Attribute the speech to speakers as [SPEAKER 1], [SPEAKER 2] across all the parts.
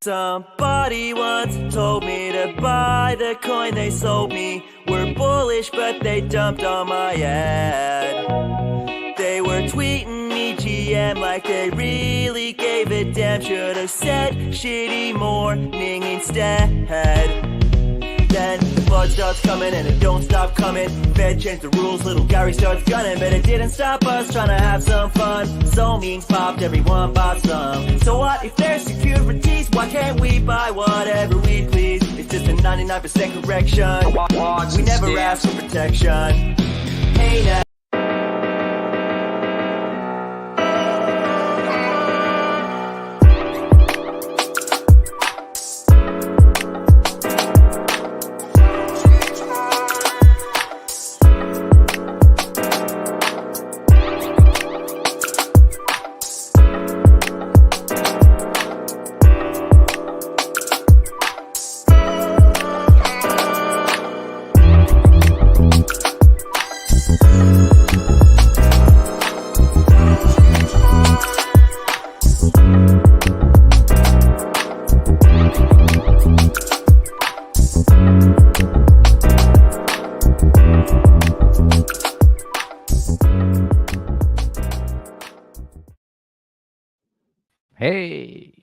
[SPEAKER 1] Somebody once told me to buy the coin they sold me. We're bullish, but they dumped on my ad. They were tweeting me GM like they really gave a damn. Should have said shitty morning instead. Then the blood starts coming and it don't stop coming. Fed changed the rules, little Gary starts gunning. But it didn't stop us trying to have some fun. So memes popped, everyone bought some. So what if there's securities? Why can't we buy whatever we please? It's just a 99% correction. We never ask for protection. Hey now.
[SPEAKER 2] Hey.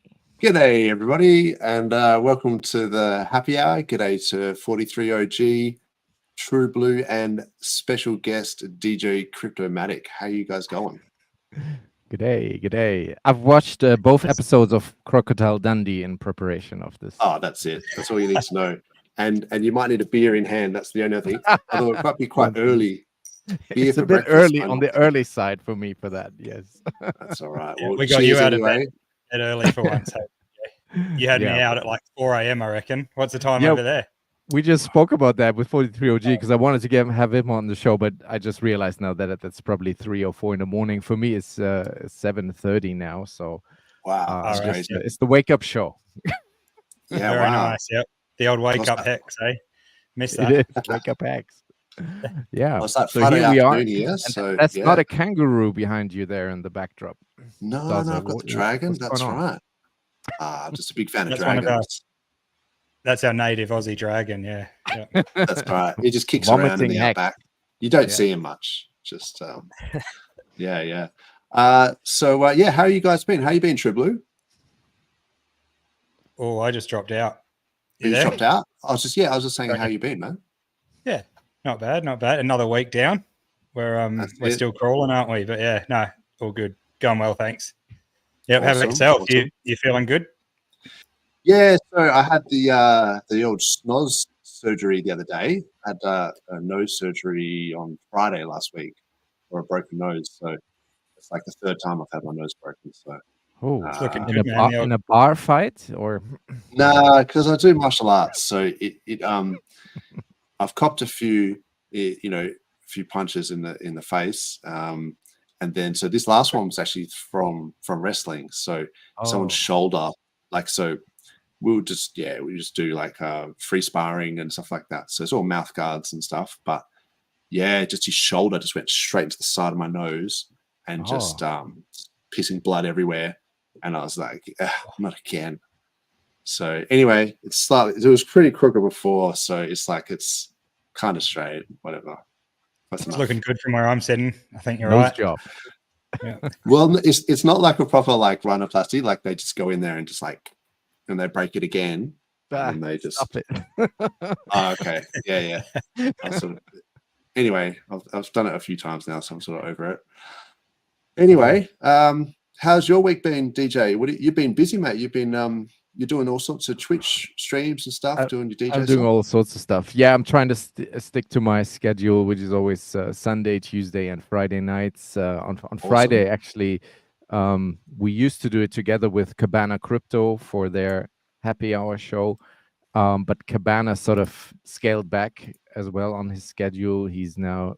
[SPEAKER 3] G'day, everybody, and welcome to the happy hour. G'day to 43 OG, True Blue, and special guest DJ Cryptomatic. How you guys going?
[SPEAKER 2] G'day, g'day. I've watched both episodes of Crocodile Dundee in preparation of this.
[SPEAKER 3] Oh, that's it. That's all you need to know. And you might need a beer in hand. That's the only thing. Although it might be quite early. Beer
[SPEAKER 2] It's a bit early on the early side for me for that. Yes.
[SPEAKER 3] That's all right.
[SPEAKER 4] Yeah,
[SPEAKER 3] well,
[SPEAKER 4] we got you out
[SPEAKER 3] anyway.
[SPEAKER 4] of bed early for once. So, yeah. You had me out at like 4 a.m. I reckon. What's the time over there?
[SPEAKER 2] We just spoke about that with 43 OG because I wanted to have him on the show, but I just realized now that that's probably 3 or 4 in the morning. For me, it's 7:30 now. So
[SPEAKER 3] wow, that's crazy.
[SPEAKER 2] It's the wake up show.
[SPEAKER 3] Yeah,
[SPEAKER 4] very nice. Yep, the old wake up hex, eh? Missed that.
[SPEAKER 2] It is wake up hex. Yeah.
[SPEAKER 3] Well, it's like
[SPEAKER 2] so
[SPEAKER 3] Friday
[SPEAKER 2] here we are.
[SPEAKER 3] Here, so,
[SPEAKER 2] that's not a kangaroo behind you there in the backdrop.
[SPEAKER 3] No, I've got the dragon. That's right. Just a big fan of dragons.
[SPEAKER 4] That's our native Aussie dragon, yeah.
[SPEAKER 3] That's right. He just kicks around in the outback. You don't see him much. Just yeah. So how you guys been? How you been, True Blue?
[SPEAKER 4] Oh, I just dropped out.
[SPEAKER 3] You dropped out? I was just saying how you been, man.
[SPEAKER 4] Yeah, not bad. Another week down. We're still crawling, aren't we? But yeah, no, all good. Going well, thanks. Yep, how about yourself?
[SPEAKER 3] Awesome.
[SPEAKER 4] You feeling good?
[SPEAKER 3] Yeah, so I had the old snoz surgery the other day. I had a nose surgery on Friday last week for a broken nose. So it's like the third time I've had my nose broken. So
[SPEAKER 4] it's looking good, man.
[SPEAKER 2] In a bar fight or
[SPEAKER 3] no, because I do martial arts. So I've copped a few punches in the face. And then so this last one was actually from wrestling. So someone's shoulder, like so. We just do like free sparring and stuff like that. So it's all mouth guards and stuff. But yeah, just his shoulder just went straight into the side of my nose and just pissing blood everywhere. And I was like, not again. So anyway, it was pretty crooked before. So it's like it's kind of straight, whatever.
[SPEAKER 4] It's looking good from where I'm sitting. I think you're
[SPEAKER 2] nose
[SPEAKER 4] right.
[SPEAKER 2] job.
[SPEAKER 4] Yeah.
[SPEAKER 3] Well, it's not like a proper like rhinoplasty. Like they just go in there and just like. And they break it again, and they just
[SPEAKER 2] stop it.
[SPEAKER 3] Okay, yeah. Anyway, I've done it a few times now, so I'm sort of over it. Anyway, how's your week been, DJ? You've been busy, mate. You've been you're doing all sorts of Twitch streams and stuff, doing your DJ.
[SPEAKER 2] I'm doing all sorts of stuff. Yeah, I'm trying to stick to my schedule, which is always Sunday, Tuesday, and Friday nights. On Friday, actually. We used to do it together with Cabana Crypto for their happy hour show, but Cabana sort of scaled back as well on his schedule. He's now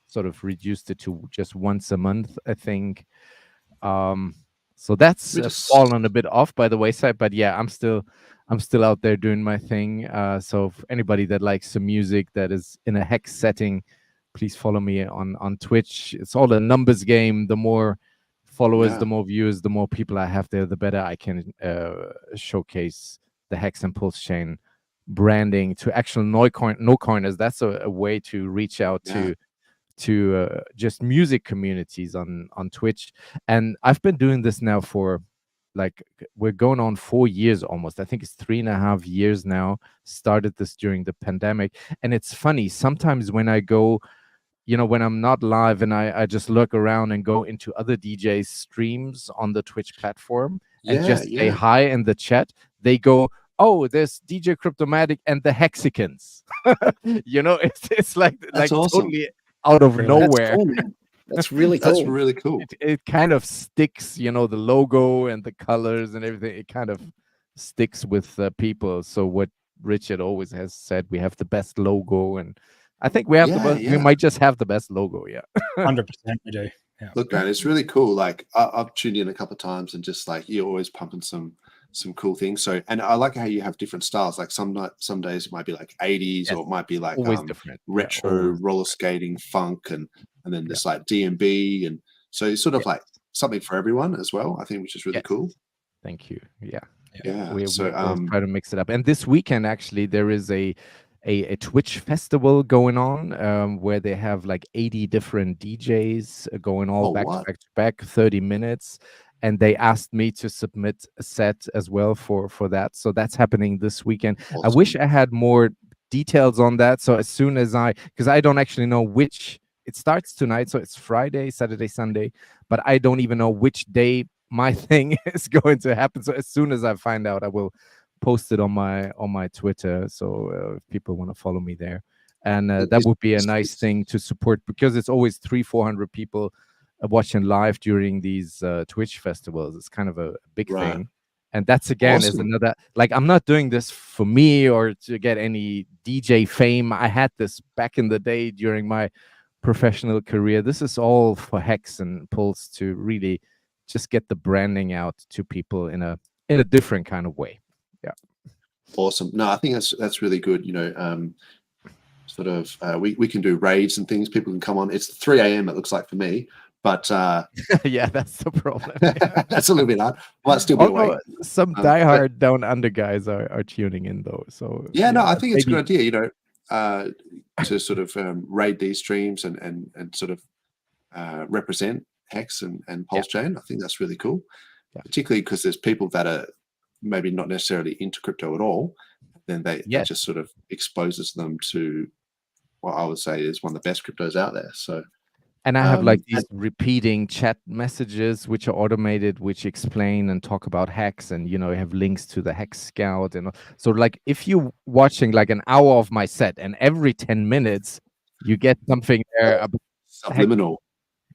[SPEAKER 2] sort of reduced it to just once a month, I think. So that's fallen a bit off by the wayside, but yeah, I'm still out there doing my thing. So if anybody that likes some music that is in a hex setting, please follow me on Twitch. It's all a numbers game. The more followers,
[SPEAKER 3] Yeah.
[SPEAKER 2] the more viewers, the more people I have there, the better I can showcase the Hex and PulseChain branding to actual no coiners. That's a way to reach out to just music communities on Twitch. And I've been doing this now for like, we're going on 4 years almost. I think it's 3.5 years now. Started this during the pandemic. And it's funny, sometimes when I go, when I'm not live and I just look around and go into other DJs streams on the Twitch platform and just say hi in the chat, they go, oh, there's DJ Cryptomatic and the Hexicans. It's like
[SPEAKER 3] awesome.
[SPEAKER 2] Totally out of nowhere.
[SPEAKER 5] That's cool, man. That's really cool.
[SPEAKER 3] That's really cool.
[SPEAKER 2] It kind of sticks, the logo and the colors and everything. It kind of sticks with people. So what Richard always has said, we have the best logo, and I think we have we might just have the best logo.
[SPEAKER 4] 100% we do. Yeah.
[SPEAKER 3] Look, man, it's really cool. Like I've tuned in a couple of times, and just like you're always pumping some cool things. So, and I like how you have different styles. Like some days it might be like 80s, or it might be like
[SPEAKER 2] different
[SPEAKER 3] retro roller skating funk, and then there's like DMB, and so it's sort of like something for everyone as well. I think, which is really cool.
[SPEAKER 2] Thank you.
[SPEAKER 3] Yeah.
[SPEAKER 2] We
[SPEAKER 3] so
[SPEAKER 2] try to mix it up. And this weekend actually there is a Twitch festival going on where they have like 80 different DJs going all back to back 30 minutes. And they asked me to submit a set as well for that. So that's happening this weekend. Awesome. I wish I had more details on that. So as soon as because I don't actually know it starts tonight. So it's Friday, Saturday, Sunday, but I don't even know which day my thing is going to happen. So as soon as I find out, I will post it on my Twitter. So if people want to follow me there, and that would be a nice thing to support, because it's always 300-400 people watching live during these Twitch festivals. It's kind of a big thing. And that's again is another, like, I'm not doing this for me or to get any DJ fame. I had this back in the day during my professional career. This is all for Hex and Pulse to really just get the branding out to people in a different kind of way. Yeah.
[SPEAKER 3] Awesome. No, I think that's really good. Sort of we can do raids and things. People can come on. It's 3 a.m. it looks like for me. But
[SPEAKER 2] yeah, that's the problem.
[SPEAKER 3] That's a little bit hard. Might still be awake.
[SPEAKER 2] Some diehard Down Under guys are tuning in though. So
[SPEAKER 3] no, I think it's a good idea. To sort of raid these streams and sort of represent Hex and PulseChain. I think that's really cool, particularly because there's people that are maybe not necessarily into crypto at all. Then that just sort of exposes them to what I would say is one of the best cryptos out there. So.
[SPEAKER 2] And I have like these repeating chat messages which are automated, which explain and talk about Hex, and have links to the Hex Scout, and so like if you're watching like an hour of my set, and every 10 minutes you get something there about
[SPEAKER 3] subliminal,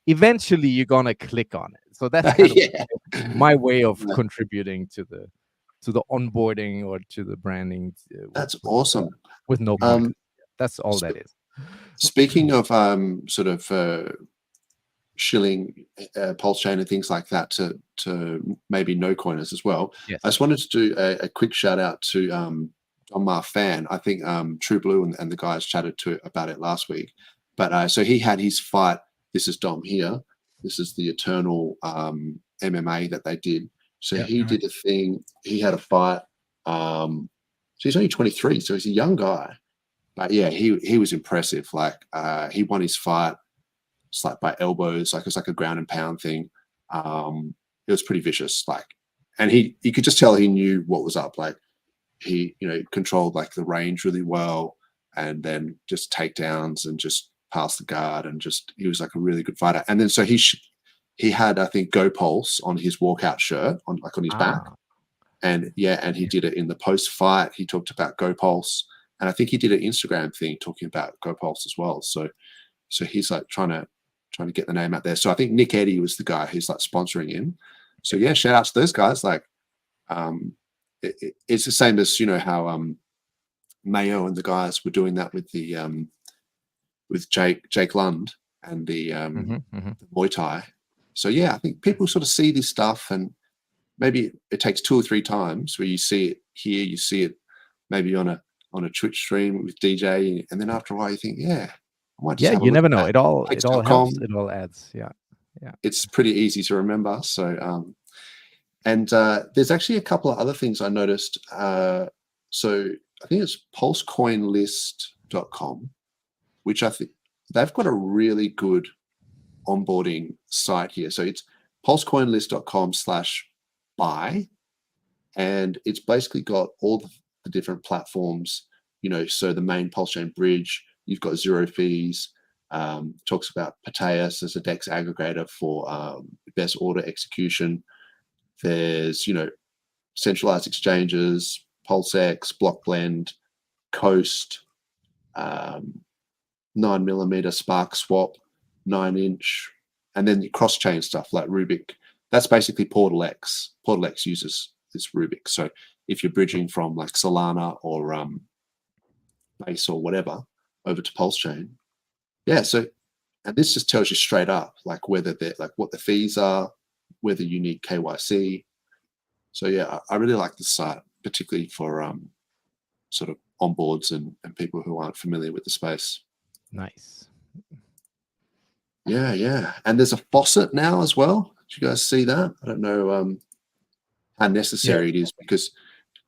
[SPEAKER 2] eventually you're gonna click on it. So that's kind of my way of contributing to the onboarding or to the branding.
[SPEAKER 3] That's awesome.
[SPEAKER 2] With no that's all that is.
[SPEAKER 3] Speaking of sort of shilling PulseChain and things like that to maybe no coiners as well, I just wanted to do a quick shout out to Don Ma Fan. I think True Blue and the guys chatted about it last week. But so he had his fight. This is Dom here. This is the Eternal MMA that they did. So he did a thing. He had a fight. So he's only 23, so he's a young guy. But yeah, he was impressive. Like he won his fight, it's like by elbows, like it's like a ground and pound thing. It was pretty vicious. Like, and you could just tell he knew what was up. Like he, controlled like the range really well, and then just takedowns and just passed the guard, and just he was like a really good fighter. And then so he had, I think, Go Pulse on his walkout shirt on his back, and he did it in the post fight. He talked about Go Pulse. And I think he did an Instagram thing talking about Go Pulse as well. So he's like trying to get the name out there. So I think Nick Eddy was the guy who's like sponsoring him. So yeah, shout out to those guys. Like, it's the same as how Mayo and the guys were doing that with the with Jake Lund and the Muay Thai. So yeah, I think people sort of see this stuff, and maybe it takes 2 or 3 times where you see it here, you see it maybe on a Twitch stream with DJ, and then after a while you think, I might just
[SPEAKER 2] you never know. It all helps. It all adds. Yeah.
[SPEAKER 3] it's pretty easy to remember. So, and there's actually a couple of other things I noticed. So I think it's pulsecoinlist.com, which I think they've got a really good onboarding site here. So it's pulsecoinlist.com/buy, and it's basically got all the different platforms, so the main PulseChain bridge, you've got zero fees, talks about Pateus as a DEX aggregator for best order execution. There's, centralized exchanges, PulseX, Blockblend, Coast, 9mm Spark Swap, 9-inch, and then the cross-chain stuff like Rubik. That's basically PortalX. PortalX uses this Rubik. So if you're bridging from like Solana or Base or whatever over to PulseChain, so, and this just tells you straight up like whether they're like what the fees are, whether you need KYC. So yeah, I really like this site, particularly for sort of onboards and people who aren't familiar with the space.
[SPEAKER 2] Nice.
[SPEAKER 3] Yeah. And there's a faucet now as well. Did you guys see that? I don't know how necessary it is, because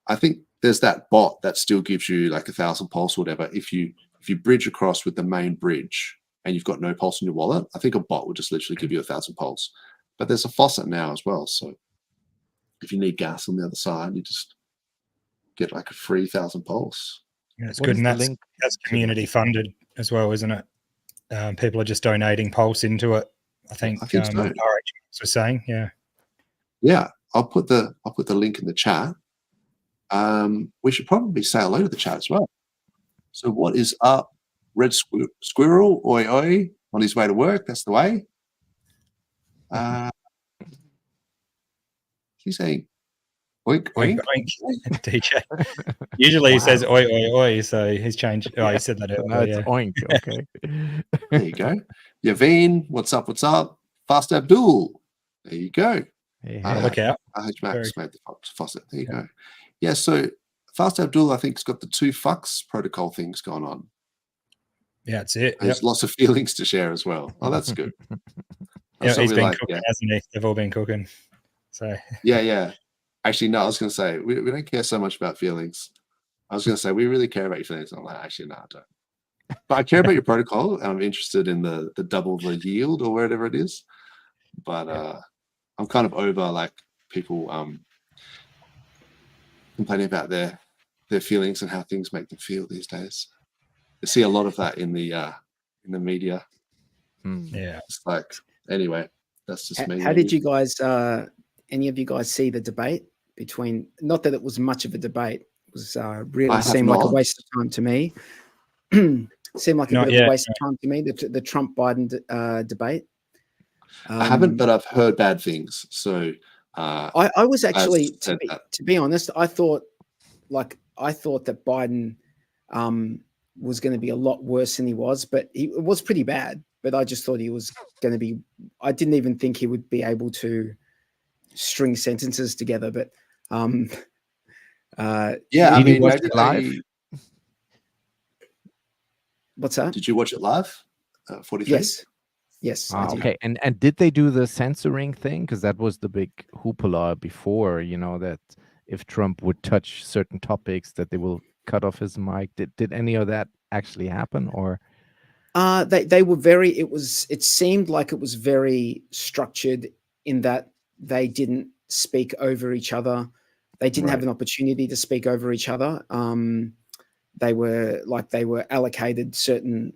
[SPEAKER 3] I think there's that bot that still gives you like 1,000 pulse or whatever. If you bridge across with the main bridge and you've got no pulse in your wallet, I think a bot will just literally give you 1,000 pulse. But there's a faucet now as well. So if you need gas on the other side, you just get like a free 1,000 pulse.
[SPEAKER 4] Yeah, it's good. And that's community funded as well, isn't it? People are just donating pulse into it. I think
[SPEAKER 3] so.
[SPEAKER 4] RHX was saying,
[SPEAKER 3] Yeah, I'll put the link in the chat. We should probably say hello to the chat as well. So what is up, Red Squirrel? Oi, oi, on his way to work. That's the way. He's saying, oink, oink.
[SPEAKER 4] DJ. Usually he says oi, oi, oi. So he's changed. Oh, he said that earlier.
[SPEAKER 2] No, it's oink. Okay.
[SPEAKER 3] There you go. Yaveen, what's up? What's up? Fast Abdul. There you go.
[SPEAKER 2] Hey,
[SPEAKER 4] look out.
[SPEAKER 3] Max made the faucet. There you go. Yeah, so Fast Abdul, I think, has got the 2 fucks protocol things going on.
[SPEAKER 4] Yeah, that's it.
[SPEAKER 3] There's lots of feelings to share as well. Oh, that's good.
[SPEAKER 4] He's been cooking, hasn't he? They've all been cooking. So
[SPEAKER 3] yeah. Actually, no, I was going to say, we don't care so much about feelings. I was going to say, we really care about your feelings. I'm like, actually, no, I don't. But I care about your protocol, and I'm interested in the double the yield or whatever it is. But I'm kind of over like people complaining about their feelings and how things make them feel these days. I see a lot of that in the media.
[SPEAKER 4] Yeah,
[SPEAKER 3] it's like, anyway, that's just me.
[SPEAKER 5] How did you guys? Any of you guys see the debate between? Not that it was much of a debate. It was really seemed like a waste of time to me. Seemed like a bit of a waste of time to me. The Trump-Biden debate.
[SPEAKER 3] I haven't, but I've heard bad things. So
[SPEAKER 5] I was actually, to be honest, I thought that Biden was going to be a lot worse than he was, but it was pretty bad. But I just thought he was going to be. I didn't even think he would be able to string sentences together. But
[SPEAKER 3] yeah, I mean,
[SPEAKER 2] watch it live.
[SPEAKER 5] What's that?
[SPEAKER 3] Did you watch it live? 43?
[SPEAKER 5] Yes.
[SPEAKER 2] Okay. And did they do the censoring thing? Because that was the big hoopla before, that if Trump would touch certain topics, that they will cut off his mic. Did any of that actually happen, or?
[SPEAKER 5] They were very. It seemed like it was very structured in that they didn't speak over each other. They didn't have an opportunity to speak over each other. They were allocated certain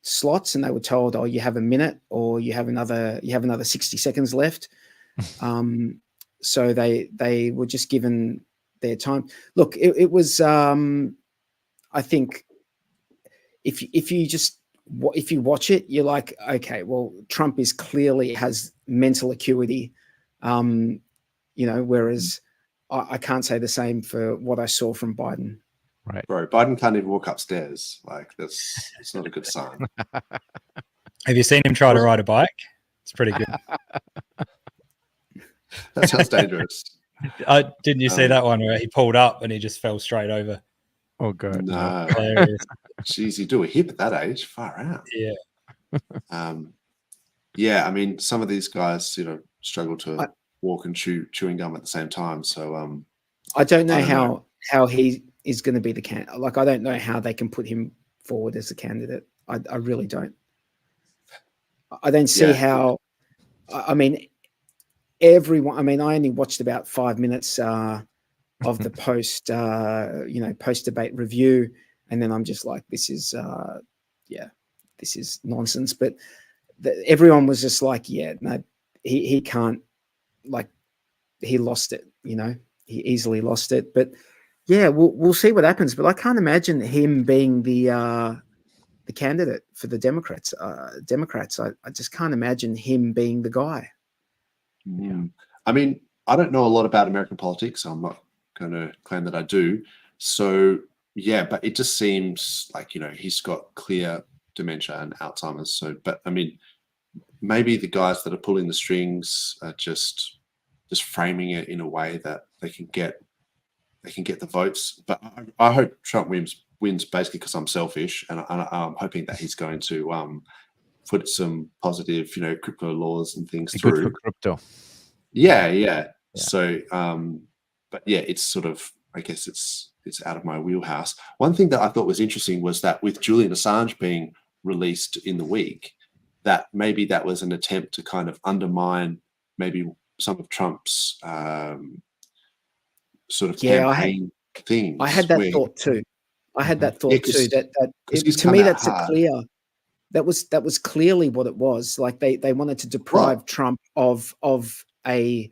[SPEAKER 5] slots, and they were told, "Oh, you have a minute, or you have another 60 seconds left." So they were just given their time. Look, it was. I think if you watch it, you're like, okay, well, Trump is clearly has mental acuity, whereas I can't say the same for what I saw from Biden.
[SPEAKER 2] Right,
[SPEAKER 3] bro. Biden can't even walk upstairs. Like it's not a good sign.
[SPEAKER 4] Have you seen him try to ride a bike? It's pretty good.
[SPEAKER 3] That sounds dangerous.
[SPEAKER 4] Didn't you see that one where he pulled up and he just fell straight over?
[SPEAKER 2] Oh god,
[SPEAKER 3] no. Jeez, you do a hip at that age, far out.
[SPEAKER 4] Yeah.
[SPEAKER 3] yeah, I mean, some of these guys, struggle to walk and chewing gum at the same time. So
[SPEAKER 5] I don't know how he is going to be the candidate. Like, I don't know how they can put him forward as a candidate. I really don't. I don't see how. I mean, everyone. I mean, I only watched about 5 minutes of the post debate review, and then I'm just like, this is nonsense. But everyone was just like, yeah, no, he can't. Like, he lost it. He easily lost it. But yeah, we'll see what happens. But I can't imagine him being the candidate for the Democrats. I just can't imagine him being the guy.
[SPEAKER 3] Yeah. I mean, I don't know a lot about American politics, so I'm not going to claim that I do. So yeah, but it just seems like he's got clear dementia and Alzheimer's. So, but I mean, maybe the guys that are pulling the strings are just framing it in a way that they can get the votes. But I hope Trump wins basically because I'm selfish, and I'm hoping that he's going to put some positive, crypto laws and things through.
[SPEAKER 2] Good for crypto.
[SPEAKER 3] Yeah. So, but yeah, it's sort of, I guess it's out of my wheelhouse. One thing that I thought was interesting was that with Julian Assange being released in the week, that maybe that was an attempt to kind of undermine maybe some of Trump's sort of campaign things.
[SPEAKER 5] I had that thought too. To me, that's a clear. That was clearly what it was. Like they wanted to deprive Trump of a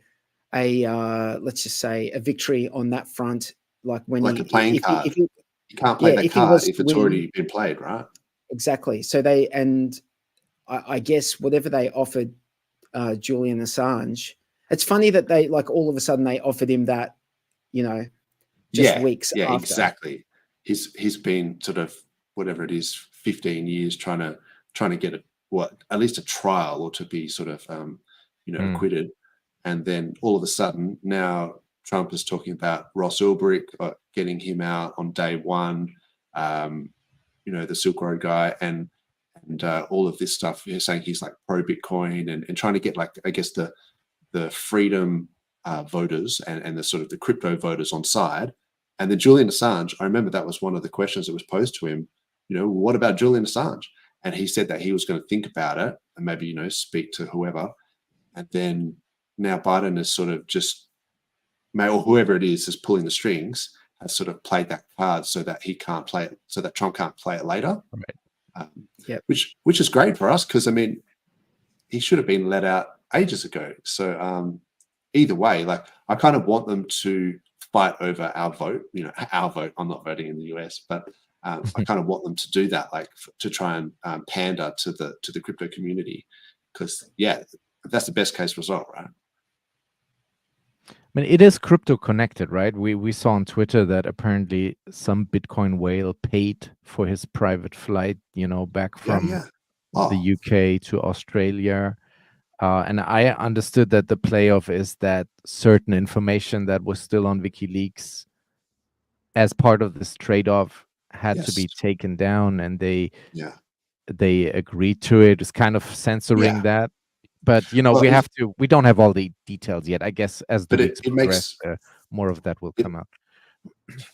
[SPEAKER 5] let's just say a victory on that front. Like when
[SPEAKER 3] a playing card. You can't play that card if it's already been played, right?
[SPEAKER 5] Exactly. So I guess whatever they offered Julian Assange, it's funny that they all of a sudden they offered him that, weeks after.
[SPEAKER 3] Yeah, exactly. He's been sort of whatever it is, 15 years trying to get at least a trial or to be sort of acquitted, and then all of a sudden now Trump is talking about Ross Ulbricht, getting him out on day one, the Silk Road guy, and all of this stuff. He's saying he's like pro Bitcoin and trying to get I guess the freedom voters and the sort of the crypto voters on side. And then Julian Assange, I remember that was one of the questions that was posed to him. What about Julian Assange? And he said that he was going to think about it and maybe speak to whoever. And then now Biden is sort of or whoever it is pulling the strings, has sort of played that card so that he can't play it, so that Trump can't play it later.
[SPEAKER 2] Right.
[SPEAKER 3] Which is great for us because I mean, he should have been let out ages ago. So either way, I kind of want them to fight over our vote. Our vote. I'm not voting in the US, but I kind of want them to do that, to try and pander to the crypto community, because that's the best case result, right?
[SPEAKER 2] I mean, it is crypto connected, right? We saw on Twitter that apparently some Bitcoin whale paid for his private flight, back from the UK to Australia. And I understood that the playoff is that certain information that was still on WikiLeaks as part of this trade-off had to be taken down, and they agreed to it. It's kind of censoring that. But we don't have all the details yet. I guess as the weeks progress, more of that will come out.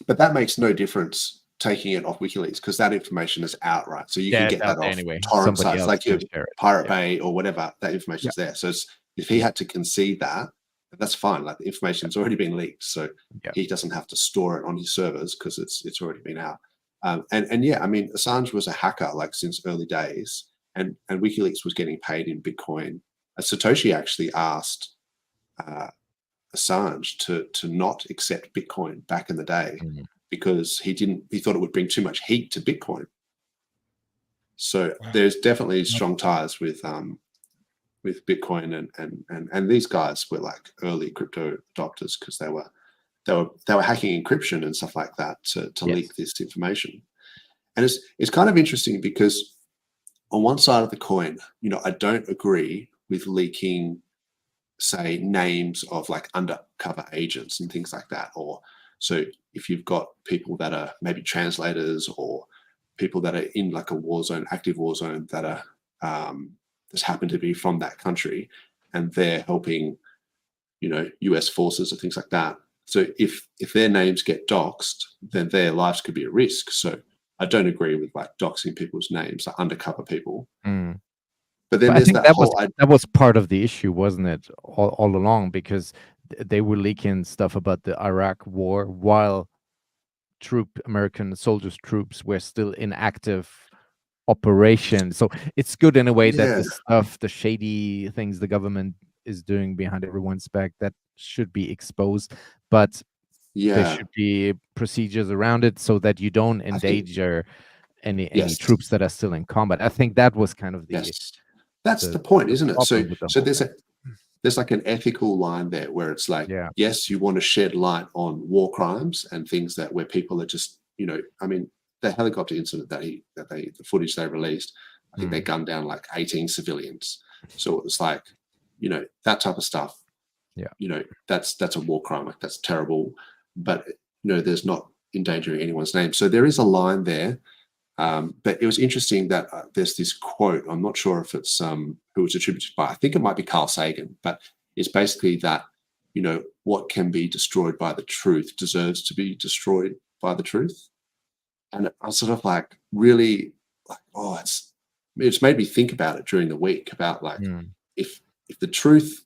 [SPEAKER 3] But that makes no difference taking it off WikiLeaks, because that information is out, right? So you can get that off
[SPEAKER 2] anyway.
[SPEAKER 3] torrent sites like your Pirate Bay or whatever. That information is there. So if he had to concede that, that's fine. The information's already been leaked, so he doesn't have to store it on his servers because it's already been out. And yeah, I mean, Assange was a hacker since early days, and WikiLeaks was getting paid in Bitcoin. Satoshi actually asked Assange to not accept Bitcoin back in the day because he thought it would bring too much heat to Bitcoin. So there's definitely strong ties with Bitcoin, and these guys were early crypto adopters because they were hacking encryption and stuff like that to leak this information. And it's kind of interesting because on one side of the coin, I don't agree with leaking, say, names of undercover agents and things like that. Or so if you've got people that are maybe translators or people that are in a war zone, active war zone, that are just happen to be from that country, and they're helping, US forces or things like that. So if their names get doxed, then their lives could be at risk. So I don't agree with like doxing people's names, like undercover people.
[SPEAKER 2] Mm.
[SPEAKER 3] But then
[SPEAKER 2] But I
[SPEAKER 3] there's
[SPEAKER 2] think
[SPEAKER 3] that whole
[SPEAKER 2] that was part of the issue, wasn't it, all along? Because they were leaking stuff about the Iraq war while American soldiers' troops were still in active operation. So it's good in a way that the stuff, the shady things the government is doing behind everyone's back, that should be exposed. But there should be procedures around it so that you don't endanger any troops that are still in combat. I think that was kind of
[SPEAKER 3] that's the point, isn't it? So there's like an ethical line there where it's like, yes, you want to shed light on war crimes and things where people are just, I mean, the helicopter incident the footage they released, I think they gunned down like 18 civilians. So it was like, that type of stuff. Yeah. That's a war crime. Like, that's terrible. But there's not endangering anyone's name. So there is a line there. But it was interesting that there's this quote. I'm not sure if it's who it's attributed by. I think it might be Carl Sagan, but it's basically that, what can be destroyed by the truth deserves to be destroyed by the truth. And I was sort of like, really, like, oh, it's made me think about it during the week about like, if the truth,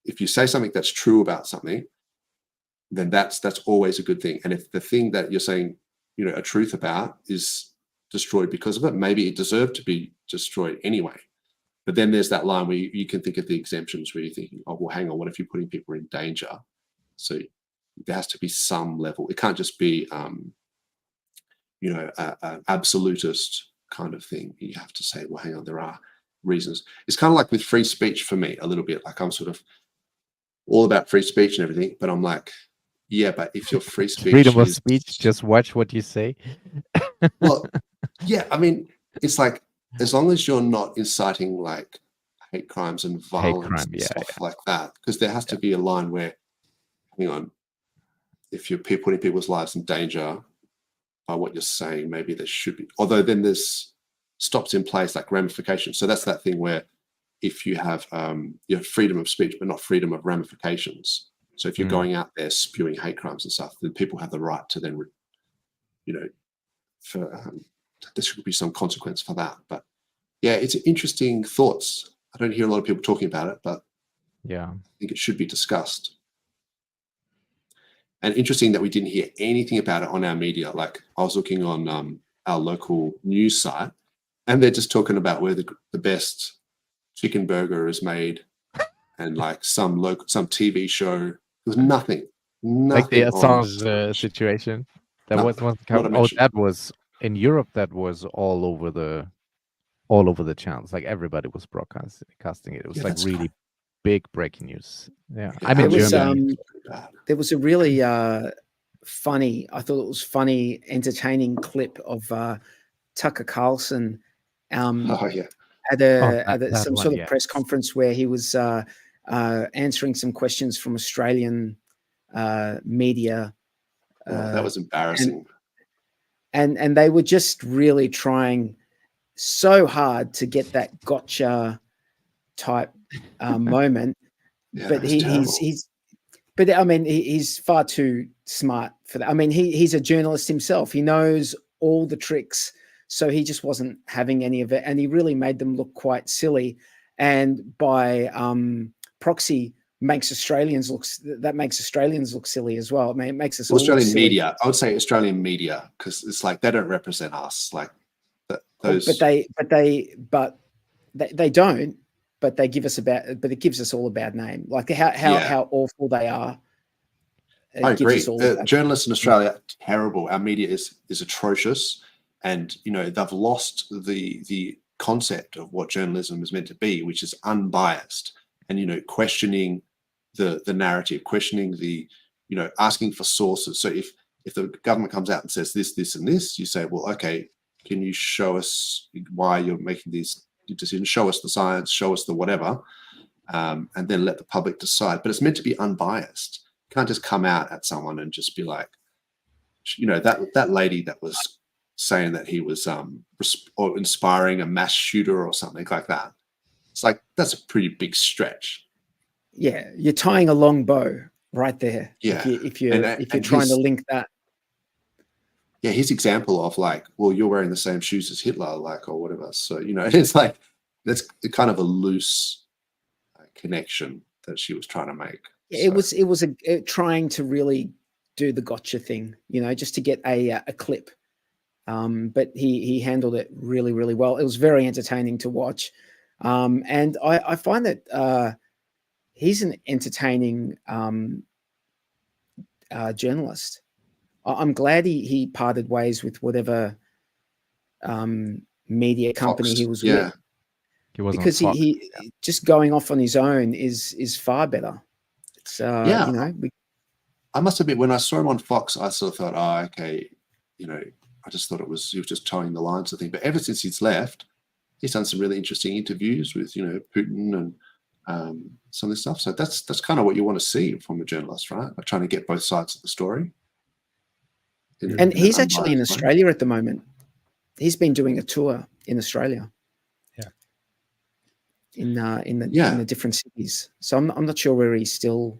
[SPEAKER 3] if you say something that's true about something, then that's always a good thing. And if the thing that you're saying, a truth about is destroyed because of it, maybe it deserved to be destroyed anyway. But then there's that line where you can think of the exemptions where you're thinking, oh, well, hang on, what if you're putting people in danger? So there has to be some level. It can't just be, an absolutist kind of thing. You have to say, well, hang on, there are reasons. It's kind of like with free speech for me a little bit. Like, I'm sort of all about free speech and everything, but I'm like, yeah, but if your free speech
[SPEAKER 2] freedom of speech, just watch what you say.
[SPEAKER 3] Well, yeah, I mean, it's like, as long as you're not inciting like hate crimes and violence and stuff like that, because there has to be a line where, hang on, if you're putting people's lives in danger by what you're saying, maybe there should be, although then there's stops in place like ramifications. So that's that thing where if you have freedom of speech, but not freedom of ramifications. So if you're going out there spewing hate crimes and stuff, then people have the right to then, there should be some consequence for that. But yeah, it's interesting thoughts. I don't hear a lot of people talking about it, but I think it should be discussed. And interesting that we didn't hear anything about it on our media. Like, I was looking on our local news site, and they're just talking about where the best chicken burger is made, and like some TV show. There was nothing
[SPEAKER 2] like the Assange situation. That was that was in Europe. That was all over the channels. Like, everybody was broadcasting it. It was like really big breaking news. Yeah, I mean,
[SPEAKER 5] there was a really funny. I thought it was funny, entertaining clip of Tucker Carlson. At some sort of press conference where he was answering some questions from Australian media.
[SPEAKER 3] That was embarrassing.
[SPEAKER 5] And they were just really trying so hard to get that gotcha type moment. But he's far too smart for that. I mean, he's a journalist himself. He knows all the tricks. So he just wasn't having any of it, and he really made them look quite silly. And by proxy, makes Australians look silly as well. I mean, it makes us
[SPEAKER 3] Australian media. I would say Australian media, because it's like they don't represent us. Like those,
[SPEAKER 5] but they don't. But they give us but it gives us all a bad name. Like how awful they are.
[SPEAKER 3] I agree. Journalists in Australia are terrible. Our media is atrocious. And, they've lost the concept of what journalism is meant to be, which is unbiased and, questioning the narrative, questioning asking for sources. So if the government comes out and says this, this, and this, you say, well, okay, can you show us why you're making these decisions? Show us the science, show us the whatever, and then let the public decide. But it's meant to be unbiased. You can't just come out at someone and just be like, that lady that was saying that he was or inspiring a mass shooter or something like that. It's like, that's a pretty big stretch.
[SPEAKER 5] Yeah, you're tying a long bow right there.
[SPEAKER 3] Yeah,
[SPEAKER 5] if you're trying to link that.
[SPEAKER 3] Yeah, his example of like, well, you're wearing the same shoes as Hitler, like, or whatever. So, you know, it's like, that's kind of a loose connection that she was trying to make.
[SPEAKER 5] It was trying to really do the gotcha thing, you know, just to get a clip. But he handled it really, really well. It was very entertaining to watch. And I find that he's an entertaining journalist. I'm glad he parted ways with whatever media company
[SPEAKER 3] Fox,
[SPEAKER 5] he was
[SPEAKER 3] yeah.
[SPEAKER 5] with.
[SPEAKER 2] He was
[SPEAKER 5] because he just going off on his own is far better. It's
[SPEAKER 3] yeah.
[SPEAKER 5] you know,
[SPEAKER 3] I must admit, when I saw him on Fox, I sort of thought, oh, okay, you know, I just thought he was just towing the lines of thing. But ever since he's left, he's done some really interesting interviews with, you know, Putin and some of this stuff. So that's kind of what you want to see from a journalist, right? Like trying to get both sides of the story.
[SPEAKER 5] And he's actually in Australia at the moment. He's been doing a tour in Australia. In the different cities. So I'm not sure where he still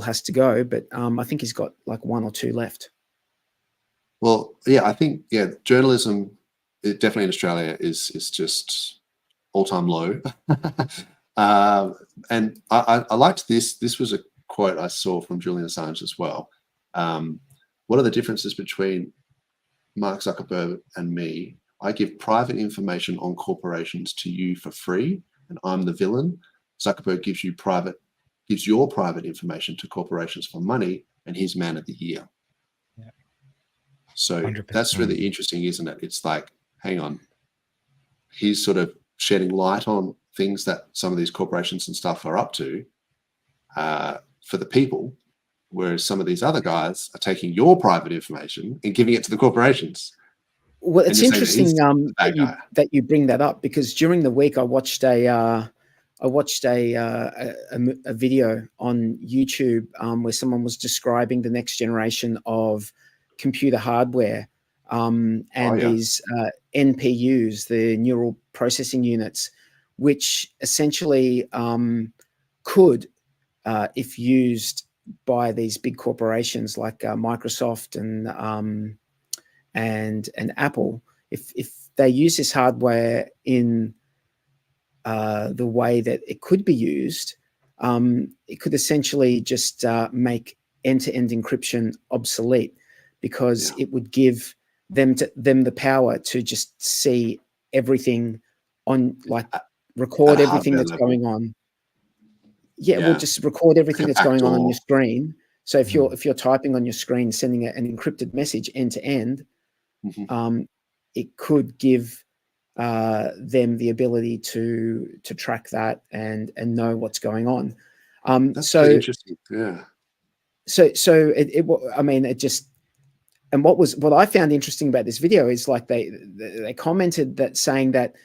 [SPEAKER 5] has to go, but I think he's got like 1 or 2 left.
[SPEAKER 3] Well, yeah, I think journalism, definitely in Australia is just all-time low. And I liked this. This was a quote I saw from Julian Assange as well. What are the differences between Mark Zuckerberg and me? I give private information on corporations to you for free, and I'm the villain. Zuckerberg gives your private information to corporations for money, and he's man of the year.
[SPEAKER 4] Yeah.
[SPEAKER 3] So
[SPEAKER 4] 100%.
[SPEAKER 3] That's really interesting, isn't it? It's like, hang on, he's sort of shedding light on things that some of these corporations and stuff are up to for the people, whereas some of these other guys are taking your private information and giving it to the corporations.
[SPEAKER 5] Well, it's interesting that you bring that up, because during the week I watched a video on YouTube where someone was describing the next generation of computer hardware these NPUs, the neural processing units, which essentially could, if used by these big corporations like Microsoft and Apple, if they use this hardware in the way that it could be used, it could essentially just make end-to-end encryption obsolete, because it would give them the power to just see everything on, like, record everything that's going on. We'll just record everything that's going on your screen. So if you're typing on your screen, sending an encrypted message end to end, it could give them the ability to track that and know what's going on.
[SPEAKER 3] That's really interesting. Yeah.
[SPEAKER 5] So it just, and what I found interesting about this video is, like, they commented that, saying that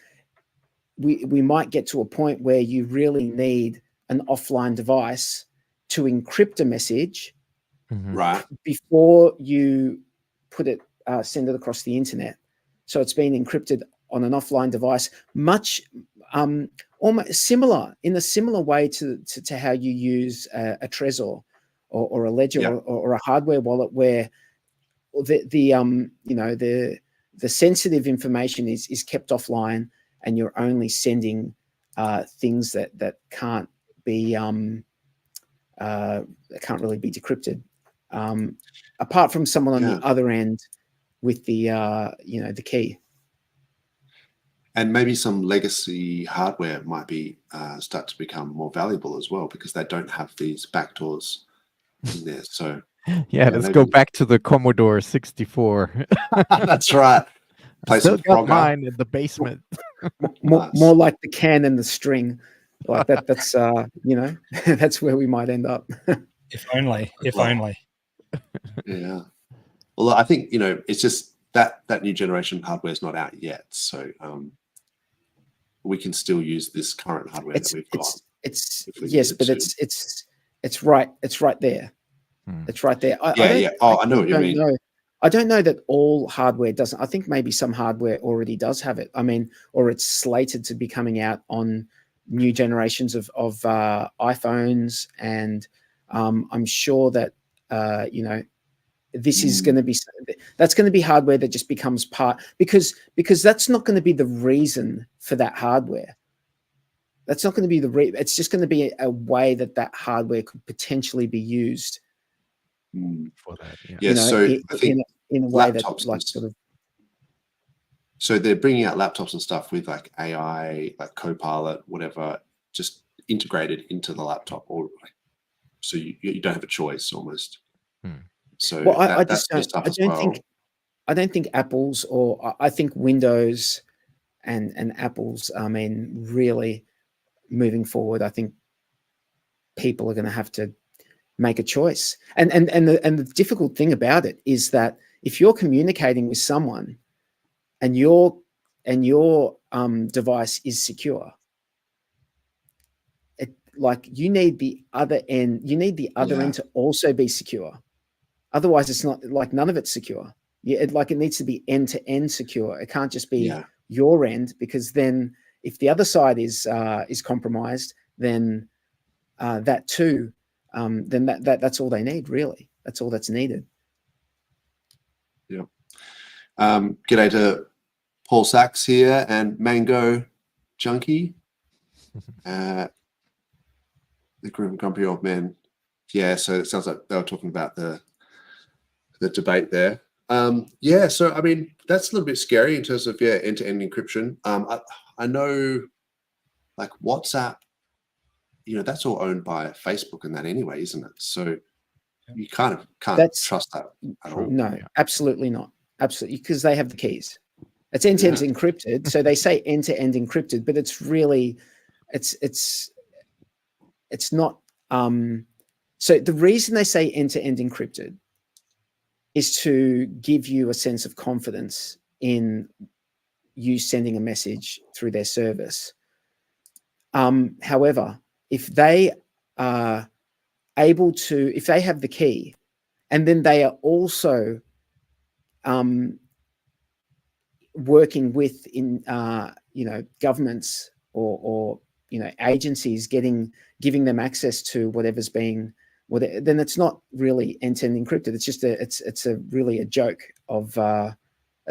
[SPEAKER 5] we might get to a point where you really need an offline device to encrypt a message
[SPEAKER 3] right
[SPEAKER 5] before you put it, send it across the internet. So it's been encrypted on an offline device, much almost similar, in a similar way to how you use a Trezor or a Ledger or a hardware wallet, where the sensitive information is kept offline, and you're only sending things that can't be can't really be decrypted, apart from someone on the other end with the the key.
[SPEAKER 3] And maybe some legacy hardware might be start to become more valuable as well, because they don't have these backdoors in there. So
[SPEAKER 2] let's go back to the Commodore 64.
[SPEAKER 3] That's right. Play some
[SPEAKER 2] got mine in the basement.
[SPEAKER 5] More like the can and the string, like that. That's that's where we might end up.
[SPEAKER 4] If only.
[SPEAKER 3] Yeah. Well, I think it's just that new generation hardware is not out yet, so we can still use this current hardware that we've got.
[SPEAKER 5] It's right there. It's right there.
[SPEAKER 3] I know what you mean.
[SPEAKER 5] I don't know that all hardware doesn't. I think maybe some hardware already does have it. I mean, or it's slated to be coming out on new generations of iPhones, and I'm sure that this is going to be, that's going to be hardware that just becomes part, because that's not going to be the reason for that hardware. That's not going to be it's just going to be a way that hardware could potentially be used
[SPEAKER 2] for that.
[SPEAKER 3] Yeah. So I think
[SPEAKER 5] in a way that like sort of.
[SPEAKER 3] So they're bringing out laptops and stuff with like AI, like Copilot, whatever, just integrated into the laptop, or like, so you don't have a choice almost. So
[SPEAKER 5] well, I don't think Apple's, or I think Windows and Apple's, I mean, really moving forward, I think people are going to have to make a choice. And the difficult thing about it is that if you're communicating with someone and your device is secure, like you need the other end. You need the other end to also be secure. Otherwise, it's not, like, none of it's secure. It needs to be end to end secure. It can't just be your end, because then if the other side is compromised, then that too, then that's all they need, really. That's all that's needed.
[SPEAKER 3] Yeah. G'day to PulseX here and Mango Junkie. The grumpy old man. Yeah, so it sounds like they were talking about the debate there. Yeah, so I mean, that's a little bit scary in terms of end-to-end encryption. I know, like WhatsApp, that's all owned by Facebook and that anyway, isn't it? So you can't trust that at all.
[SPEAKER 5] No, absolutely not. Absolutely, because they have the keys. It's end-to-end encrypted. So they say end-to-end encrypted, but it's really, it's not. So the reason they say end-to-end encrypted is to give you a sense of confidence in you sending a message through their service. However, if they are able to, if they have the key, and then they are also working with governments or agencies, giving them access to whatever's being, then it's not really end-to-end encrypted. It's just it's really a joke of a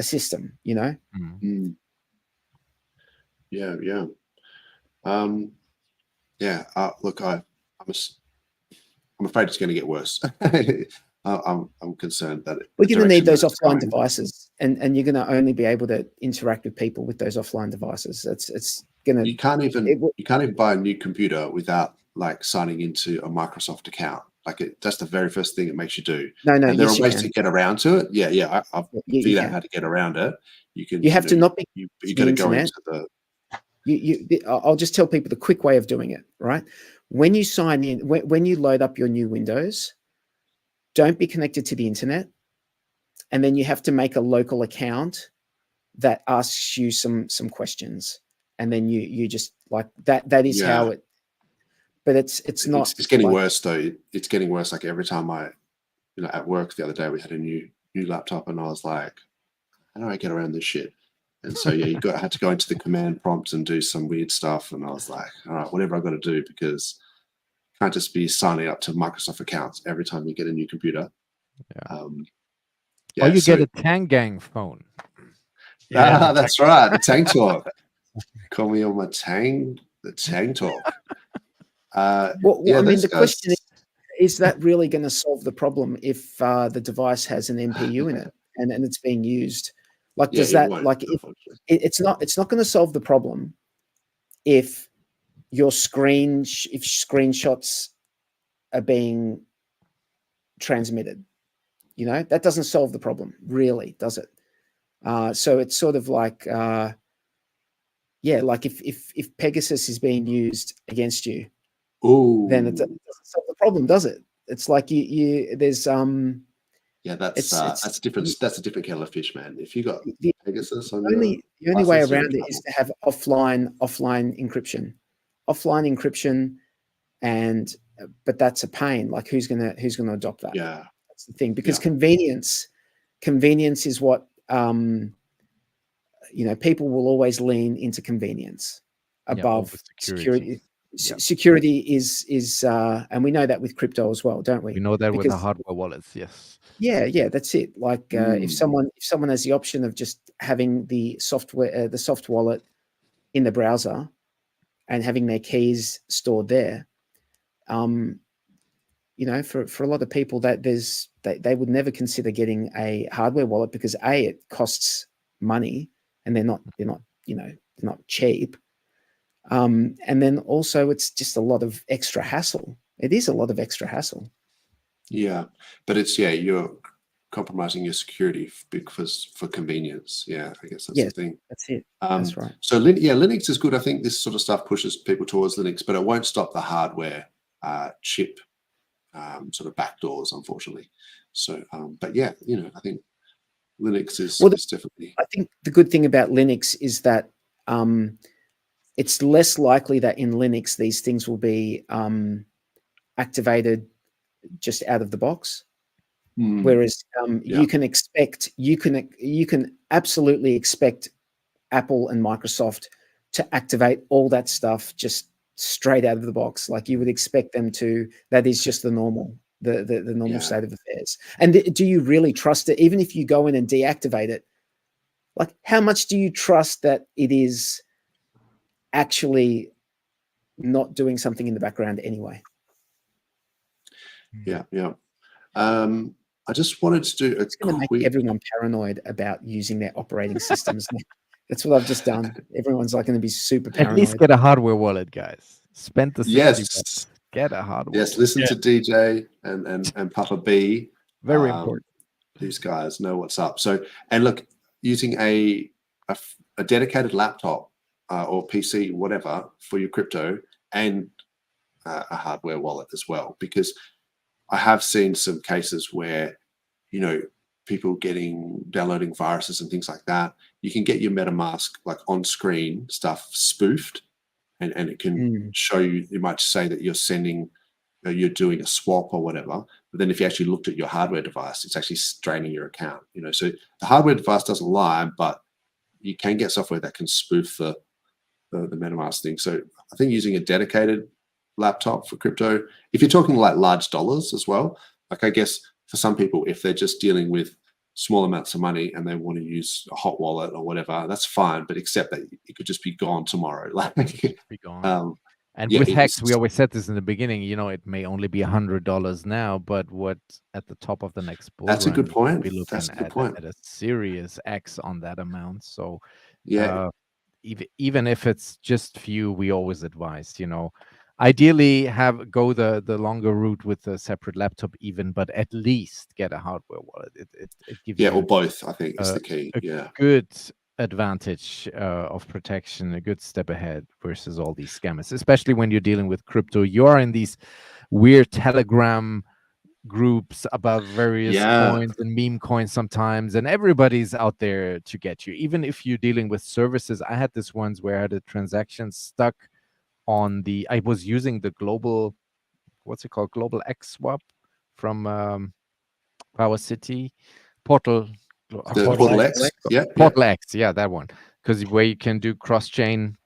[SPEAKER 5] system,
[SPEAKER 3] Mm. Yeah. Look, I'm afraid it's going to get worse. I'm concerned that
[SPEAKER 5] we're going to need those offline devices, and you're going to only be able to interact with people with those offline devices. It's going to.
[SPEAKER 3] You can't even buy a new computer without like signing into a Microsoft account. Like that's the very first thing it makes you do.
[SPEAKER 5] No.
[SPEAKER 3] And there are ways to get around to it. Yeah. I've figured out how to get around it. You have to
[SPEAKER 5] not be.
[SPEAKER 3] You got to go into the.
[SPEAKER 5] I'll just tell people the quick way of doing it. Right, when you sign in, when you load up your new Windows, don't be connected to the internet, and then you have to make a local account that asks you some questions, and then you just like that. That is how it. But it's not.
[SPEAKER 3] It's getting worse though. It's getting worse. Like every time at work the other day we had a new laptop, and I was like, how do I get around this shit? And so I had to go into the command prompt and do some weird stuff, and I was like, all right, whatever I got to do, because you can't just be signing up to Microsoft accounts every time you get a new computer.
[SPEAKER 2] Or you get a Tangang phone.
[SPEAKER 3] Yeah, that's right. The Tang Talk. Call me on my Tang. The Tang Talk.
[SPEAKER 5] I mean, the question is that really going to solve the problem if the device has an MPU in it and it's being used? Like, does that it's not going to solve the problem if your screenshots are being transmitted? That doesn't solve the problem, really, does it? So it's sort of like, like if Pegasus is being used against you, then it doesn't solve the problem, does it? It's like there's
[SPEAKER 3] that's different. That's a different kettle of fish, man. If you got Pegasus on
[SPEAKER 5] the only way around it is to have offline encryption, but that's a pain. Like who's gonna adopt that?
[SPEAKER 3] Yeah,
[SPEAKER 5] that's the thing, because convenience convenience is what people will always lean into convenience above security. Security is and we know that with crypto as well, don't we?
[SPEAKER 2] We know that with the hardware wallets. Yes.
[SPEAKER 5] Yeah, that's it. Like if someone has the option of just having the software, the soft wallet in the browser, and having their keys stored there, for a lot of people that they would never consider getting a hardware wallet because it costs money and they're not cheap. And then also it's just a lot of extra hassle. It is a lot of extra hassle.
[SPEAKER 3] Yeah, but you're compromising your security because for convenience. Yeah, I guess that's the thing.
[SPEAKER 5] That's it. That's right.
[SPEAKER 3] So Linux is good. I think this sort of stuff pushes people towards Linux, but it won't stop the hardware chip sort of backdoors, unfortunately. So, but yeah, I think Linux is definitely.
[SPEAKER 5] I think the good thing about Linux is that it's less likely that in Linux these things will be activated just out of the box. Whereas you can absolutely expect Apple and Microsoft to activate all that stuff just straight out of the box. Like you would expect them to. That is just the normal state of affairs. And do you really trust it? Even if you go in and deactivate it, like how much do you trust that it is actually not doing something in the background anyway?
[SPEAKER 3] Yeah. I just wanted to do
[SPEAKER 5] it's going to make everyone paranoid about using their operating systems. That's what I've just done. Everyone's like going to be super paranoid.
[SPEAKER 2] At least get a hardware wallet, guys. Spend the 60 bucks. Get a hardware.
[SPEAKER 3] Yes, listen to DJ and Papa B.
[SPEAKER 2] Very important.
[SPEAKER 3] These guys know what's up. So, and look, using a dedicated laptop or PC, whatever, for your crypto and a hardware wallet as well, because I have seen some cases where, people downloading viruses and things like that. You can get your MetaMask like on screen stuff spoofed, and it can show you. It might say that you're sending, you're doing a swap or whatever. But then if you actually looked at your hardware device, it's actually draining your account. So the hardware device doesn't lie, but you can get software that can spoof the MetaMask thing. So I think using a dedicated laptop for crypto, if you're talking like large dollars as well, like I guess for some people, if they're just dealing with small amounts of money and they want to use a hot wallet or whatever, that's fine, but except that it could just be gone tomorrow. Like
[SPEAKER 2] be gone. And with Hex, we always said this in the beginning, it may only be $100 now, but what at the top of the next bull
[SPEAKER 3] that's
[SPEAKER 2] run,
[SPEAKER 3] a good point.
[SPEAKER 2] We're looking at a serious X on that amount. So even if it's just few, we always advise, ideally go the longer route with a separate laptop even, but at least get a hardware wallet. It gives you
[SPEAKER 3] or both, I think is the key.
[SPEAKER 2] Good advantage of protection, a good step ahead versus all these scammers, especially when you're dealing with crypto. You're in these weird Telegram groups about various coins and meme coins sometimes, and everybody's out there to get you. Even if you're dealing with services, I had this once where I had a transaction stuck on I was using the global, what's it called? Global X swap from Power City Portal.
[SPEAKER 3] PulseX.
[SPEAKER 2] PulseX, that one. Because where you can do cross-chain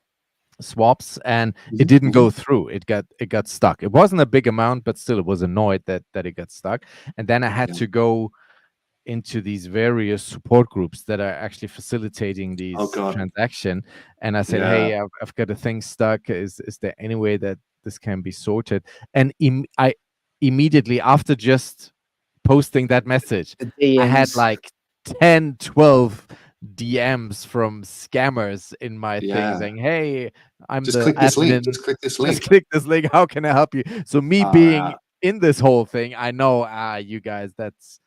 [SPEAKER 2] swaps, and it didn't go through. It got stuck. It wasn't a big amount, but still it was annoyed that it got stuck. And then I had to go into these various support groups that are actually facilitating these transactions. And I said, hey, I've got a thing stuck. Is there any way that this can be sorted? And I immediately, after just posting that message, I had like 10, 12 DMs from scammers in my thing saying, hey, I'm
[SPEAKER 3] just
[SPEAKER 2] the
[SPEAKER 3] click this
[SPEAKER 2] admin.
[SPEAKER 3] link. Just click this link.
[SPEAKER 2] Just click this link. How can I help you? So me being in this whole thing, I know, you guys, that's,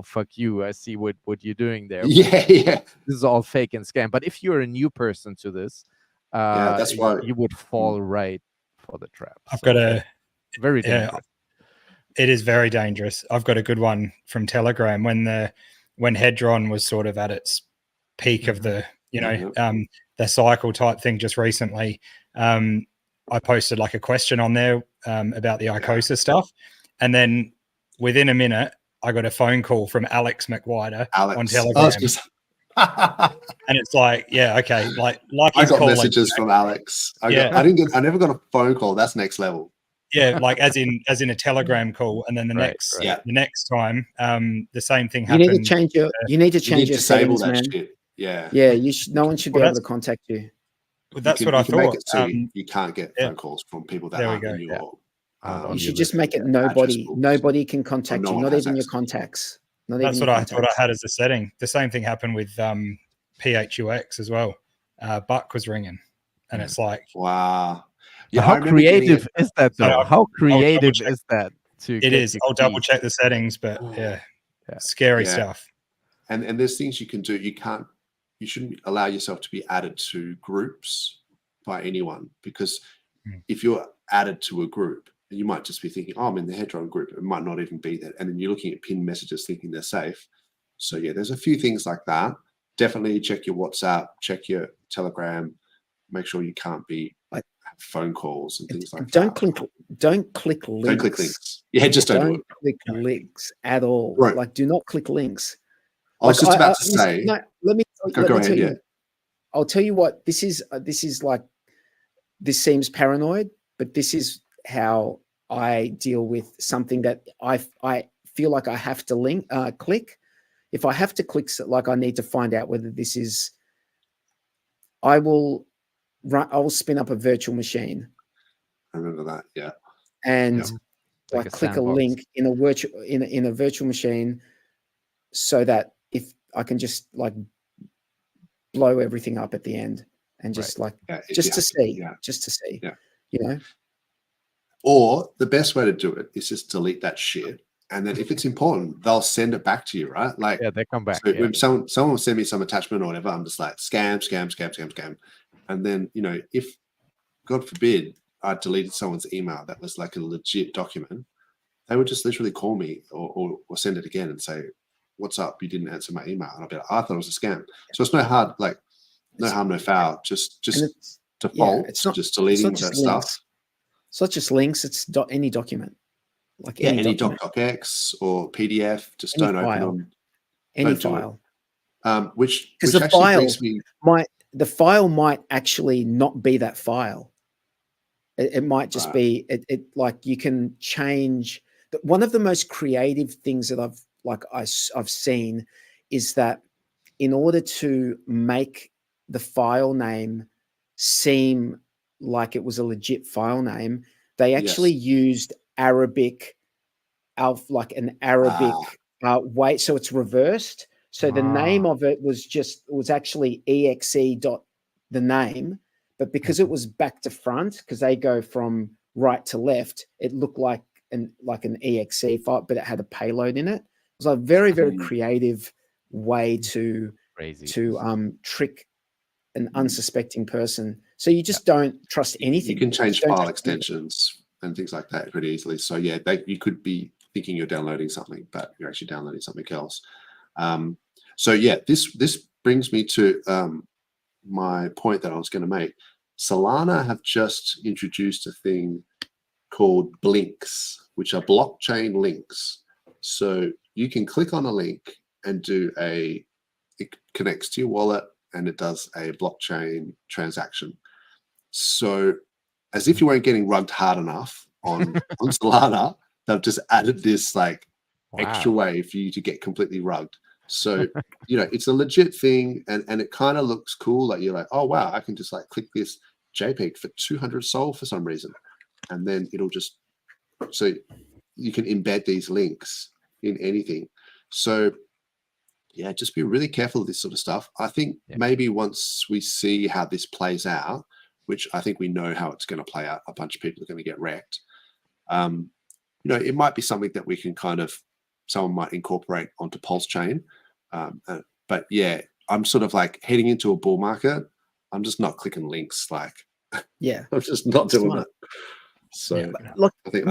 [SPEAKER 2] fuck you. I see what you're doing there.
[SPEAKER 3] Yeah.
[SPEAKER 2] This is all fake and scam. But if you're a new person to this,
[SPEAKER 3] that's why
[SPEAKER 2] you would fall right for the trap.
[SPEAKER 4] I've got a
[SPEAKER 2] very dangerous.
[SPEAKER 4] It is very dangerous. I've got a good one from Telegram when Hedron was sort of at its peak of the the cycle type thing just recently. I posted like a question on there about the ICOSA stuff, and then within a minute I got a phone call from Alex McWhiter
[SPEAKER 3] Alex.
[SPEAKER 4] on Telegram. And it's like, yeah, okay. Like
[SPEAKER 3] I
[SPEAKER 4] he's
[SPEAKER 3] got
[SPEAKER 4] calling,
[SPEAKER 3] messages from Alex. I
[SPEAKER 4] Yeah.
[SPEAKER 3] never got a phone call. That's next level.
[SPEAKER 4] Yeah, like as in a Telegram call, and then the next time, the same thing happened.
[SPEAKER 5] You need to change your
[SPEAKER 3] disable
[SPEAKER 5] settings,
[SPEAKER 3] that
[SPEAKER 5] man.
[SPEAKER 3] shit. Yeah.
[SPEAKER 5] Yeah, no one should be able to contact you.
[SPEAKER 4] Well, that's what I thought.
[SPEAKER 3] Make it so you can't get phone calls from people that aren't in your.
[SPEAKER 5] You should just make it nobody can contact you, not even your contacts.
[SPEAKER 4] That's what I thought I had as a setting. The same thing happened with PHUX as well. Buck was ringing, and it's like,
[SPEAKER 3] wow. Yeah,
[SPEAKER 2] how creative is that though? How creative is that?
[SPEAKER 4] It is. I'll double check the settings, but scary stuff.
[SPEAKER 3] And there's things you can do. You shouldn't allow yourself to be added to groups by anyone, because if you're added to a group, you might just be thinking, oh, I'm in the Hedron group. It might not even be there. And then you're looking at pinned messages thinking they're safe. So yeah, there's a few things like that. Definitely check your WhatsApp, check your Telegram, make sure you can't be phone calls and things like that.
[SPEAKER 5] Don't click links.
[SPEAKER 3] Don't click links. Yeah, just don't
[SPEAKER 5] click links at all.
[SPEAKER 3] Right.
[SPEAKER 5] Like, do not click links.
[SPEAKER 3] I was just about to say.
[SPEAKER 5] No, let me
[SPEAKER 3] go
[SPEAKER 5] tell
[SPEAKER 3] ahead.
[SPEAKER 5] you. I'll tell you what. This is like. This seems paranoid, but this is how I deal with something that I feel like I have to click. If I have to click, like, I need to find out whether this is. I will spin up a virtual machine.
[SPEAKER 3] I remember that, yeah.
[SPEAKER 5] And like click a link in a virtual machine, so that if I can just like blow everything up at the end and just just to see, you know.
[SPEAKER 3] Or the best way to do it is just delete that shit. And then if it's important, they'll send it back to you, right? Like,
[SPEAKER 2] they come back.
[SPEAKER 3] So when someone will send me some attachment or whatever, I'm just like, scam. And then, you know, if, God forbid, I deleted someone's email that was like a legit document, they would just literally call me or send it again and say, what's up? You didn't answer my email. And I'll be like, I thought it was a scam. So it's no harm, no foul. Just default. It's not just deleting that stuff.
[SPEAKER 5] It's not just links. It's any document. Like
[SPEAKER 3] any docx or PDF. Just don't open them.
[SPEAKER 5] Any file.
[SPEAKER 3] Which
[SPEAKER 5] the file the file might actually not be that file. It might just be it. Like, you can change. One of the most creative things that I've seen is that in order to make the file name seem like it was a legit file name, they actually used Arabic, like an Arabic way. So it's reversed. So the name of it was actually exe dot the name, but because it was back to front, because they go from right to left, it looked like an exe file, but it had a payload in it. It was a very, very creative way to trick an unsuspecting person. So you just don't trust anything.
[SPEAKER 3] You can change file extensions and things like that pretty easily. So yeah, you could be thinking you're downloading something, but you're actually downloading something else. So yeah, this brings me to my point that I was going to make. Solana have just introduced a thing called blinks, which are blockchain links. So you can click on a link and it connects to your wallet and it does a blockchain transaction. So as if you weren't getting rugged hard enough on Solana, they've just added this extra way for you to get completely rugged. So, you know, it's a legit thing and it kind of looks cool. Like, you're like, oh, wow, I can just click this JPEG for 200 Sol for some reason. And then it'll just, so you can embed these links in anything. So yeah, just be really careful of this sort of stuff. I think maybe once we see how this plays out, which I think we know how it's going to play out, a bunch of people are going to get wrecked. You know, it might be something that we can someone might incorporate onto PulseChain. But yeah, I'm sort of heading into a bull market. I'm just not clicking links. I'm just not doing it. So
[SPEAKER 5] look, I think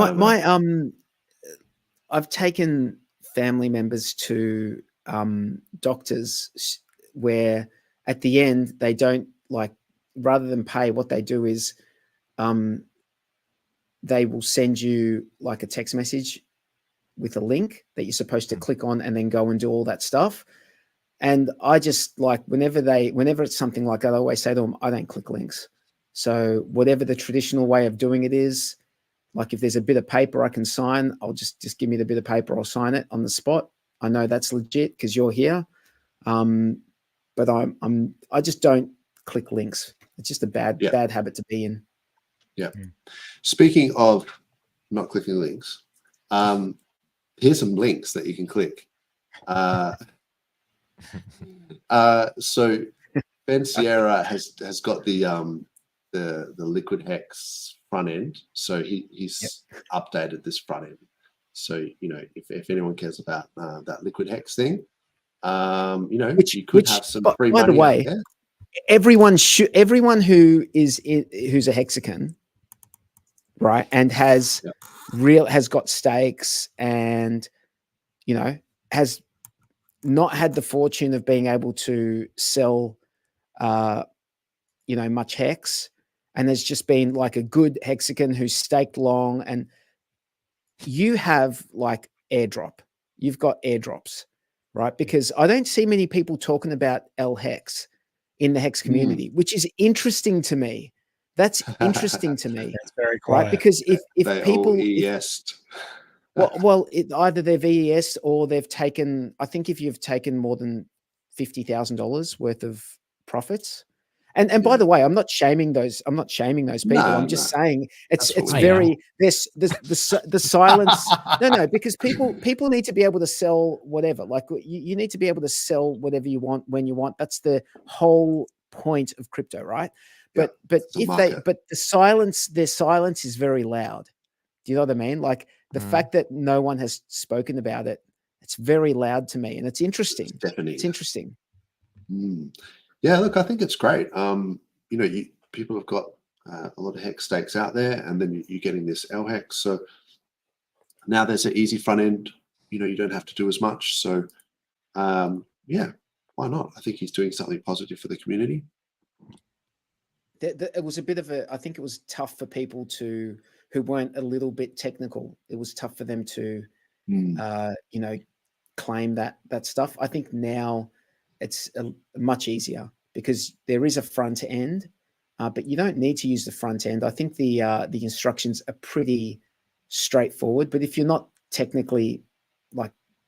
[SPEAKER 5] I've taken family members to doctors where at the end they don't rather than pay, what they do is they will send you a text message with a link that you're supposed to click on and then go and do all that stuff. And I just like whenever it's something like that, I always say to them, I don't click links. So whatever the traditional way of doing it is, like if there's a bit of paper I can sign, I'll just give me the bit of paper, I'll sign it on the spot. I know that's legit because you're here. But I just don't click links. It's just a bad habit to be in.
[SPEAKER 3] Yeah. Speaking of not clicking links, here's some links that you can click. So Ben Sierra has got the Liquid Hex front end. So he's updated this front end. So if anyone cares about that Liquid Hex thing, you could have some free money. By the way,
[SPEAKER 5] everyone who's a hexagon, right, and has got stakes and has not had the fortune of being able to sell much hex, and has just been like a good hexagon who's staked long, and you have like airdrop. You've got airdrops, right? Because I don't see many people talking about L hex in the hex community, which is interesting to me. That's interesting to me.
[SPEAKER 4] That's very quiet.
[SPEAKER 5] Right? Because if people either they've VES or they've taken, I think if you've taken more than $50,000 worth of profits. And by the way, I'm not shaming those people. I'm just saying it's very the silence. No, because people need to be able to sell whatever. Like you need to be able to sell whatever you want when you want. That's the whole point of crypto, right? But their silence is very loud. Do you know what I mean? Like the fact that no one has spoken about it, it's very loud to me, and it's interesting. It's interesting.
[SPEAKER 3] Yeah, look, I think it's great. People have got a lot of hex stakes out there, and then you're getting this L hex. So now there's an easy front end. You don't have to do as much. So why not? I think he's doing something positive for the community.
[SPEAKER 5] It was a bit of I think it was tough for people who weren't a little bit technical. It was tough for them to, claim that stuff. I think now it's much easier because there is a front end, but you don't need to use the front end. I think the instructions are pretty straightforward, but if you're not technically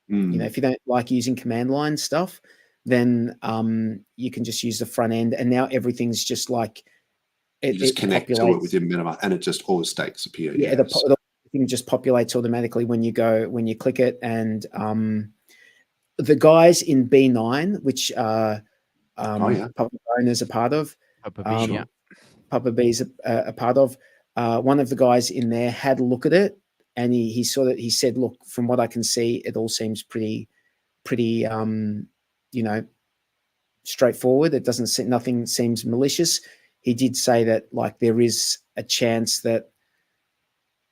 [SPEAKER 5] if you don't like using command line stuff, then you can just use the front end. And now everything's just like,
[SPEAKER 3] you just connect to it within minimum, and it just all stakes appear.
[SPEAKER 5] Yeah, the thing just populates automatically when you click it. And the guys in B9, which Papa Bone is a part of, Papa B's a part of. One of the guys in there had a look at it, and he said, look, from what I can see, it all seems pretty straightforward. It doesn't seem, nothing seems malicious. He did say that like there is a chance that,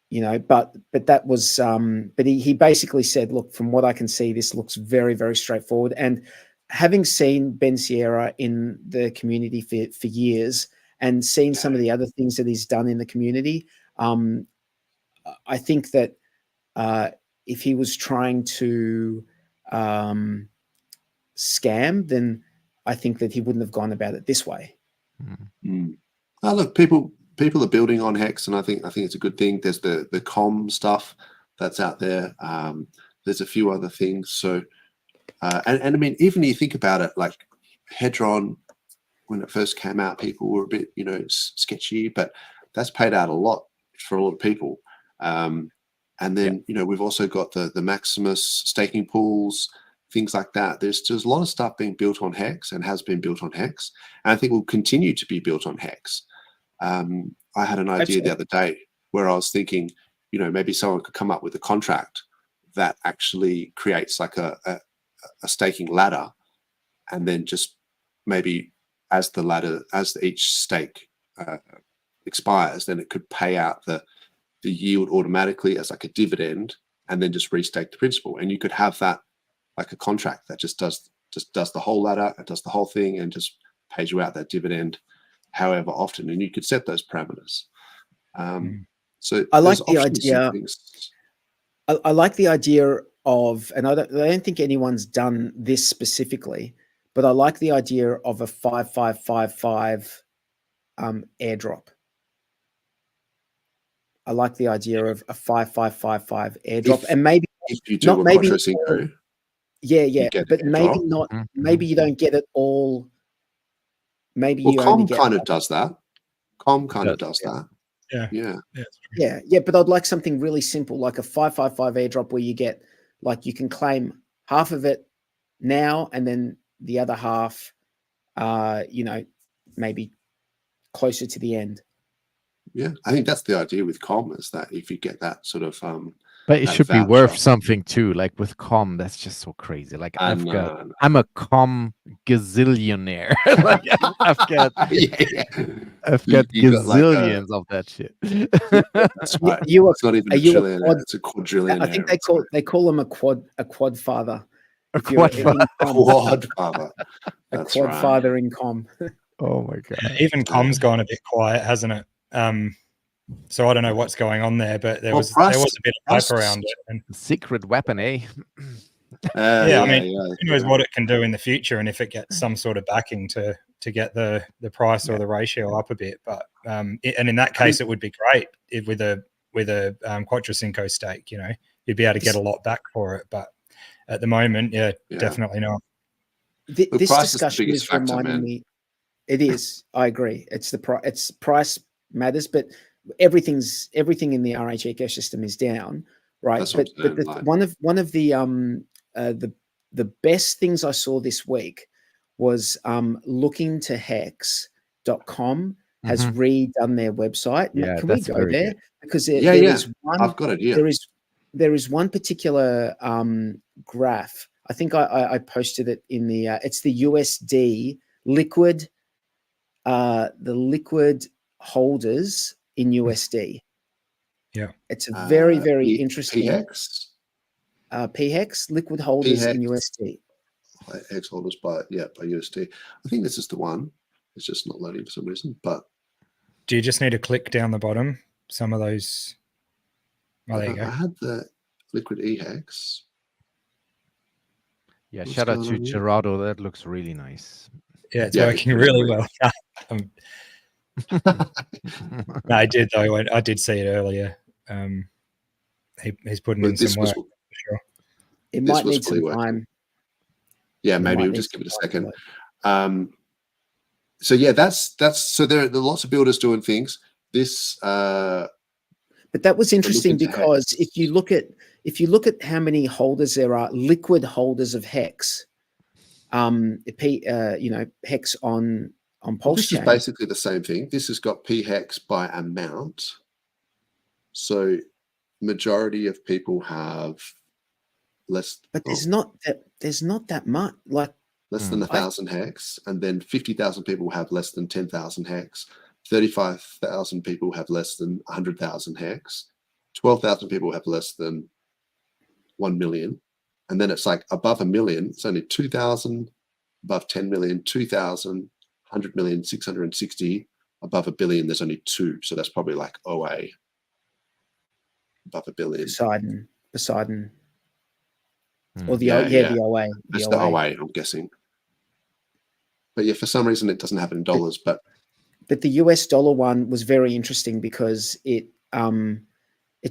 [SPEAKER 5] but that was, but he basically said, look, from what I can see, this looks very, very straightforward. And having seen Ben Sierra in the community for years and seen some of the other things that he's done in the community, I think that if he was trying to scam, then I think that he wouldn't have gone about it this way.
[SPEAKER 3] Look, people are building on Hex, and I think it's a good thing. There's the com stuff that's out there. There's a few other things. So, and I mean, even you think about it, like Hedron, when it first came out, people were a bit, sketchy, but that's paid out a lot for a lot of people. And then, we've also got the Maximus staking pools, things like that. There's a lot of stuff being built on Hex and has been built on Hex, and I think will continue to be built on Hex. I had an idea the other day where I was thinking, maybe someone could come up with a contract that actually creates like a staking ladder, and then just maybe as each stake expires, then it could pay out the yield automatically as like a dividend, and then just restake the principal. And you could have that like a contract that just does the whole ladder, and does the whole thing, and just pays you out that dividend however often, and you could set those parameters. So
[SPEAKER 5] I like the idea. I like the idea of, and I don't think anyone's done this specifically, but I like the idea of a 5555 airdrop. I like the idea of a 5555 airdrop, and maybe
[SPEAKER 3] if you do
[SPEAKER 5] not
[SPEAKER 3] a
[SPEAKER 5] maybe
[SPEAKER 3] Quattro Cinco,
[SPEAKER 5] yeah,
[SPEAKER 3] get
[SPEAKER 5] but
[SPEAKER 3] an
[SPEAKER 5] maybe
[SPEAKER 3] airdrop.
[SPEAKER 5] not. Maybe you don't get it all. Maybe
[SPEAKER 3] Well,
[SPEAKER 5] you
[SPEAKER 3] Com
[SPEAKER 5] only get
[SPEAKER 3] kind of does that. Com kind of does
[SPEAKER 4] Yeah.
[SPEAKER 3] that. Yeah.
[SPEAKER 5] Yeah, but I'd like something really simple, like a 555 airdrop where you get, like, you can claim half of it now and then the other half, maybe closer to the end.
[SPEAKER 3] Yeah, I think that's the idea with Com, is that if you get that sort of
[SPEAKER 2] But it
[SPEAKER 3] that
[SPEAKER 2] should be worth
[SPEAKER 3] voucher.
[SPEAKER 2] something too. Like with Com, that's just so crazy. Like
[SPEAKER 3] I
[SPEAKER 2] I'm
[SPEAKER 3] know.
[SPEAKER 2] a Com gazillionaire. Like I've got
[SPEAKER 3] You got like
[SPEAKER 2] gazillions of that shit.
[SPEAKER 3] that's right.
[SPEAKER 5] You
[SPEAKER 3] It's not even a trillionaire, it's a quadrillionaire.
[SPEAKER 5] I think they call him a quad father.
[SPEAKER 2] A
[SPEAKER 5] If you're
[SPEAKER 2] quad
[SPEAKER 5] in Com.
[SPEAKER 3] quad father.
[SPEAKER 5] A
[SPEAKER 3] That's
[SPEAKER 5] quad
[SPEAKER 3] right.
[SPEAKER 5] father in Com.
[SPEAKER 2] Oh my god!
[SPEAKER 4] Even Com's gone a bit quiet, hasn't it? So I don't know what's going on there, but there was a bit of hype around it. And
[SPEAKER 2] secret weapon, eh?
[SPEAKER 4] I mean, who knows what it can do in the future, and if it gets some sort of backing to get the price or the ratio up a bit. But and in that case, it would be great if with a Quattro Cinco stake. You'd be able to get a lot back for it. But at the moment, definitely not.
[SPEAKER 5] This discussion is reminding me. It is. I agree. It's price matters, but everything in the RH ecosystem is down, right? But one of the best things I saw this week was looking to hex.com has redone their website.
[SPEAKER 2] Yeah,
[SPEAKER 5] can we go there?
[SPEAKER 2] Good.
[SPEAKER 5] Because there is one.
[SPEAKER 3] I've got it here.
[SPEAKER 5] There is one particular graph. I think I posted it in the. It's the USD liquid. The liquid holders in USD.
[SPEAKER 4] Yeah,
[SPEAKER 5] it's a very interesting.
[SPEAKER 3] PHEX
[SPEAKER 5] liquid holders in USD.
[SPEAKER 3] Hex holders by USD. I think this is the one. It's just not loading for some reason. But
[SPEAKER 4] do you just need to click down the bottom? Some of those. Oh, there you go.
[SPEAKER 3] I had the liquid EHEX.
[SPEAKER 2] Yeah, shout out to Gerardo. That looks really nice.
[SPEAKER 4] Yeah, it's working really well. No, I did though. I did see it earlier. He's putting in some work. For sure.
[SPEAKER 5] It might need some time.
[SPEAKER 3] Yeah, maybe we'll just give it a second. So yeah, that's so there are lots of builders doing things. This,
[SPEAKER 5] but that was interesting because if you look at how many holders there are, liquid holders of Hex, Hex on PulseChain.
[SPEAKER 3] This is basically the same thing. This has got PHEX by amount. So majority of people have less.
[SPEAKER 5] But there's not that much. Like
[SPEAKER 3] less than 1,000 hex, and then 50,000 people have less than 10,000 hex. 35,000 people have less than 100,000 hex. 12,000 people have less than 1 million. And then it's like above 1 million, it's only 2,000, above 10 million, 2,000, 100 million, 660, above 1 billion, there's only 2. So that's probably like OA. Above 1 billion.
[SPEAKER 5] Poseidon. Or the OA.
[SPEAKER 3] That's the OA, I'm guessing. But yeah, for some reason it doesn't happen in dollars. But
[SPEAKER 5] the US dollar one was very interesting because it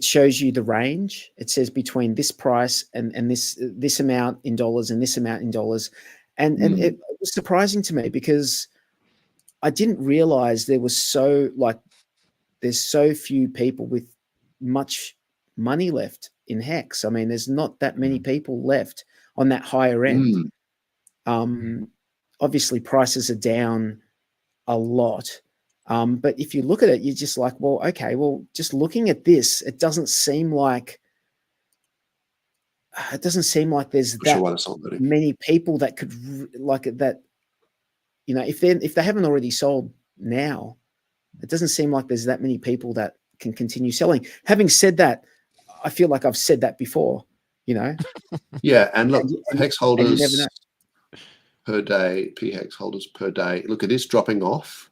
[SPEAKER 5] shows you the range. It says between this price and this amount in dollars and this amount in dollars. And it was surprising to me because I didn't realize there's so few people with much money left in Hex. I mean, there's not that many people left on that higher end. Obviously prices are down a lot. But if you look at it, you're just like, well, okay, well, just looking at this, it doesn't seem like there's that many people that could like that. If they haven't already sold now, it doesn't seem like there's that many people that can continue selling. Having said that, I feel like I've said that before,
[SPEAKER 3] Yeah, and look, Hex holders per day, PHEX holders per day. Look, it is dropping off.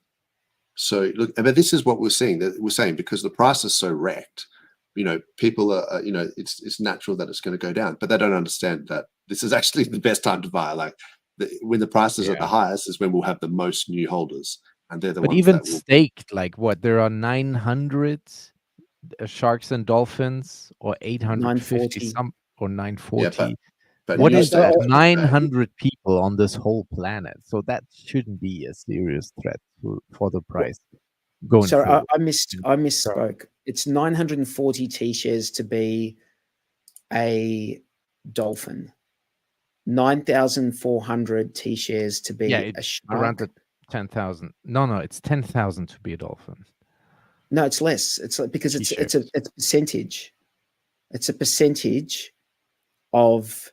[SPEAKER 3] So look, but this is what we're seeing. That we're saying because the price is so wrecked, people are, it's natural that it's going to go down, but they don't understand that this is actually the best time to buy. Like when the price is at the highest is when we'll have the most new holders, and they're the ones
[SPEAKER 2] even
[SPEAKER 3] that will...
[SPEAKER 2] staked, like what, there are 900 sharks and dolphins, or 850 some, or 940.
[SPEAKER 3] But
[SPEAKER 2] what
[SPEAKER 3] new
[SPEAKER 2] is that?
[SPEAKER 3] stakes,
[SPEAKER 2] 900 people on this whole planet. So that shouldn't be a serious threat for the price going forward.
[SPEAKER 5] I misspoke. It's 940 T-shares to be a dolphin. 9,400 T-shares to be a shark.
[SPEAKER 2] Around the 10,000. No, it's 10,000 to be a dolphin.
[SPEAKER 5] No, it's less. It's like, because it's a percentage. It's a percentage of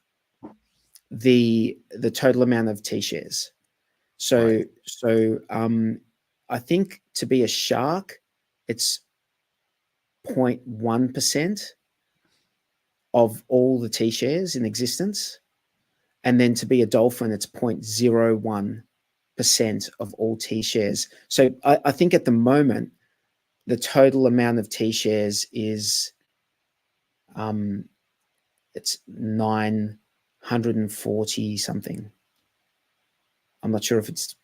[SPEAKER 5] the total amount of T-shares. So I think to be a shark, it's 0.1% of all the T-shares in existence. And then to be a dolphin, it's 0.01% of all T-shares. So I think at the moment, the total amount of T-shares is it's 940 something. I'm not sure if it's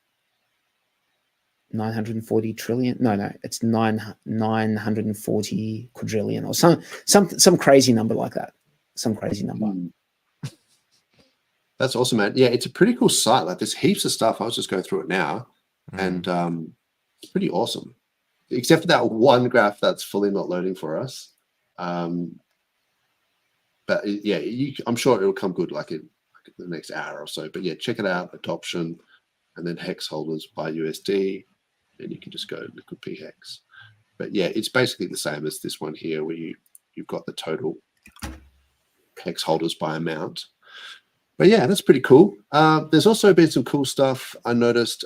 [SPEAKER 5] 940 trillion. No, it's 940 quadrillion or some crazy number like that. Some crazy number.
[SPEAKER 3] That's awesome, man. Yeah, it's a pretty cool site. Like there's heaps of stuff. I was just going through it now, and it's pretty awesome. Except for that one graph that's fully not loading for us. But yeah, I'm sure it'll come good like in the next hour or so. But yeah, check it out. Adoption, and then hex holders by USD, and you can just go liquid P hex. But yeah, it's basically the same as this one here, where you've got the total hex holders by amount. But yeah, that's pretty cool. There's also been some cool stuff I noticed.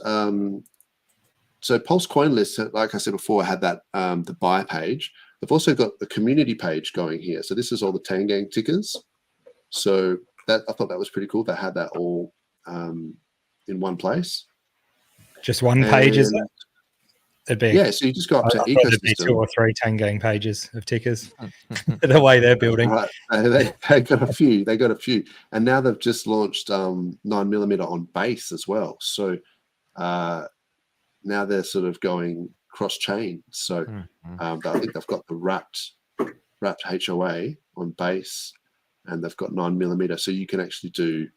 [SPEAKER 3] So Pulse Coin List, like I said before, had that the buy page. They've also got the community page going here. So this is all the Tangang tickers. So I thought that was pretty cool. They had that all in one place.
[SPEAKER 4] Just one page, is it? It'd be,
[SPEAKER 3] yeah, so you just go up to ecosystem.
[SPEAKER 4] It'd be 2 or 3 Tangang pages of tickers. The way they're building.
[SPEAKER 3] Right. They got a few. They got a few. And now they've just launched 9mm on base as well. So now they're sort of going cross-chain. So I think they've got the wrapped HOA on base, and they've got 9mm. So you can actually do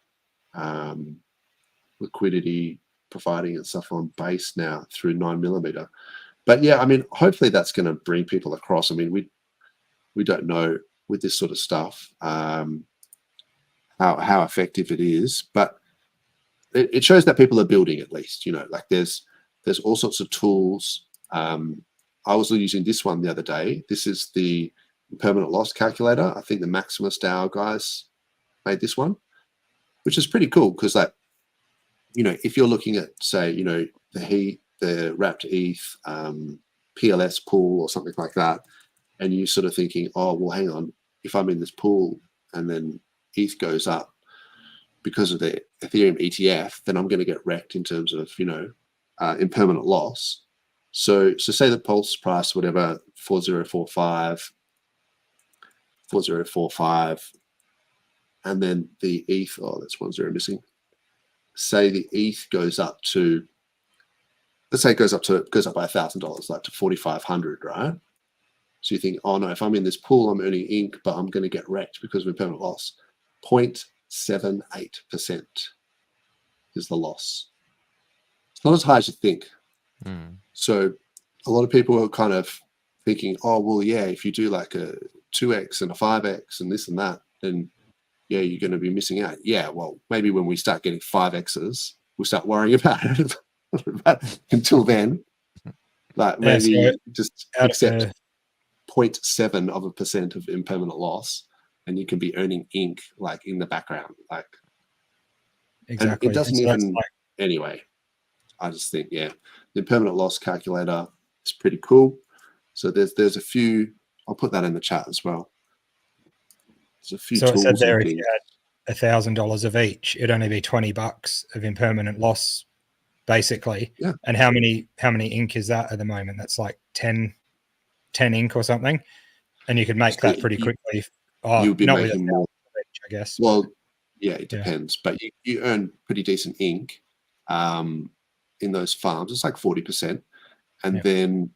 [SPEAKER 3] liquidity providing and stuff on base now through 9mm. But yeah, I mean, hopefully that's going to bring people across. I mean, we don't know with this sort of stuff how effective it is, but it shows that people are building, at least, like there's all sorts of tools. I was using this one the other day. This is the permanent loss calculator. I think the Maximus DAO guys made this one, which is pretty cool because, like, if you're looking at, say, the wrapped ETH PLS pool or something like that, and you're sort of thinking, oh, well, hang on, if I'm in this pool and then ETH goes up because of the Ethereum ETF, then I'm going to get wrecked in terms of, impermanent loss. So say the Pulse price, whatever, 4045, and then the ETH, that's 10 missing. Say the ETH goes up to, let's say it goes up by $1,000, like to 4,500, right? So you think, oh no, if I'm in this pool, I'm earning ink, but I'm going to get wrecked because of impermanent loss. 0.78% is the loss. It's not as high as you think. So a lot of people are kind of thinking, oh, well, yeah, if you do like a 2x and a 5x and this and that, then yeah, you're going to be missing out. Yeah, well, maybe when we start getting 5x's, we'll start worrying about it. But until then, like maybe just accept 0.7% of impermanent loss, and you can be earning ink like in the background. Like, exactly. And it doesn't even anyway. I just think, yeah, the impermanent loss calculator is pretty cool. So there's a few. I'll put that in the chat as well. There's a few tools. So it said there, if you
[SPEAKER 4] had $1,000 of each, it'd only be $20 of impermanent loss, basically.
[SPEAKER 3] Yeah.
[SPEAKER 4] And how many ink is that at the moment? That's like 10 ink or something. And you could make
[SPEAKER 3] So
[SPEAKER 4] that pretty quickly. Oh,
[SPEAKER 3] you'll be
[SPEAKER 4] not with
[SPEAKER 3] making
[SPEAKER 4] a
[SPEAKER 3] more.
[SPEAKER 4] I guess.
[SPEAKER 3] Well, yeah, it depends, but you earn pretty decent ink in those farms. It's like 40%, and then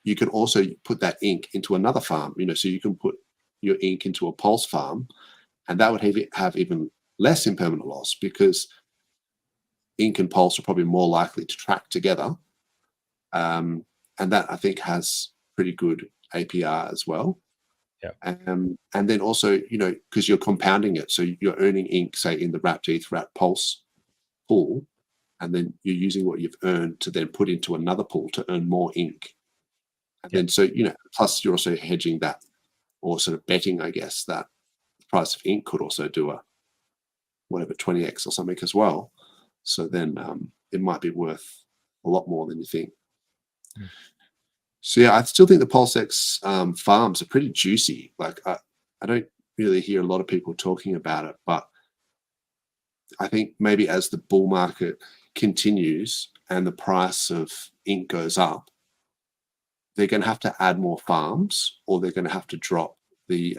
[SPEAKER 3] you can also put that ink into another farm. So you can put your ink into a Pulse farm, and that would have even less impermanent loss because ink and Pulse are probably more likely to track together, and that I think has pretty good APR as well.
[SPEAKER 4] Yeah.
[SPEAKER 3] And then also, because you're compounding it, so you're earning ink, say in the wrapped ETH, wrapped Pulse pool, and then you're using what you've earned to then put into another pool to earn more ink. And then, so, plus you're also hedging that, or sort of betting, I guess, that the price of ink could also do a, 20x or something as well. So then it might be worth a lot more than you think.
[SPEAKER 2] Mm.
[SPEAKER 3] So yeah, I still think the PulseX farms are pretty juicy. Like I don't really hear a lot of people talking about it, but I think maybe as the bull market continues and the price of ink goes up, they're going to have to add more farms, or they're going to have to drop the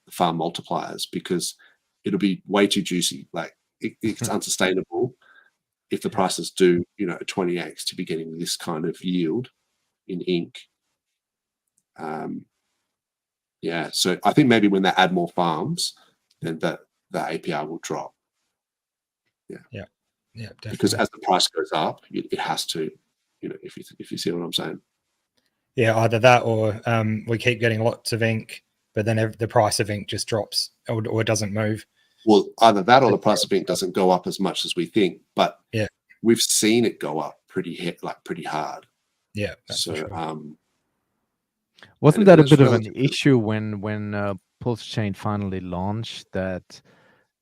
[SPEAKER 3] farm multipliers, because it'll be way too juicy. Like it's unsustainable if the prices do, a 20x to be getting this kind of yield in ink. So I think maybe when they add more farms, then the APR will drop.
[SPEAKER 4] Yeah, definitely.
[SPEAKER 3] Because as the price goes up, it has to, if you see what I'm saying.
[SPEAKER 4] Yeah, either that or we keep getting lots of ink, but then the price of ink just drops or doesn't move.
[SPEAKER 3] Well, either that or the price of ink doesn't go up as much as we think, but we've seen it go up pretty hard.
[SPEAKER 4] Yeah, that's for sure.
[SPEAKER 2] Wasn't that a bit of an issue when PulseChain finally launched, that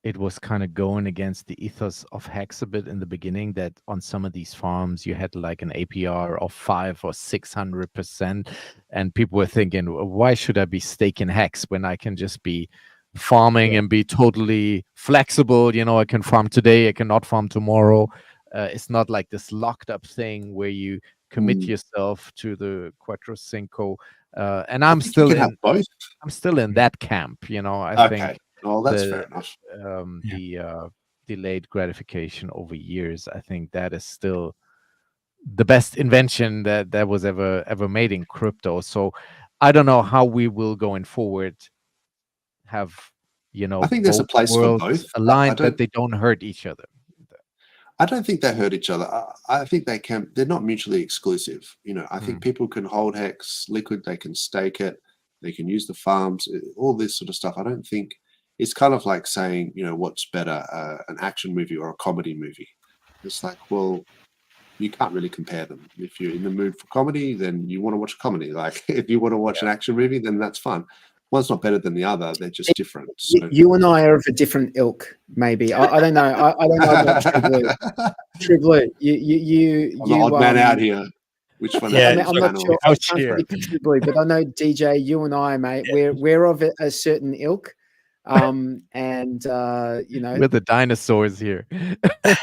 [SPEAKER 2] it was kind of going against the ethos of Hex a bit in the beginning, that on some of these farms you had like an APR of 500 or 600%, and people were thinking, why should I be staking Hex when I can just be farming and be totally flexible? I can farm today, I cannot farm tomorrow. It's not like this locked up thing where you commit yourself to the Quattro Cinco. And I'm still in that camp. I think.
[SPEAKER 3] Oh, that's fair enough.
[SPEAKER 2] The delayed gratification over years, I think that is still the best invention that was ever made in crypto. So I don't know how we will going forward have
[SPEAKER 3] I think there's a place for both
[SPEAKER 2] aligned, but they don't hurt each other.
[SPEAKER 3] I don't think they hurt each other. I think they're not mutually exclusive. I think people can hold Hex liquid, they can stake it, they can use the farms, all this sort of stuff. I don't think it's kind of like saying, what's better, an action movie or a comedy movie? It's like, well, you can't really compare them. If you're in the mood for comedy, then you want to watch a comedy. Like if you want to watch an action movie, then that's fun. One's not better than the other. They're just different. So.
[SPEAKER 5] You and I are of a different ilk, maybe. I don't know. I don't know about True Blue. True Blue. I'm
[SPEAKER 3] the odd man out here. Which one?
[SPEAKER 5] I'm not sure. I can't speak for True Blue, but I know DJ, you and I, mate, we're of a certain ilk. We're
[SPEAKER 2] the dinosaurs here.
[SPEAKER 5] I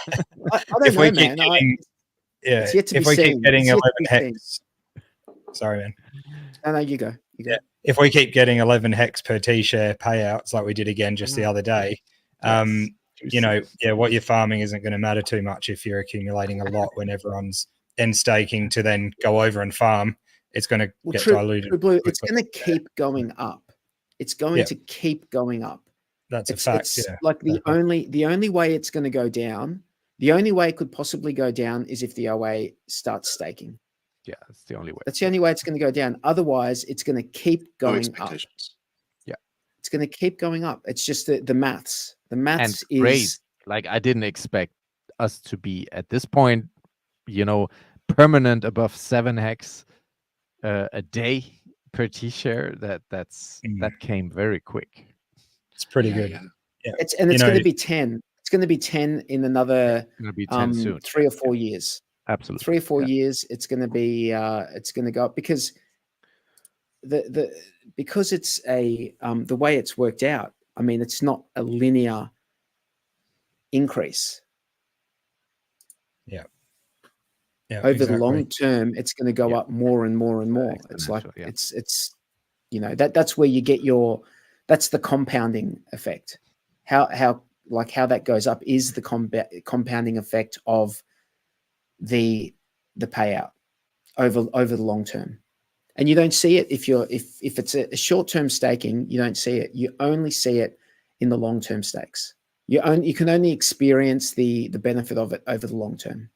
[SPEAKER 5] don't know, man. It's yet to be seen.
[SPEAKER 4] If we keep getting 11 hex, sorry, man.
[SPEAKER 5] No, you go.
[SPEAKER 4] If we keep getting 11 hex per T-share payouts like we did again just the other day, what you're farming isn't going to matter too much if you're accumulating a lot when everyone's end staking to then go over and farm. It's going to get diluted.
[SPEAKER 5] Blue, it's going to keep going up. It's going to keep going up.
[SPEAKER 4] That's a fact.
[SPEAKER 5] It's like the only way it's going to go down, the only way it could possibly go down is if the OA starts staking.
[SPEAKER 2] Yeah, that's the only way.
[SPEAKER 5] That's the only way it's going to go down. Otherwise, it's going to keep going up.
[SPEAKER 2] Yeah,
[SPEAKER 5] it's going to keep going up. It's just the maths. The maths
[SPEAKER 2] is great. Like I didn't expect us to be at this point, permanent above 7 hex a day per T-share. That came very quick.
[SPEAKER 4] It's pretty good.
[SPEAKER 5] Yeah. It's going to be 10. It's going to be 10 in another
[SPEAKER 2] 10
[SPEAKER 5] 3 or 4 years.
[SPEAKER 2] Absolutely.
[SPEAKER 5] 3 or 4 years, it's going to be it's going to go up because because it's the way it's worked out. I mean, it's not a linear increase.
[SPEAKER 4] Yeah.
[SPEAKER 5] Over the long term, it's going to go up more and more and more. It's like it's You know, that's where you get that's the compounding effect. How that goes up is the compounding effect of the payout over the long term. And you don't see it if it's a short-term staking, you don't see it. You only see it in the long-term stakes. You can only experience the benefit of it over the long term.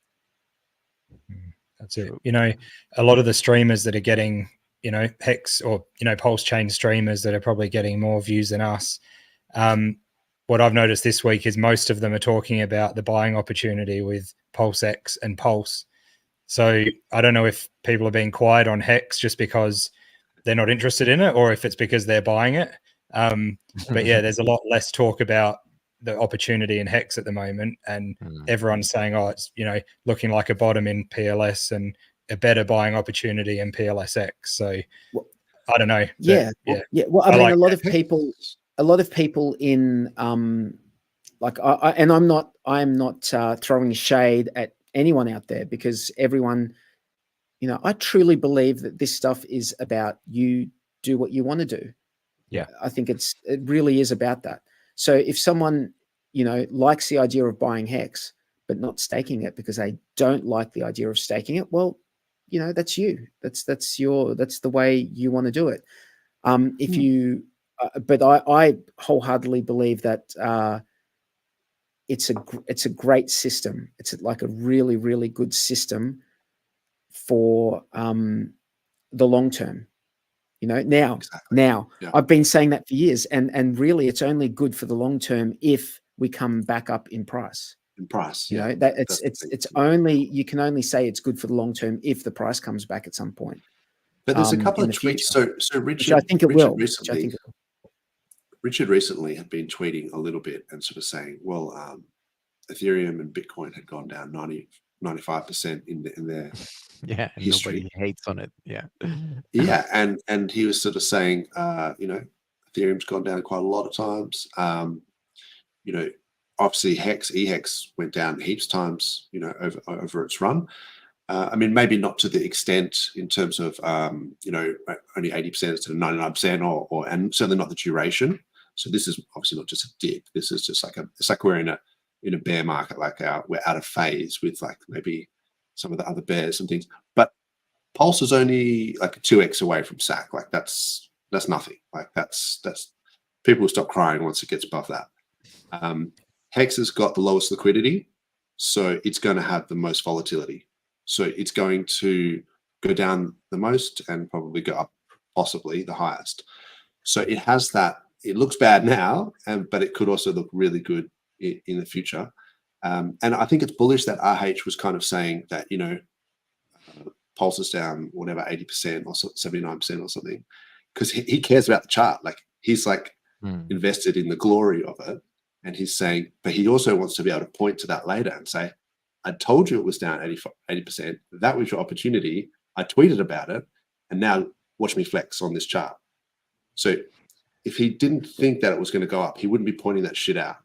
[SPEAKER 4] That's it. You know, a lot of the streamers that are getting, you know, Hex or, you know, PulseChain streamers that are probably getting more views than us. What I've noticed this week is most of them are talking about the buying opportunity with PulseX and Pulse. So I don't know if people are being quiet on Hex just because they're not interested in it, or if it's because they're buying it. But yeah, there's a lot less talk about the opportunity in Hex at the moment, and everyone's saying, oh, it's, you know, looking like a bottom in PLS and a better buying opportunity in PLSX. So I don't know.
[SPEAKER 5] Yeah. Well, I mean, like a lot of people in like I'm not throwing shade at anyone out there, because everyone, you know, I truly believe that this stuff is about you do what you want to do.
[SPEAKER 2] Yeah.
[SPEAKER 5] I think it really is about that. So if someone, you know, likes the idea of buying Hex, but not staking it because they don't like the idea of staking it, well, you know, that's you. That's the way you want to do it. If you, but I wholeheartedly believe that it's a great system. It's like a really, really good system for the long term. You know, now I've been saying that for years, and really it's only good for the long term if we come back up in price. You know, that it's only, you can only say it's good for the long term if the price comes back at some point.
[SPEAKER 3] But there's a couple of tweets. So Richard,
[SPEAKER 5] which I think it will.
[SPEAKER 3] Richard recently had been tweeting a little bit and sort of saying, well, Ethereum and Bitcoin had gone down 95% in their history.
[SPEAKER 2] Nobody hates on it.
[SPEAKER 3] Yeah, and he was sort of saying, you know, Ethereum's gone down quite a lot of times. You know, obviously EHEX went down heaps times, you know, over its run. I mean, maybe not to the extent in terms of, you know, only 80% instead of 99%, or and certainly not the duration. So this is obviously not just a dip. This is just like it's like we're in a bear market, like we're out of phase with like maybe some of the other bears and things. But Pulse is only like a 2x away from SAC. Like that's nothing. Like that's people will stop crying once it gets above that. Hex has got the lowest liquidity, so it's going to have the most volatility. So it's going to go down the most and probably go up possibly the highest. So it has that. It looks bad now, but it could also look really good in the future. And I think it's bullish that RH was kind of saying that, you know, Pulse is down whatever 80% or 79% or something, because he cares about the chart. Like he's like invested in the glory of it, and he's saying, but he also wants to be able to point to that later and say, I told you it was down 80%. That was your opportunity. I tweeted about it, and now watch me flex on this chart. So if he didn't think that it was going to go up, he wouldn't be pointing that shit out.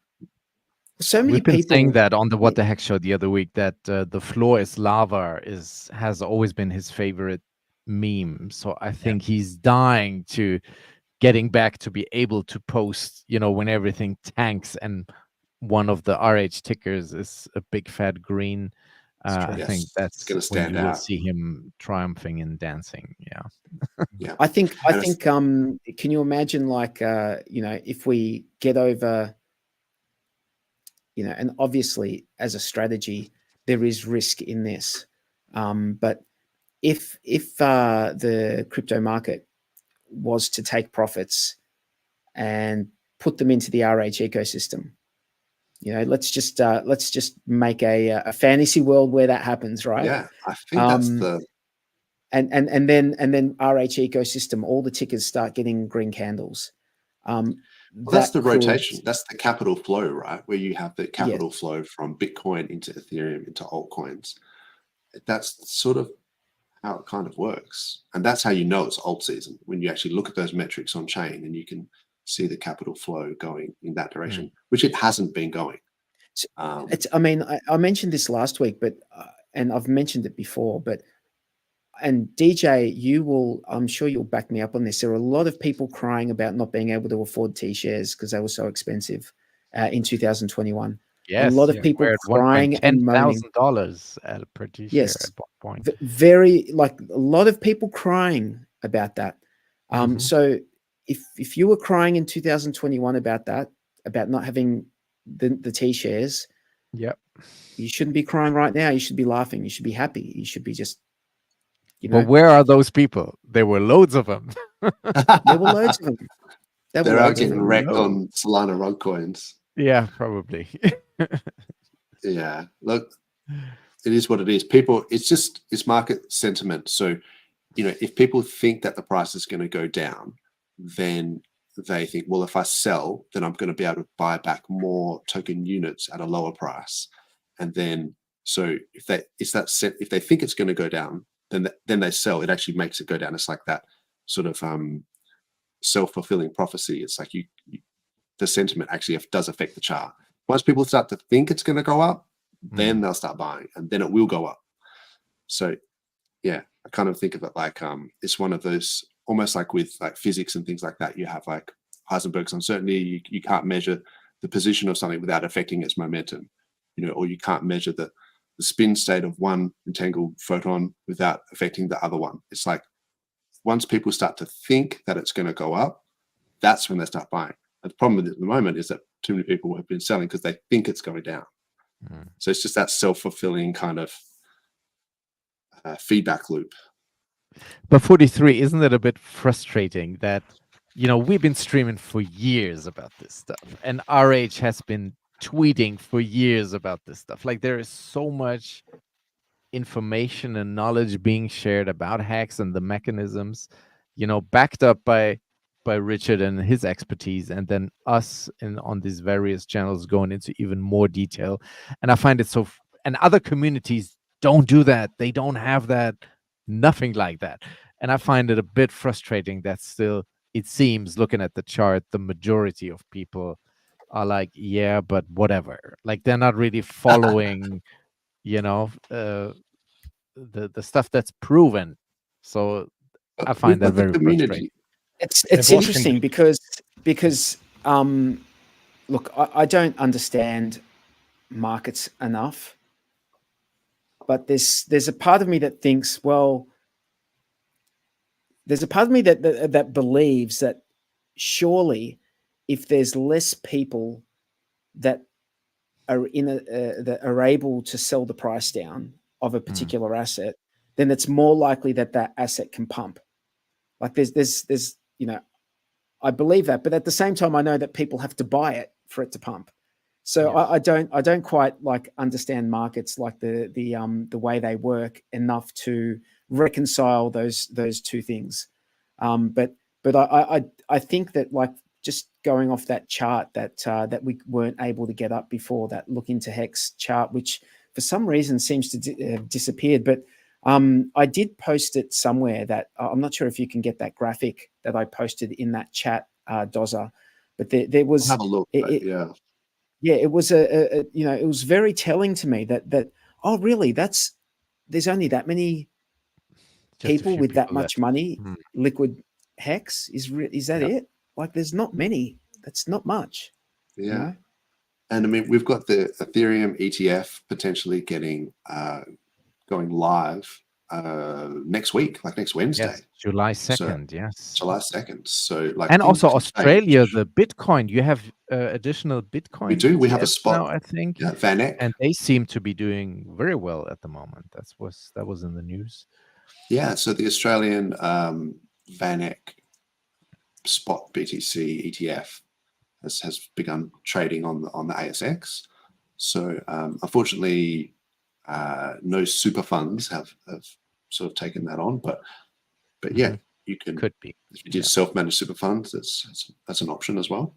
[SPEAKER 5] So many
[SPEAKER 2] We've been
[SPEAKER 5] people
[SPEAKER 2] saying that on the What the Heck show the other week, that the floor is lava has always been his favorite meme. So I think he's dying to getting back to be able to post, you know, when everything tanks and one of the RH tickers is a big fat green. I think that's
[SPEAKER 3] going to stand
[SPEAKER 2] when you
[SPEAKER 3] out.
[SPEAKER 2] will see him triumphing and dancing. Yeah.
[SPEAKER 5] I think can you imagine, like, you know, if we get over, you know, and obviously as a strategy there is risk in this, but if the crypto market was to take profits and put them into the RH ecosystem, you know, let's just make a fantasy world where that happens, right?
[SPEAKER 3] Yeah, I think that's the
[SPEAKER 5] and then RH ecosystem, all the tickers start getting green candles.
[SPEAKER 3] Well, that's the rotation. That's the capital flow, right? Where you have the capital flow from Bitcoin into Ethereum into altcoins. That's sort of how it kind of works, and that's how you know it's alt season, when you actually look at those metrics on chain and you can see the capital flow going in that direction, which it hasn't been going.
[SPEAKER 5] I mean, I mentioned this last week, but and I've mentioned it before, but and DJ, I'm sure you'll back me up on this. There are a lot of people crying about not being able to afford T-shares because they were so expensive in 2021.
[SPEAKER 2] Yes,
[SPEAKER 5] a lot of people crying and moaning.
[SPEAKER 2] $10,000 per T-share
[SPEAKER 5] Yes,
[SPEAKER 2] at one point.
[SPEAKER 5] Very, like, a lot of people crying about that. So if you were crying in 2021 about that, about not having the T-shares,
[SPEAKER 2] yep,
[SPEAKER 5] you shouldn't be crying right now. You should be laughing. You should be happy. You should be just,
[SPEAKER 2] But where are those people? There were loads of them.
[SPEAKER 5] There were loads of them.
[SPEAKER 3] They're out getting wrecked on Solana rug coins.
[SPEAKER 2] Yeah, probably.
[SPEAKER 3] Yeah, look, it is what it is. People, it's market sentiment. So, if people think that the price is going to go down, then they think, well, if I sell, then I'm going to be able to buy back more token units at a lower price. And then, so if they think it's going to go down, then they sell. It actually makes it go down. It's like that sort of self-fulfilling prophecy. It's like the sentiment actually does affect the chart. Once people start to think it's going to go up, then they'll start buying, and then it will go up. So, yeah, I kind of think of it like it's one of those, almost like with like physics and things like that. You have like Heisenberg's uncertainty. You can't measure the position of something without affecting its momentum, or you can't measure the spin state of one entangled photon without affecting the other one. It's like once people start to think that it's going to go up, that's when they start buying. And the problem at the moment is that too many people have been selling because they think it's going down. So it's just that self-fulfilling kind of feedback loop.
[SPEAKER 2] But 43, isn't it a bit frustrating that, we've been streaming for years about this stuff, and RH has been tweeting for years about this stuff. Like, there is so much information and knowledge being shared about hacks and the mechanisms, backed up by Richard and his expertise, and then us on these various channels going into even more detail. And I find it and other communities don't do that. They don't have that, nothing like that. And I find it a bit frustrating that still, it seems, looking at the chart, the majority of people are like, yeah, but whatever. Like, they're not really following, the stuff that's proven. So I find that very frustrating.
[SPEAKER 5] It's interesting because look, I don't understand markets enough, but there's a part of me that thinks, well, there's a part of me that believes that surely if there's less people that are that are able to sell the price down of a particular asset, then it's more likely that asset can pump. Like there's I believe that, but at the same time, I know that people have to buy it for it to pump. So yes. I don't quite understand markets like the way they work enough to reconcile those two things. But I think that just going off that chart that we weren't able to get up before, that look into Hex chart, which for some reason seems to have disappeared, but I did post it somewhere that I'm not sure if you can get that graphic that I posted in that chat, Dozer, but there was,
[SPEAKER 3] I'll have a look.
[SPEAKER 5] It was it was very telling to me that oh really, there's only that many people with that much money, liquid Hex is that it? Like, there's not many. That's not much.
[SPEAKER 3] Yeah. And I mean, we've got the Ethereum ETF potentially going live next week, like next Wednesday.
[SPEAKER 2] Yes, July 2nd, yes.
[SPEAKER 3] July 2nd. So
[SPEAKER 2] and also Australia, the Bitcoin, you have additional Bitcoin.
[SPEAKER 3] We do. We have a spot
[SPEAKER 2] now, I think.
[SPEAKER 3] Yeah, VanEck.
[SPEAKER 2] And they seem to be doing very well at the moment. That was in the news.
[SPEAKER 3] Yeah, so the Australian VanEck spot BTC ETF has begun trading on the ASX. So unfortunately, no super funds have sort of taken that on, but yeah, you could be. If you did self-managed super funds, that's an option as well.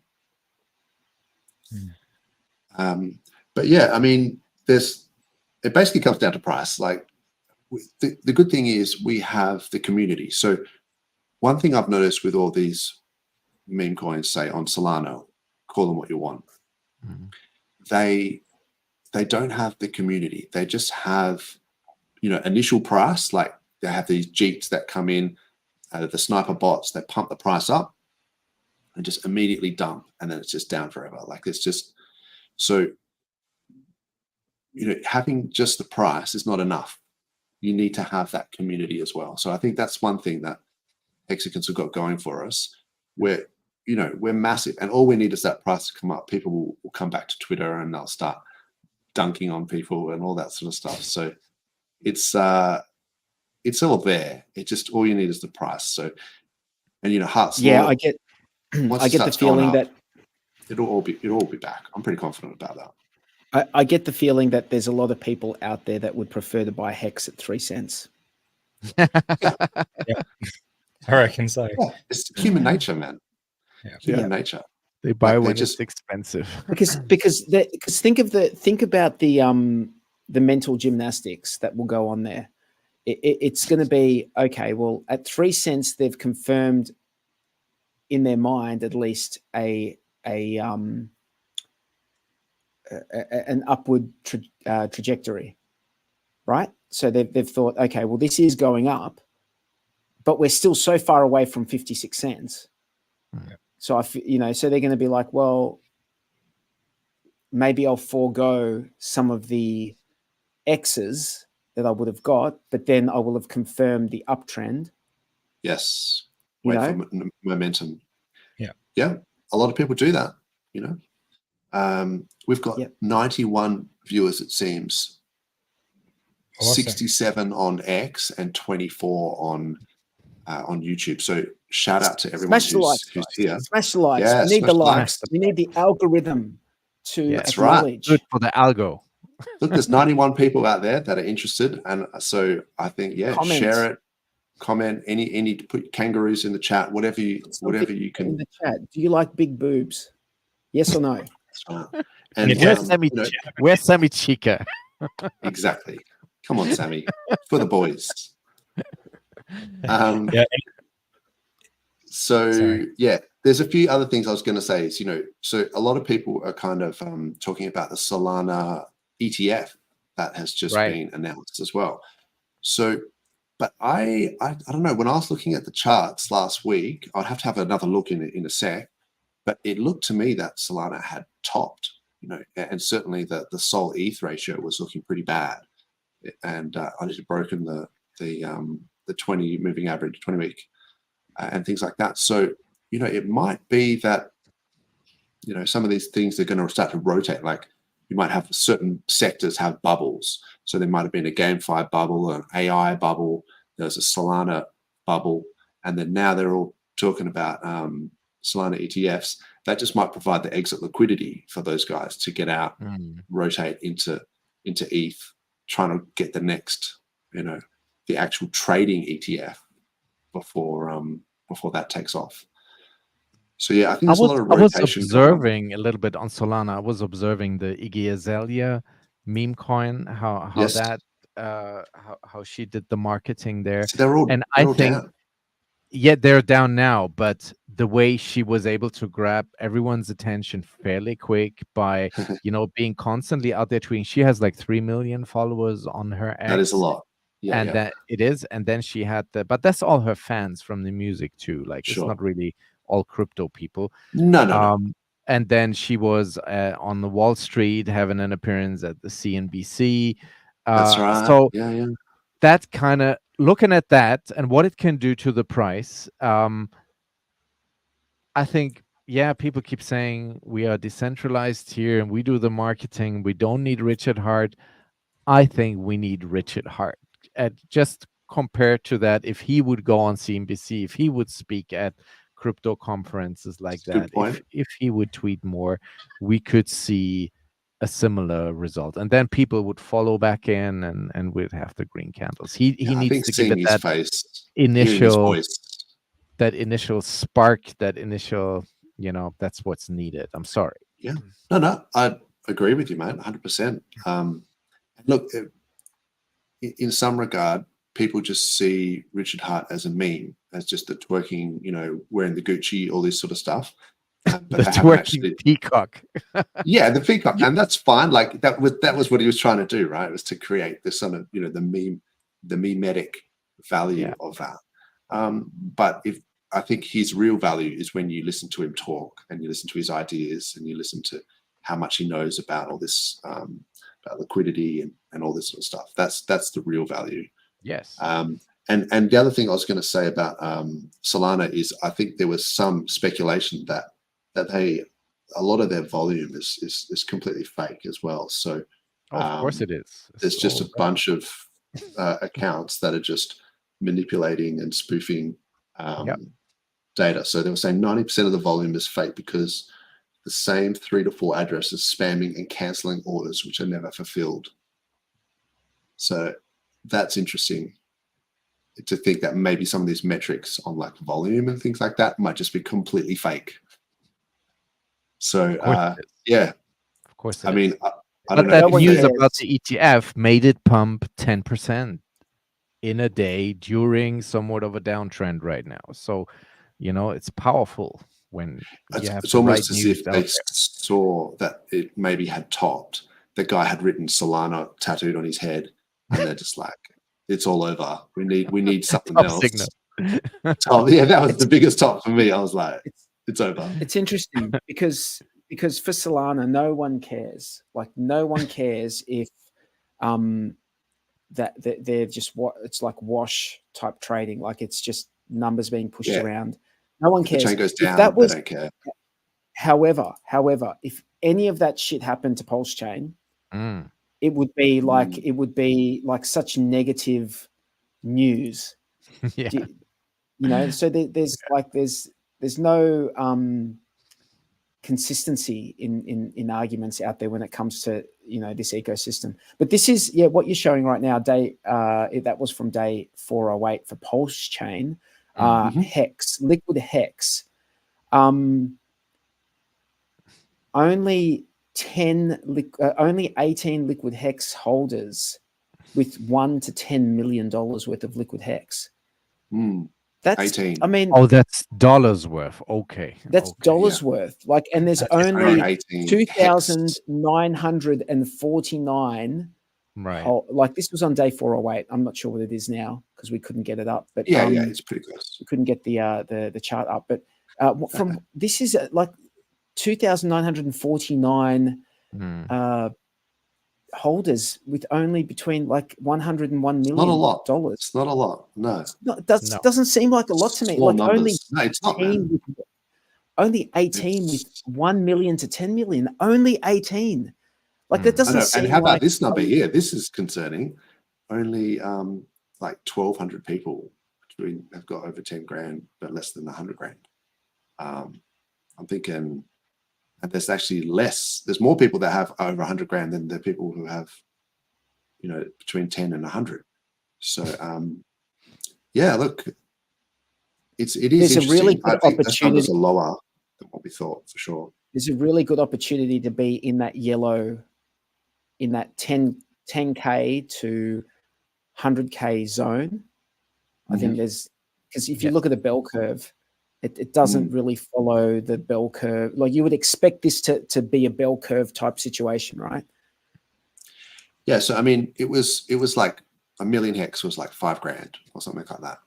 [SPEAKER 3] But yeah, I mean, it basically comes down to price. Like, the good thing is we have the community. So one thing I've noticed with all these meme coins, say on Solana, call them what you want, they don't have the community. They just have, initial price, like they have these jeets that come in, the sniper bots, they pump the price up and just immediately dump, and then it's just down forever. Like it's just so, having just the price is not enough. You need to have that community as well. So I think that's one thing that Hexagons have got going for us. We're massive, and all we need is that price to come up. People will come back to Twitter and they'll start dunking on people and all that sort of stuff. So it's all there. It just, all you need is the price. So, and Heart's
[SPEAKER 5] Yeah,
[SPEAKER 3] Law,
[SPEAKER 5] I get
[SPEAKER 3] once
[SPEAKER 5] I
[SPEAKER 3] it
[SPEAKER 5] get the
[SPEAKER 3] starts going
[SPEAKER 5] feeling
[SPEAKER 3] up,
[SPEAKER 5] that
[SPEAKER 3] it'll all be back. I'm pretty confident about that.
[SPEAKER 5] I get the feeling that there's a lot of people out there that would prefer to buy Hex at 3 cents.
[SPEAKER 4] Yeah, I reckon so.
[SPEAKER 3] Yeah, it's human nature, man.
[SPEAKER 4] Yeah.
[SPEAKER 3] Human nature.
[SPEAKER 2] They buy
[SPEAKER 3] Like,
[SPEAKER 2] when
[SPEAKER 3] just-
[SPEAKER 2] it's expensive.
[SPEAKER 5] Because think about the mental gymnastics that will go on there. It's going to be, okay, well, at 3 cents they've confirmed in their mind at least an upward trajectory, right? So they've thought, okay, well, this is going up, but we're still so far away from 56 cents.
[SPEAKER 2] Yeah.
[SPEAKER 5] So so they're going to be like, well, maybe I'll forego some of the X's that I would have got, but then I will have confirmed the uptrend.
[SPEAKER 3] Yes.
[SPEAKER 5] You
[SPEAKER 3] Wait
[SPEAKER 5] know?
[SPEAKER 3] for momentum.
[SPEAKER 4] Yeah.
[SPEAKER 3] Yeah. A lot of people do that, We've got 91 viewers, it seems.
[SPEAKER 4] Awesome.
[SPEAKER 3] 67 on X and 24 on YouTube. So shout out to everyone
[SPEAKER 5] Smash the likes,
[SPEAKER 3] who's
[SPEAKER 5] guys.
[SPEAKER 3] here.
[SPEAKER 5] Smash the likes.
[SPEAKER 3] Yeah,
[SPEAKER 5] we need
[SPEAKER 3] smash
[SPEAKER 5] the
[SPEAKER 3] the
[SPEAKER 5] likes.
[SPEAKER 2] likes.
[SPEAKER 5] We need the algorithm to
[SPEAKER 3] That's right.
[SPEAKER 5] acknowledge.
[SPEAKER 2] Good for the algo.
[SPEAKER 3] Look, there's 91 people out there that are interested, and so I think
[SPEAKER 5] Comment.
[SPEAKER 3] share it, comment, any put kangaroos in the chat, whatever you
[SPEAKER 5] In
[SPEAKER 3] can.
[SPEAKER 5] the chat, do you like big boobs? Yes or no?
[SPEAKER 3] That's right. And
[SPEAKER 2] Where's Sammy Chica?
[SPEAKER 3] exactly. Come on, Sammy, for the boys.
[SPEAKER 4] Yeah.
[SPEAKER 3] So
[SPEAKER 4] Sorry.
[SPEAKER 3] there's a few other things I was going to say. Is so a lot of people are kind of talking about the Solana ETF that has just been announced as well. So, but I don't know. When I was looking at the charts last week, I'd have to have another look in a sec. But it looked to me that Solana had topped, and certainly the Sol ETH ratio was looking pretty bad, and I just broken the 20 moving average, 20 week, and things like that. So it might be that some of these things are going to start to rotate. Like you might have certain sectors have bubbles. So there might have been a GameFi bubble, an AI bubble. There's a Solana bubble, and then now they're all talking about Solana ETFs. That just might provide the exit liquidity for those guys to get out, rotate into ETH, trying to get the next, the actual trading ETF before that takes off. So I think there's a lot of rotation.
[SPEAKER 2] I was observing a little bit on Solana. I was observing the Iggy Azalea meme coin, how that how she did the marketing there.
[SPEAKER 3] So they're all think down.
[SPEAKER 2] Yeah, they're down now, but the way she was able to grab everyone's attention fairly quick by, being constantly out there tweeting. She has like 3 million followers on her X.
[SPEAKER 3] That is a lot. Yeah,
[SPEAKER 2] and that it is. And then she had but that's all her fans from the music too. Like it's not really all crypto people.
[SPEAKER 3] No.
[SPEAKER 2] And then she was on the Wall Street having an appearance at the CNBC.
[SPEAKER 3] That's right.
[SPEAKER 2] So
[SPEAKER 3] yeah.
[SPEAKER 2] That kind of looking at that and what it can do to the price. I think, people keep saying we are decentralized here and we do the marketing. We don't need Richard Hart. I think we need Richard Hart. Just compared to that, if he would go on CNBC, if he would speak at crypto conferences like that, if he would tweet more, we could see a similar result, and then people would follow back in and we'd have the green candles. He needs to give it that initial spark, that initial, that's what's needed. I'm sorry.
[SPEAKER 3] Yeah, no, I agree with you, mate, 100%. Look, in some regard, people just see Richard Hart as a meme, as just the twerking, wearing the Gucci, all this sort of stuff. But
[SPEAKER 2] the twerking peacock.
[SPEAKER 3] Yeah, the peacock, and that's fine. Like that was what he was trying to do, right? It was to create this sort of, the memetic value of that. But I think his real value is when you listen to him talk and you listen to his ideas and you listen to how much he knows about all this, about liquidity and all this sort of stuff. That's the real value.
[SPEAKER 2] Yes.
[SPEAKER 3] And the other thing I was going to say about Solana is I think there was some speculation that a lot of their volume is completely fake as well. So
[SPEAKER 2] of course it is.
[SPEAKER 3] There's just a bunch of accounts that are just manipulating and spoofing data. So they were saying 90% of the volume is fake because the same 3 to 4 addresses spamming and canceling orders which are never fulfilled. So that's interesting to think that maybe some of these metrics on like volume and things like that might just be completely fake. So yeah,
[SPEAKER 2] of course.
[SPEAKER 3] I mean, I
[SPEAKER 2] but
[SPEAKER 3] don't
[SPEAKER 2] that
[SPEAKER 3] know.
[SPEAKER 2] news about the ETF made it pump 10% in a day during somewhat of a downtrend right now. So, you know, it's powerful when you have
[SPEAKER 3] it's
[SPEAKER 2] the
[SPEAKER 3] almost
[SPEAKER 2] right
[SPEAKER 3] as
[SPEAKER 2] news
[SPEAKER 3] if
[SPEAKER 2] out
[SPEAKER 3] they
[SPEAKER 2] there.
[SPEAKER 3] saw that it maybe had topped. The guy had written Solana tattooed on his head, and they're just like, "It's all over. We need something
[SPEAKER 2] Top
[SPEAKER 3] else."
[SPEAKER 2] signal.
[SPEAKER 3] Yeah, that was the biggest top for me. I was like, "It's over."
[SPEAKER 5] It's interesting because for Solana, no one cares. Like no one cares if that they're just what it's like wash type trading. Like it's just numbers being pushed around. No one cares.
[SPEAKER 3] The chain goes down,
[SPEAKER 5] if that was,
[SPEAKER 3] they don't care.
[SPEAKER 5] However, if any of that shit happened to PulseChain, it would be like such negative news.
[SPEAKER 2] Yeah.
[SPEAKER 5] You know, so there's no consistency in arguments out there when it comes to, you know, this ecosystem. But this is what you're showing right now. That was from day 408 for PulseChain. Hex, liquid hex. Only 18 liquid hex holders with $1 to $10 million worth of liquid hex. That's
[SPEAKER 3] 18.
[SPEAKER 5] I mean,
[SPEAKER 2] that's dollars worth. Okay,
[SPEAKER 5] that's dollars worth. Like, and there's only 2,949.
[SPEAKER 2] Right.
[SPEAKER 5] Like this was on day 408. I'm not sure what it is now because we couldn't get it up. But
[SPEAKER 3] it's pretty close.
[SPEAKER 5] We couldn't get the chart up. But from this is like 2,949 holders with only between like 100 and $1 million.
[SPEAKER 3] Not a lot. It's not a lot. No.
[SPEAKER 5] Doesn't seem like a lot to me.
[SPEAKER 3] Small
[SPEAKER 5] like
[SPEAKER 3] numbers.
[SPEAKER 5] only
[SPEAKER 3] It's not, man.
[SPEAKER 5] Only 18 with 1 million to 10 million. Only 18. Like that doesn't seem.
[SPEAKER 3] And how about
[SPEAKER 5] like,
[SPEAKER 3] this number here? This is concerning. Only like 1,200 people have got over 10 grand, but less than 100 grand. I'm thinking, and there's actually less. There's more people that have over 100 grand than the people who have, you know, between 10 and 100. So, look, it is
[SPEAKER 5] a really good
[SPEAKER 3] I think those
[SPEAKER 5] opportunity.
[SPEAKER 3] numbers are lower than what we thought, for sure.
[SPEAKER 5] There's a really good opportunity to be in that yellow, in that 10K to 100K zone. I think there's, because if you look at the bell curve, it doesn't really follow the bell curve. Like you would expect this to be a bell curve type situation, right?
[SPEAKER 3] Yeah. So, I mean, it was like 1 million hex was like 5 grand or something like that.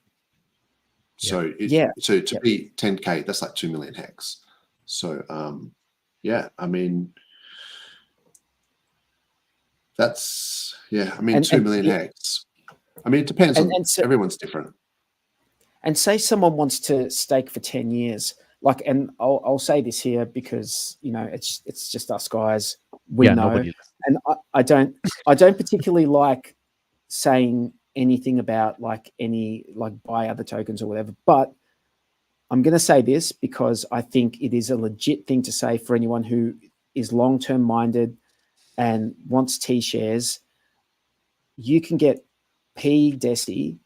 [SPEAKER 3] So, so to be 10K, that's like 2 million hex. So, I mean, that's, I mean, 2 million hex. I mean, it depends on, everyone's different.
[SPEAKER 5] And say someone wants to stake for 10 years, like, and I'll say this here because, you know, it's just us guys. We know. And I don't particularly like saying anything about like any, like buy other tokens or whatever, but I'm going to say this because I think it is a legit thing to say for anyone who is long-term minded and wants T-shares. You can get P-Deci,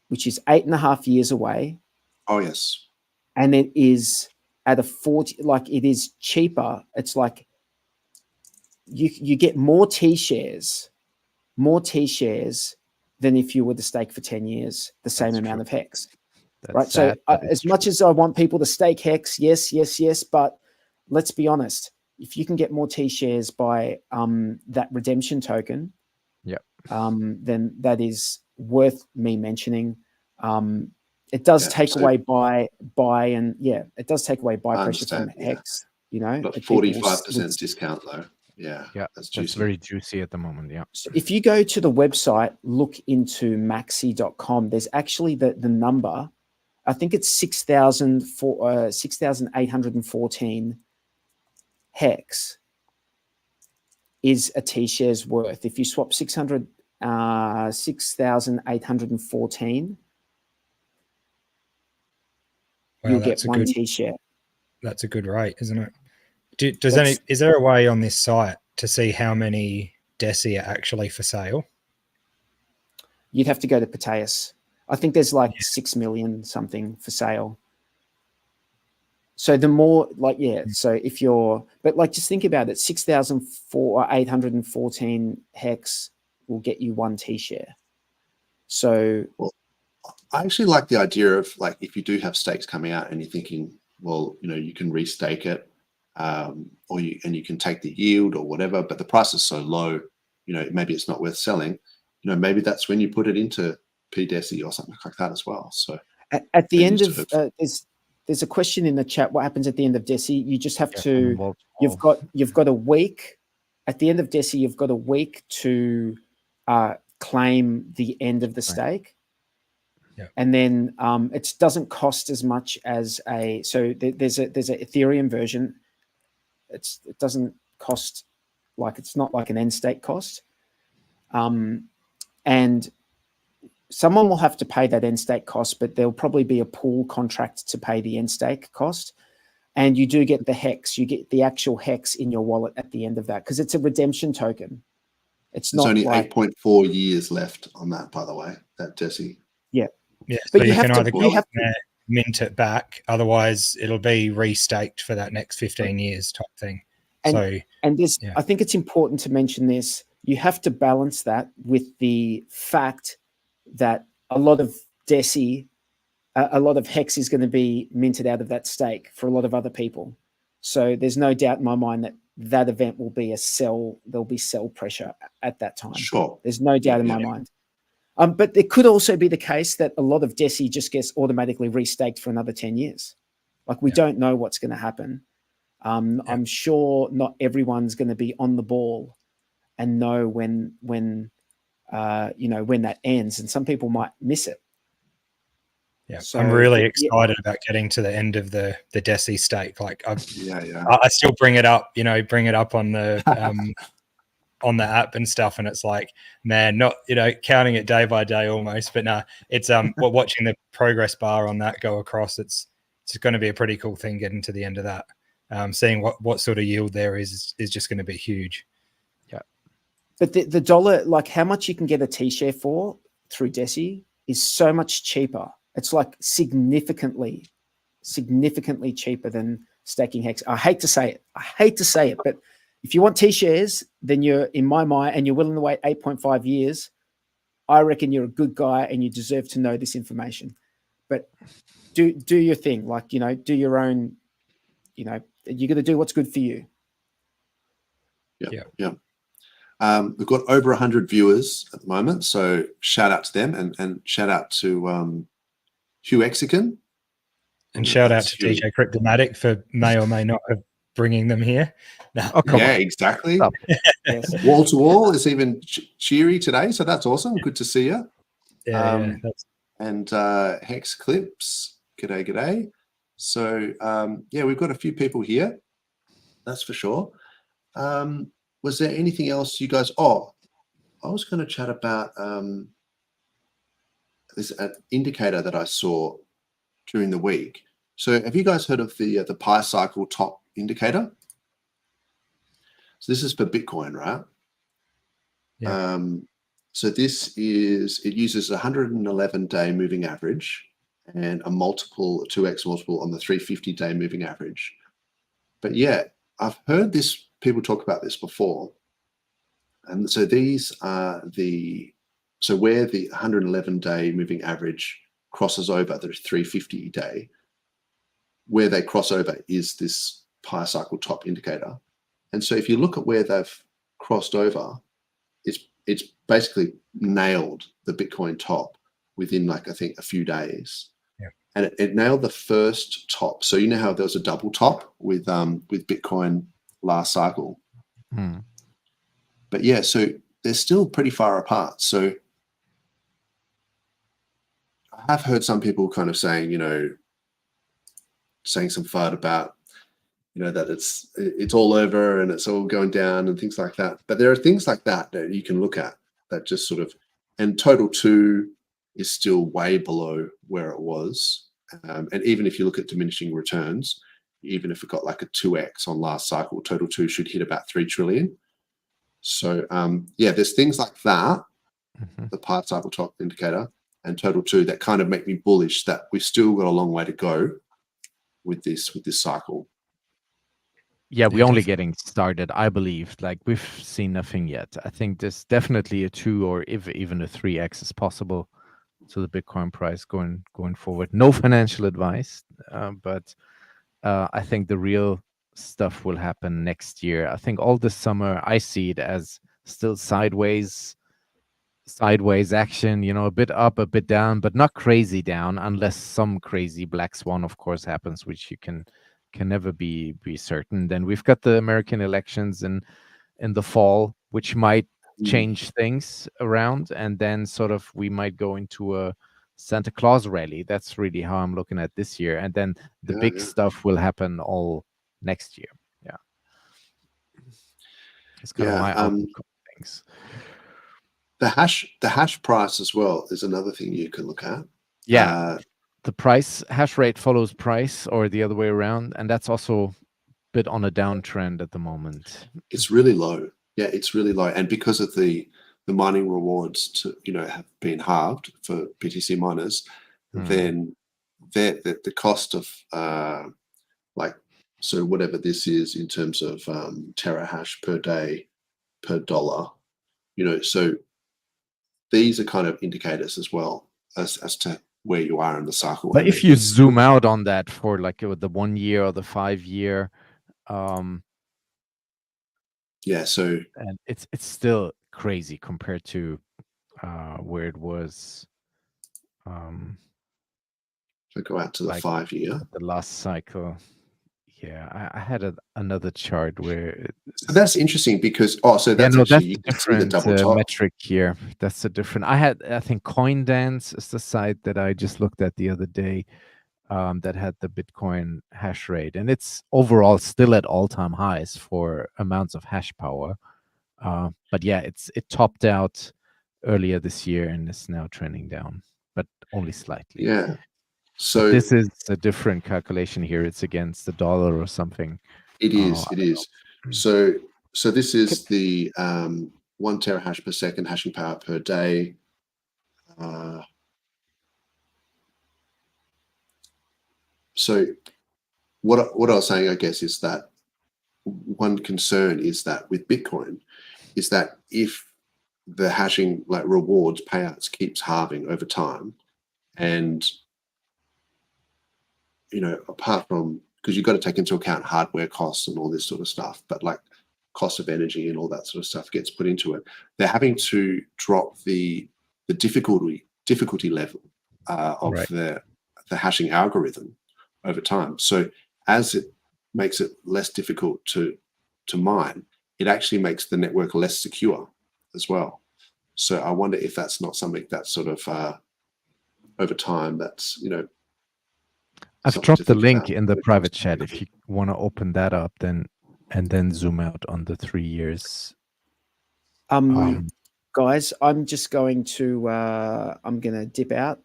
[SPEAKER 5] which is 8.5 years away.
[SPEAKER 3] Oh, yes.
[SPEAKER 5] And it is at a 40, like it is cheaper. It's like you get more T-shares than if you were to stake for 10 years, the same amount of hex. Right. So as much as I want people to stake hex, yes. But let's be honest, if you can get more T-shares by that redemption token, then that is worth me mentioning. It does take away buy and it does take away buy pressure from Hex. You know,
[SPEAKER 3] but 45% discount though. Yeah,
[SPEAKER 2] that's very juicy at the moment. Yeah.
[SPEAKER 5] So if you go to the website, look into maxi.com, there's actually the number. I think it's 6,814 hex is a T-shares worth. If you swap 6,814, you'll get one T-share.
[SPEAKER 4] That's a good rate, isn't it? Is there a way on this site to see how many DESI are actually for sale?
[SPEAKER 5] You'd have to go to Proteus. I think there's like 6 million something for sale. So the more so if you're, but just think about it, 6,814 hex will get you one T-share. So
[SPEAKER 3] I actually like the idea of if you do have stakes coming out and you're thinking, well, you can restake it, or you can take the yield or whatever, but the price is so low, maybe it's not worth selling. Maybe that's when you put it into PDESI or something like that as well. So
[SPEAKER 5] at the end of there's a question in the chat. What happens at the end of DESI? You just have to. You've got a week. At the end of DESI, you've got a week to claim the end of the stake. And then it doesn't cost as much as there's a Ethereum version. It doesn't cost it's not like an end stake cost. And someone will have to pay that end stake cost, but there'll probably be a pool contract to pay the end stake cost. And you do get the hex. You get the actual hex in your wallet at the end of that because it's a redemption token. There's
[SPEAKER 3] only 8.4 years left on that, by the way, that DESI.
[SPEAKER 4] Yeah, but so you can either go mint it back, otherwise it'll be restaked for that next 15 years type thing. I think it's important to mention this. You have to balance that with the fact that a lot of DESI, a lot of hex is going to be minted out of that stake for a lot of other people. So there's no doubt in my mind that event will be there'll be sell pressure at that time.
[SPEAKER 3] Sure.
[SPEAKER 5] There's no doubt in my mind. But it could also be the case that a lot of DESI just gets automatically restaked for another 10 years. We don't know what's going to happen. I'm sure not everyone's going to be on the ball and know when that ends, and some people might miss it.
[SPEAKER 4] Yeah, so I'm really excited about getting to the end of the DESI stake. I still bring it up on the on the app and stuff, and it's man, not counting it day by day almost, but it's watching the progress bar on that go across. It's going to be a pretty cool thing getting to the end of that. Seeing what sort of yield there is just going to be huge.
[SPEAKER 5] Yeah, but the dollar, how much you can get a T-share for through DESI is so much cheaper. It's significantly cheaper than staking hex. I hate to say it, but if you want T-shares, then you're, in my mind, and you're willing to wait 8.5 years, I reckon you're a good guy and you deserve to know this information. But do your thing, do your own, you're going to do what's good for you.
[SPEAKER 3] Yeah. We've got over 100 viewers at the moment, so shout out to them and shout out to Hugh Exican.
[SPEAKER 4] And shout out to DJ Cryptomatic for may or may not have bringing them here.
[SPEAKER 3] Exactly. Yes. Wall to Wall is even cheery today, so that's awesome. Good to see you. And Hex Clips, g'day. So we've got a few people here, that's for sure. Was there anything else you guys? I was going to chat about this indicator that I saw during the week. So have you guys heard of the Pi Cycle top indicator? So this is for Bitcoin, right?
[SPEAKER 4] Yeah.
[SPEAKER 3] So it uses 111-day moving average and a 2x multiple on the 350-day moving average. But I've heard people talk about this before. And so these are where the 111-day moving average crosses over the 350-day, where they cross over is this Pi Cycle top indicator. And so if you look at where they've crossed over, it's basically nailed the Bitcoin top within like I think a few days.
[SPEAKER 4] Yeah.
[SPEAKER 3] And it nailed the first top. So you know how there was a double top with Bitcoin last cycle. But yeah, so they're still pretty far apart. So I have heard some people kind of saying, you know, saying some FUD about, you know, that it's all over and it's all going down and things like that. But there are things like that that you can look at that just sort of, and total 2 is still way below where it was. And even if you look at diminishing returns, even if it got like a 2x on last cycle, total 2 should hit about 3 trillion. So yeah, there's things like that, the part cycle top indicator and total 2 that kind of make me bullish that we've still got a long way to go with this cycle.
[SPEAKER 2] Yeah, we're only getting started, I believe. Like, we've seen nothing yet. I think there's definitely a 2 or even a 3x is possible to the Bitcoin price going forward. No financial advice, but I think the real stuff will happen next year. I think all this summer, I see it as still sideways action, you know, a bit up, a bit down, but not crazy down, unless some crazy black swan, of course, happens, which you can never be certain. Then we've got the American elections in the fall, which might change things around, and then sort of we might go into a Santa Claus rally. That's really how I'm looking at this year, and then the big stuff will happen all next year. Yeah, it's kind of my outlook on things.
[SPEAKER 3] The hash price as well is another thing you can look at.
[SPEAKER 2] Yeah. The price hash rate follows price, or the other way around, and that's also a bit on a downtrend at the moment.
[SPEAKER 3] It's really low. Yeah, it's really low, and because of the mining rewards have been halved for BTC miners, then the cost of so whatever this is in terms of terahash per day per dollar, so these are kind of indicators as well as to where you are in the cycle.
[SPEAKER 2] But if you zoom out on that for like the 1 year or the 5 year,
[SPEAKER 3] and
[SPEAKER 2] it's still crazy compared to where it was.
[SPEAKER 3] So go out to the 5 year,
[SPEAKER 2] the last cycle. Yeah, I had another chart where.
[SPEAKER 3] So that's interesting because that's
[SPEAKER 2] different metric here. That's a different. I think CoinDance is the site that I just looked at the other day, that had the Bitcoin hash rate, and it's overall still at all-time highs for amounts of hash power. But yeah, it topped out earlier this year and is now trending down, but only slightly.
[SPEAKER 3] Yeah. So
[SPEAKER 2] this is a different calculation here. It's against the dollar or something.
[SPEAKER 3] It is. So this is the 1 terahash per second hashing power per day. So what I was saying, I guess, is that one concern is that with Bitcoin is that if the hashing rewards payouts keeps halving over time, and apart from, because you've got to take into account hardware costs and all this sort of stuff, but cost of energy and all that sort of stuff gets put into it, they're having to drop the difficulty level of the hashing algorithm over time. So as it makes it less difficult to mine, it actually makes the network less secure as well. So I wonder if that's not something that's sort of over time that's
[SPEAKER 2] I've dropped the link in the private chat if you want to open that up, and then zoom out on the 3 years.
[SPEAKER 5] Guys, I'm just going to I'm gonna dip out.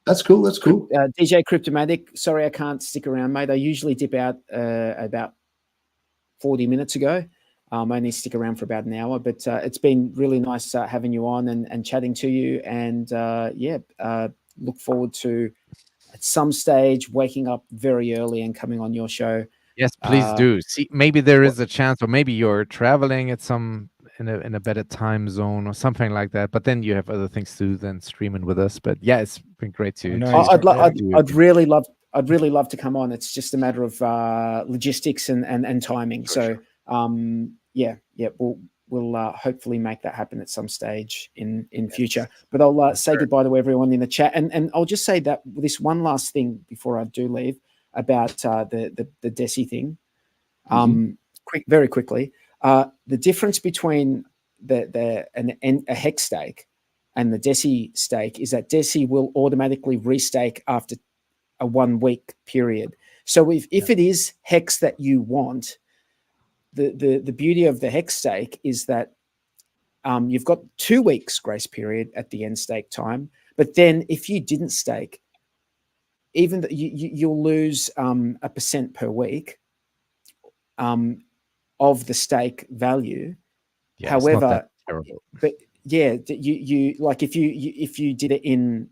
[SPEAKER 3] That's cool.
[SPEAKER 5] DJ Cryptomatic, sorry I can't stick around, mate. I usually dip out about 40 minutes ago. I only stick around for about an hour, but it's been really nice having you on and chatting to you, and look forward to at some stage waking up very early and coming on your show.
[SPEAKER 2] Yes, please do. See, maybe there is a chance, or maybe you're traveling at in a better time zone or something like that. But then you have other things to do than streaming with us. But yeah, it's been great to.
[SPEAKER 5] I'd really love to come on. It's just a matter of logistics and timing. So we'll hopefully make that happen at some stage in future. But I'll say goodbye to everyone in the chat, and I'll just say that this one last thing before I do leave about the DESI thing. Very quickly, the difference between a hex stake and the DESI stake is that DESI will automatically restake after a 1 week period. So if it is hex that you want, the beauty of the hex stake is that you've got 2 weeks grace period at the end stake time. But then if you didn't stake, even you'll lose 1% per week of the stake value.
[SPEAKER 2] Yeah,
[SPEAKER 5] however,
[SPEAKER 2] it's not that terrible.
[SPEAKER 5] But yeah, you like if you did it in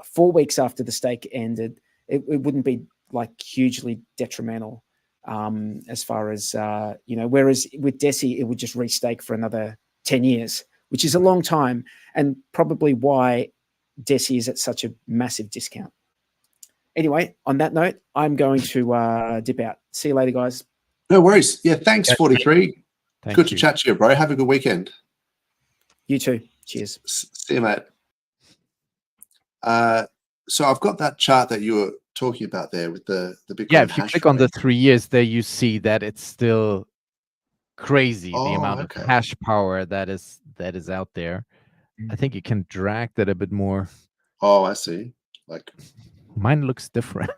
[SPEAKER 5] 4 weeks after the stake ended, it wouldn't be like hugely detrimental as far as whereas with DESI it would just restake for another 10 years, which is a long time, and probably why DESI is at such a massive discount. Anyway, on that note, I'm going to dip out. See you later, guys.
[SPEAKER 3] No worries. Yeah, thanks, 43. Good to chat to you, bro. Have a good weekend.
[SPEAKER 5] You too. Cheers.
[SPEAKER 3] See you, mate. So I've got that chart that you were talking about there with the Bitcoin.
[SPEAKER 2] Yeah, if you click on the 3 years there, you see that it's still crazy, the amount of hash power that is out there. I think you can drag that a bit more.
[SPEAKER 3] Oh, I see. Like
[SPEAKER 2] mine looks different.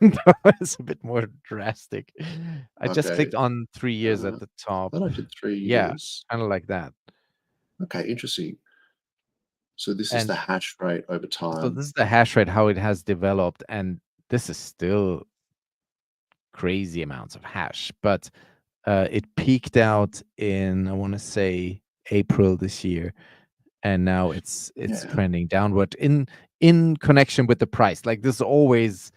[SPEAKER 2] It's a bit more drastic. I just clicked on 3 years at the top.
[SPEAKER 3] I thought I did 3 years.
[SPEAKER 2] Yeah, kind of like that.
[SPEAKER 3] Okay, interesting. So this is the hash rate over time.
[SPEAKER 2] So this is the hash rate, how it has developed, and this is still crazy amounts of hash. But it peaked out in, I want to say, April this year, and now it's trending downward in connection with the price. Like there always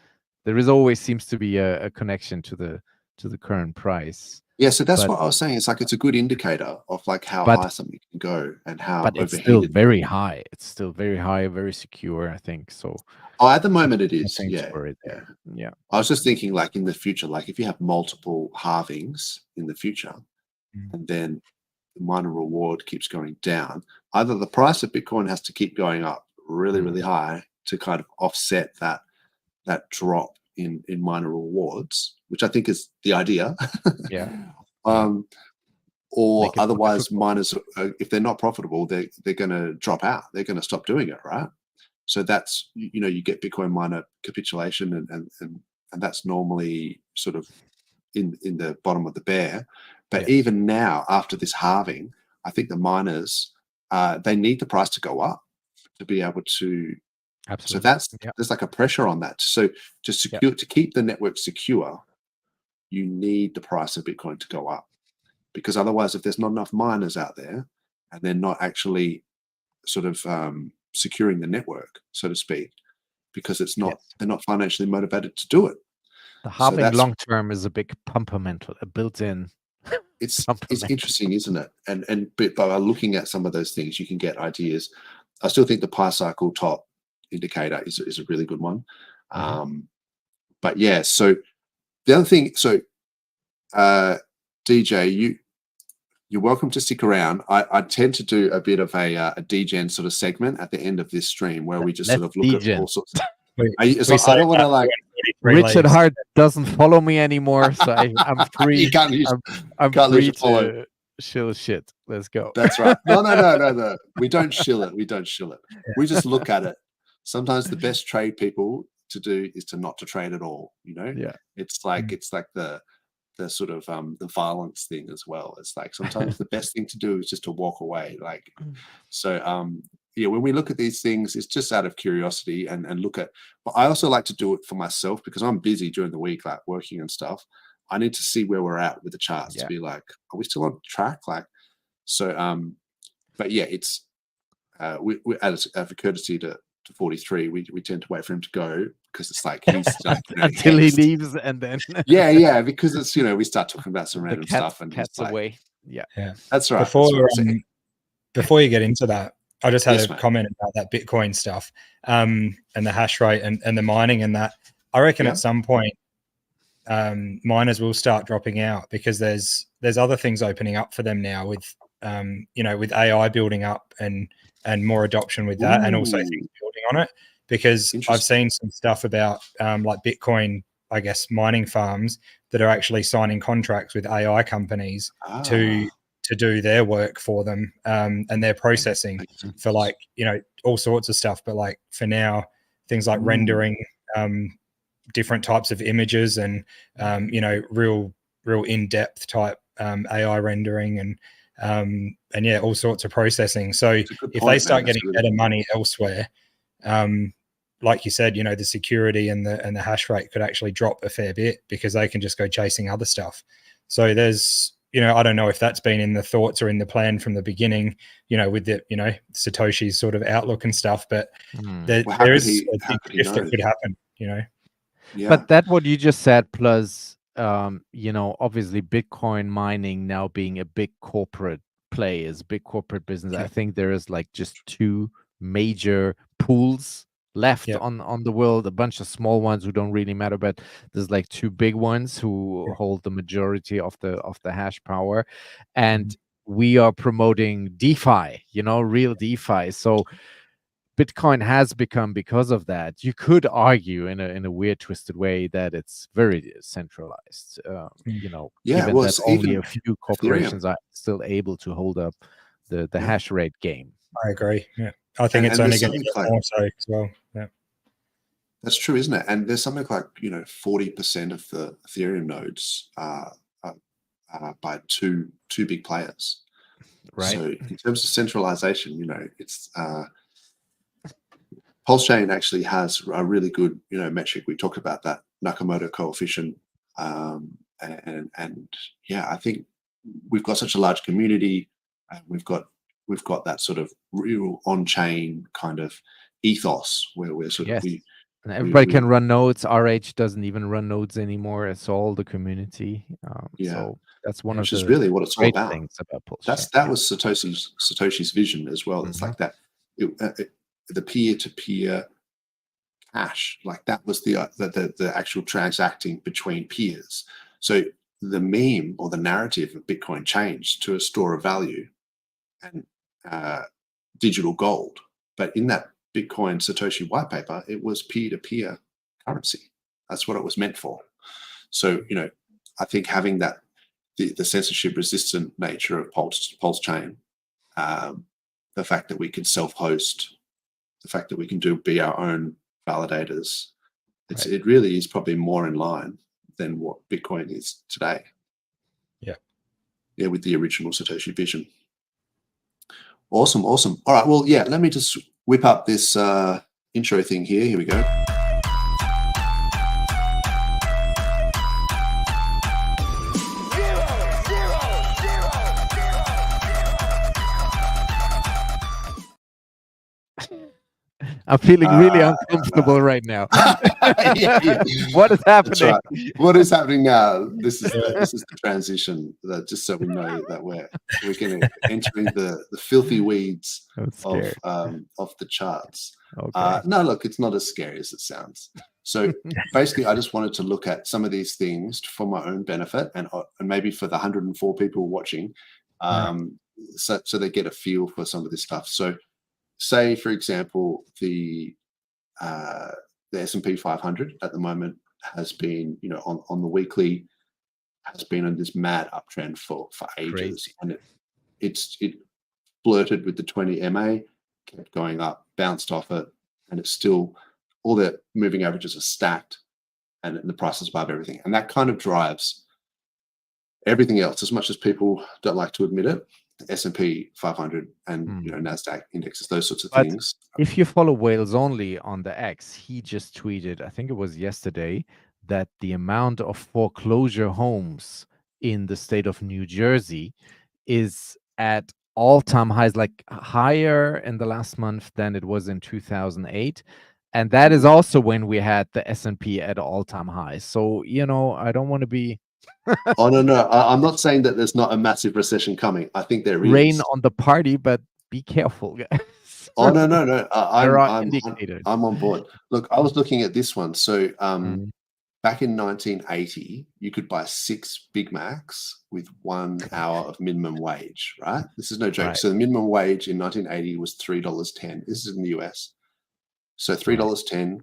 [SPEAKER 2] seems to be a connection to the current price.
[SPEAKER 3] Yeah, so that's what I was saying. It's like it's a good indicator of like how high something can go and how.
[SPEAKER 2] But it's still very high. It's still very high, very secure, I think. So.
[SPEAKER 3] Oh, at the moment it is.
[SPEAKER 2] Yeah.
[SPEAKER 3] I was just thinking, like in the future, like if you have multiple halvings in the future, and then the miner reward keeps going down, either the price of Bitcoin has to keep going up really, really high to kind of offset that drop in miner rewards, which I think is the idea.
[SPEAKER 2] Yeah.
[SPEAKER 3] Or otherwise, miners, if they're not profitable, they're going to drop out. They're going to stop doing it, right? So that's you get Bitcoin miner capitulation, and that's normally sort of in the bottom of the bear. But even now, after this halving, I think the miners they need the price to go up to be able to.
[SPEAKER 2] Absolutely.
[SPEAKER 3] So there's like a pressure on that. So to keep the network secure, you need the price of Bitcoin to go up, because otherwise, if there's not enough miners out there and they're not actually sort of securing the network, so to speak, because it's not they're not financially motivated to do it.
[SPEAKER 2] The halving long term is a big pumpermental, a built-in.
[SPEAKER 3] It's interesting, isn't it? And by looking at some of those things, you can get ideas. I still think the pi cycle top indicator is a really good one. But yeah, so the other thing, so DJ, you're welcome to stick around. I tend to do a bit of a degen sort of segment at the end of this stream where we just sort of look at all sorts of I don't want to like
[SPEAKER 2] Richard Hart doesn't follow me anymore, so I'm free.
[SPEAKER 3] You can't
[SPEAKER 2] I'm free to shill shit. Let's go.
[SPEAKER 3] That's right. No. We don't shill it. We just look at it. Sometimes the best trade people to do is to not to trade at all. It's like the sort of the violence thing as well. It's like sometimes the best thing to do is just to walk away. Like so when we look at these things, it's just out of curiosity and look at. But I also like to do it for myself because I'm busy during the week, like working and stuff. I need to see where we're at with the charts to be like, are we still on track? Like so. But yeah, it's we as a courtesy to 43, we tend to wait for him to go because it's like he's like,
[SPEAKER 2] until he leaves, and then
[SPEAKER 3] because it's we start talking about some random stuff and
[SPEAKER 2] cat's
[SPEAKER 3] like,
[SPEAKER 2] away.
[SPEAKER 3] That's right.
[SPEAKER 4] Before you get into that, I just had a comment about that Bitcoin stuff and the hash rate and the mining and that. I reckon at some point miners will start dropping out because there's other things opening up for them now with with AI building up and more adoption with that, and also things building on it, because I've seen some stuff about like Bitcoin, I guess, mining farms that are actually signing contracts with AI companies to do their work for them, and their processing for like, all sorts of stuff. But like for now, things like rendering different types of images and, real in-depth type AI rendering and yeah, all sorts of processing. So if they start getting better money elsewhere, like you said, the security and the hash rate could actually drop a fair bit because they can just go chasing other stuff. So there's, I don't know if that's been in the thoughts or in the plan from the beginning, with the, Satoshi's sort of outlook and stuff, but there is a big shift that could happen,
[SPEAKER 3] Yeah.
[SPEAKER 2] But that what you just said, plus, obviously Bitcoin mining now being a big corporate play, is big corporate business. I think there is like just 2 major pools left on the world, a bunch of small ones who don't really matter, but there's like 2 big ones who hold the majority of the hash power, and we are promoting DeFi, real DeFi. So Bitcoin has become, because of that, you could argue in a weird, twisted way that it's very centralized. Given that only a few corporations are still able to hold up the hash rate game.
[SPEAKER 4] I agree. Yeah, I think it's only going to get more so as well. Yeah,
[SPEAKER 3] that's true, isn't it? And there's something like 40% of the Ethereum nodes are by two big players.
[SPEAKER 2] Right.
[SPEAKER 3] So in terms of centralization, it's PulseChain actually has a really good metric. We talked about that Nakamoto coefficient, and yeah, I think we've got such a large community, and we've got that sort of real on-chain kind of ethos where we're sort of
[SPEAKER 2] and everybody can run nodes. RH doesn't even run nodes anymore. It's all the community. So that's one of the
[SPEAKER 3] really what it's all about.
[SPEAKER 2] Things about PulseChain.
[SPEAKER 3] That was Satoshi's vision as well. It's like that. The peer-to-peer cash, like that was the actual transacting between peers. So the meme or the narrative of Bitcoin changed to a store of value and digital gold. But in that Bitcoin Satoshi white paper, it was peer-to-peer currency. That's what it was meant for. So, I think having that, the censorship-resistant nature of PulseChain, the fact that we can self-host, the fact that we can be our own validators, it really is probably more in line than what Bitcoin is today. Yeah, with the original Satoshi vision. Awesome. All right, well, yeah, let me just whip up this intro thing here. Here we go.
[SPEAKER 2] I'm feeling really uncomfortable right now. What is happening?
[SPEAKER 3] Right. What is happening now? This is the transition. Just so we know that we're going to entering the filthy weeds of the charts.
[SPEAKER 2] Okay.
[SPEAKER 3] No, look, it's not as scary as it sounds. So basically, I just wanted to look at some of these things for my own benefit and maybe for the 104 people watching, so they get a feel for some of this stuff. So, say, for example, the S&P 500 at the moment has been, on the weekly, has been on this mad uptrend for ages.
[SPEAKER 2] Crazy.
[SPEAKER 3] And it flirted with the 20 MA, kept going up, bounced off it, and it's still, all the moving averages are stacked, and the price is above everything. And that kind of drives everything else, as much as people don't like to admit it. The S&P 500 and NASDAQ indexes, those sorts of things.
[SPEAKER 2] If you follow Wales Only on the X, he just tweeted, I think it was yesterday, that the amount of foreclosure homes in the state of New Jersey is at all-time highs, like higher in the last month than it was in 2008. And that is also when we had the S&P at all-time highs. So, I don't want to be...
[SPEAKER 3] Oh, no. I'm not saying that there's not a massive recession coming. I think there is.
[SPEAKER 2] Rain on the party, but be careful, guys.
[SPEAKER 3] Oh, no. I'm on board. Look, I was looking at this one. So back in 1980, you could buy 6 Big Macs with 1 hour of minimum wage, right? This is no joke.
[SPEAKER 2] Right.
[SPEAKER 3] So the minimum wage in 1980 was $3.10. This is in the US. So $3.10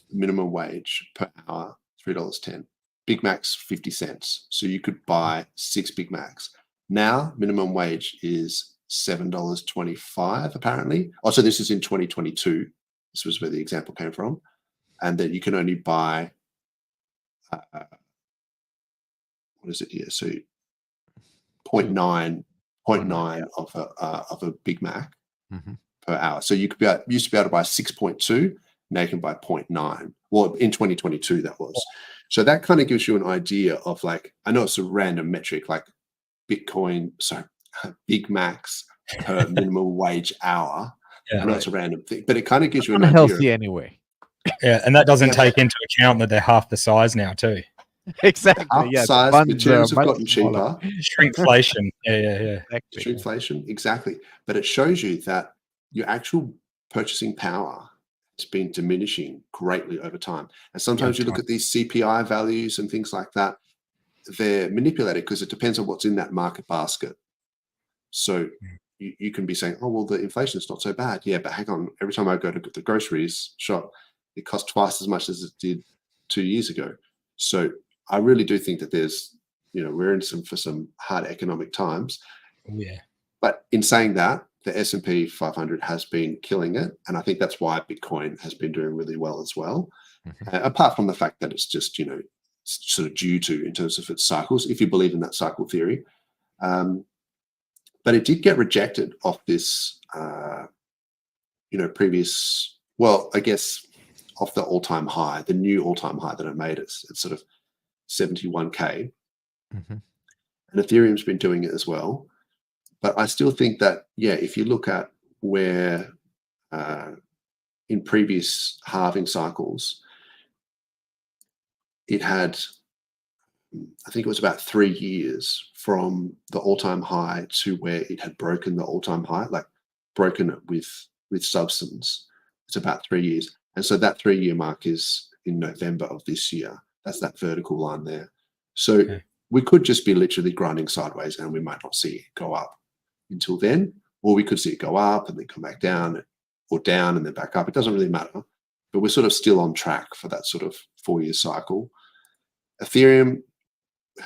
[SPEAKER 3] minimum wage per hour, $3.10. Big Macs, 50 cents. So you could buy 6 Big Macs. Now, minimum wage is $7.25, apparently. Oh, so this is in 2022. This was where the example came from. And that you can only buy, what is it here? So 0.9 of a Big Mac per hour. So you could used to be able to buy 6.2. Now you can buy 0.9. Well, in 2022 that was. So that kind of gives you an idea of, like, I know it's a random metric, like Big Macs per minimum wage hour. I know it's a random thing, but it kind of gives you an idea.
[SPEAKER 2] Unhealthy anyway.
[SPEAKER 4] Yeah, and that doesn't take into account that they're half the size now too.
[SPEAKER 2] Exactly.
[SPEAKER 3] Half size, materials have gotten cheaper.
[SPEAKER 4] Shrinkflation. Yeah.
[SPEAKER 3] Exactly. Shrinkflation, exactly. But it shows you that your actual purchasing power has been diminishing greatly over time. And sometimes you look at these CPI values and things like that, they're manipulated because it depends on what's in that market basket. So you can be saying, oh, well, the inflation is not so bad. Yeah, but hang on, every time I go to the groceries shop, it costs twice as much as it did 2 years ago. So I really do think that there's, we're in for some hard economic times.
[SPEAKER 4] Oh, yeah.
[SPEAKER 3] But in saying that, the S&P 500 has been killing it. And I think that's why Bitcoin has been doing really well as well. Apart from the fact that it's just, sort of due to, in terms of its cycles, if you believe in that cycle theory. But it did get rejected off this, previous, well, I guess off the all-time high, the new all-time high that it made. It's sort of 71K. And Ethereum's been doing it as well. But I still think that, if you look at where in previous halving cycles, it had, I think it was about 3 years from the all-time high to where it had broken the all-time high, like broken it with substance. It's about 3 years. And so that 3-year mark is in November of this year. That's that vertical line there. So we could just be literally grinding sideways and we might not see it go up until then, or we could see it go up and then come back down, or down and then back up. It doesn't really matter, but we're sort of still on track for that sort of 4-year cycle. Ethereum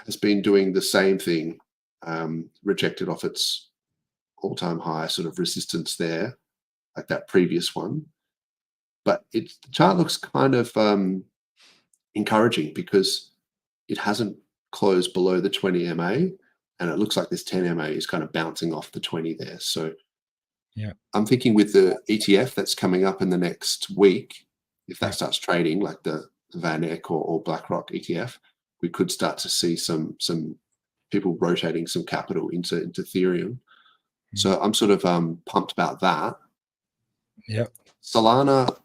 [SPEAKER 3] has been doing the same thing, rejected off its all-time high sort of resistance there, like that previous one. But the chart looks kind of encouraging because it hasn't closed below the 20 MA, and it looks like this 10 MA is kind of bouncing off the 20 there. So I'm thinking with the ETF that's coming up in the next week, if that starts trading like the Van Eck or BlackRock ETF, we could start to see some people rotating some capital into Ethereum. So I'm sort of pumped about that. Solana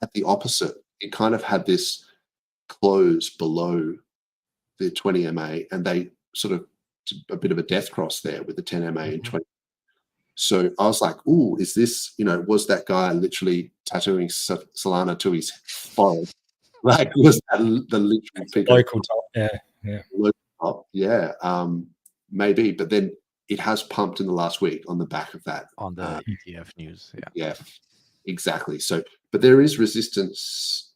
[SPEAKER 3] had the opposite. It kind of had this close below the 20 MA, and they sort of did a bit of a death cross there with the 10 MA and 20. So I was like, ooh, is this, was that guy literally tattooing Solana to his forehead? Like, was that the literal figure?
[SPEAKER 4] Local top,
[SPEAKER 3] Local top, maybe. But then it has pumped in the last week on the back of that.
[SPEAKER 2] On the ETF news,
[SPEAKER 3] Yeah, exactly. So, but there is resistance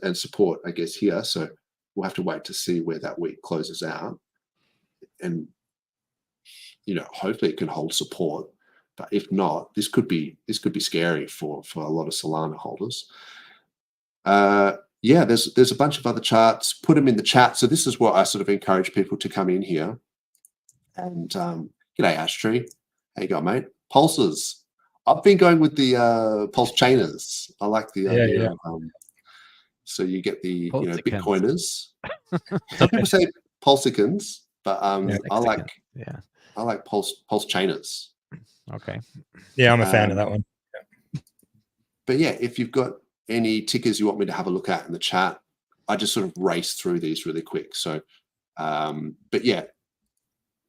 [SPEAKER 3] and support, I guess, here. So we'll have to wait to see where that week closes out. And, hopefully it can hold support. But if not, this could be scary for a lot of Solana holders. There's a bunch of other charts. Put them in the chat. So this is what I sort of encourage people to come in here. And g'day, Ashtree. How you going, mate? Pulses. I've been going with the PulseChainers. I like the idea. So you get the Bitcoiners. Some people say Pulsicans, but I like PulseChainers.
[SPEAKER 2] Okay.
[SPEAKER 4] Yeah, I'm a fan of that one.
[SPEAKER 3] But if you've got any tickers you want me to have a look at in the chat, I just sort of race through these really quick. So, but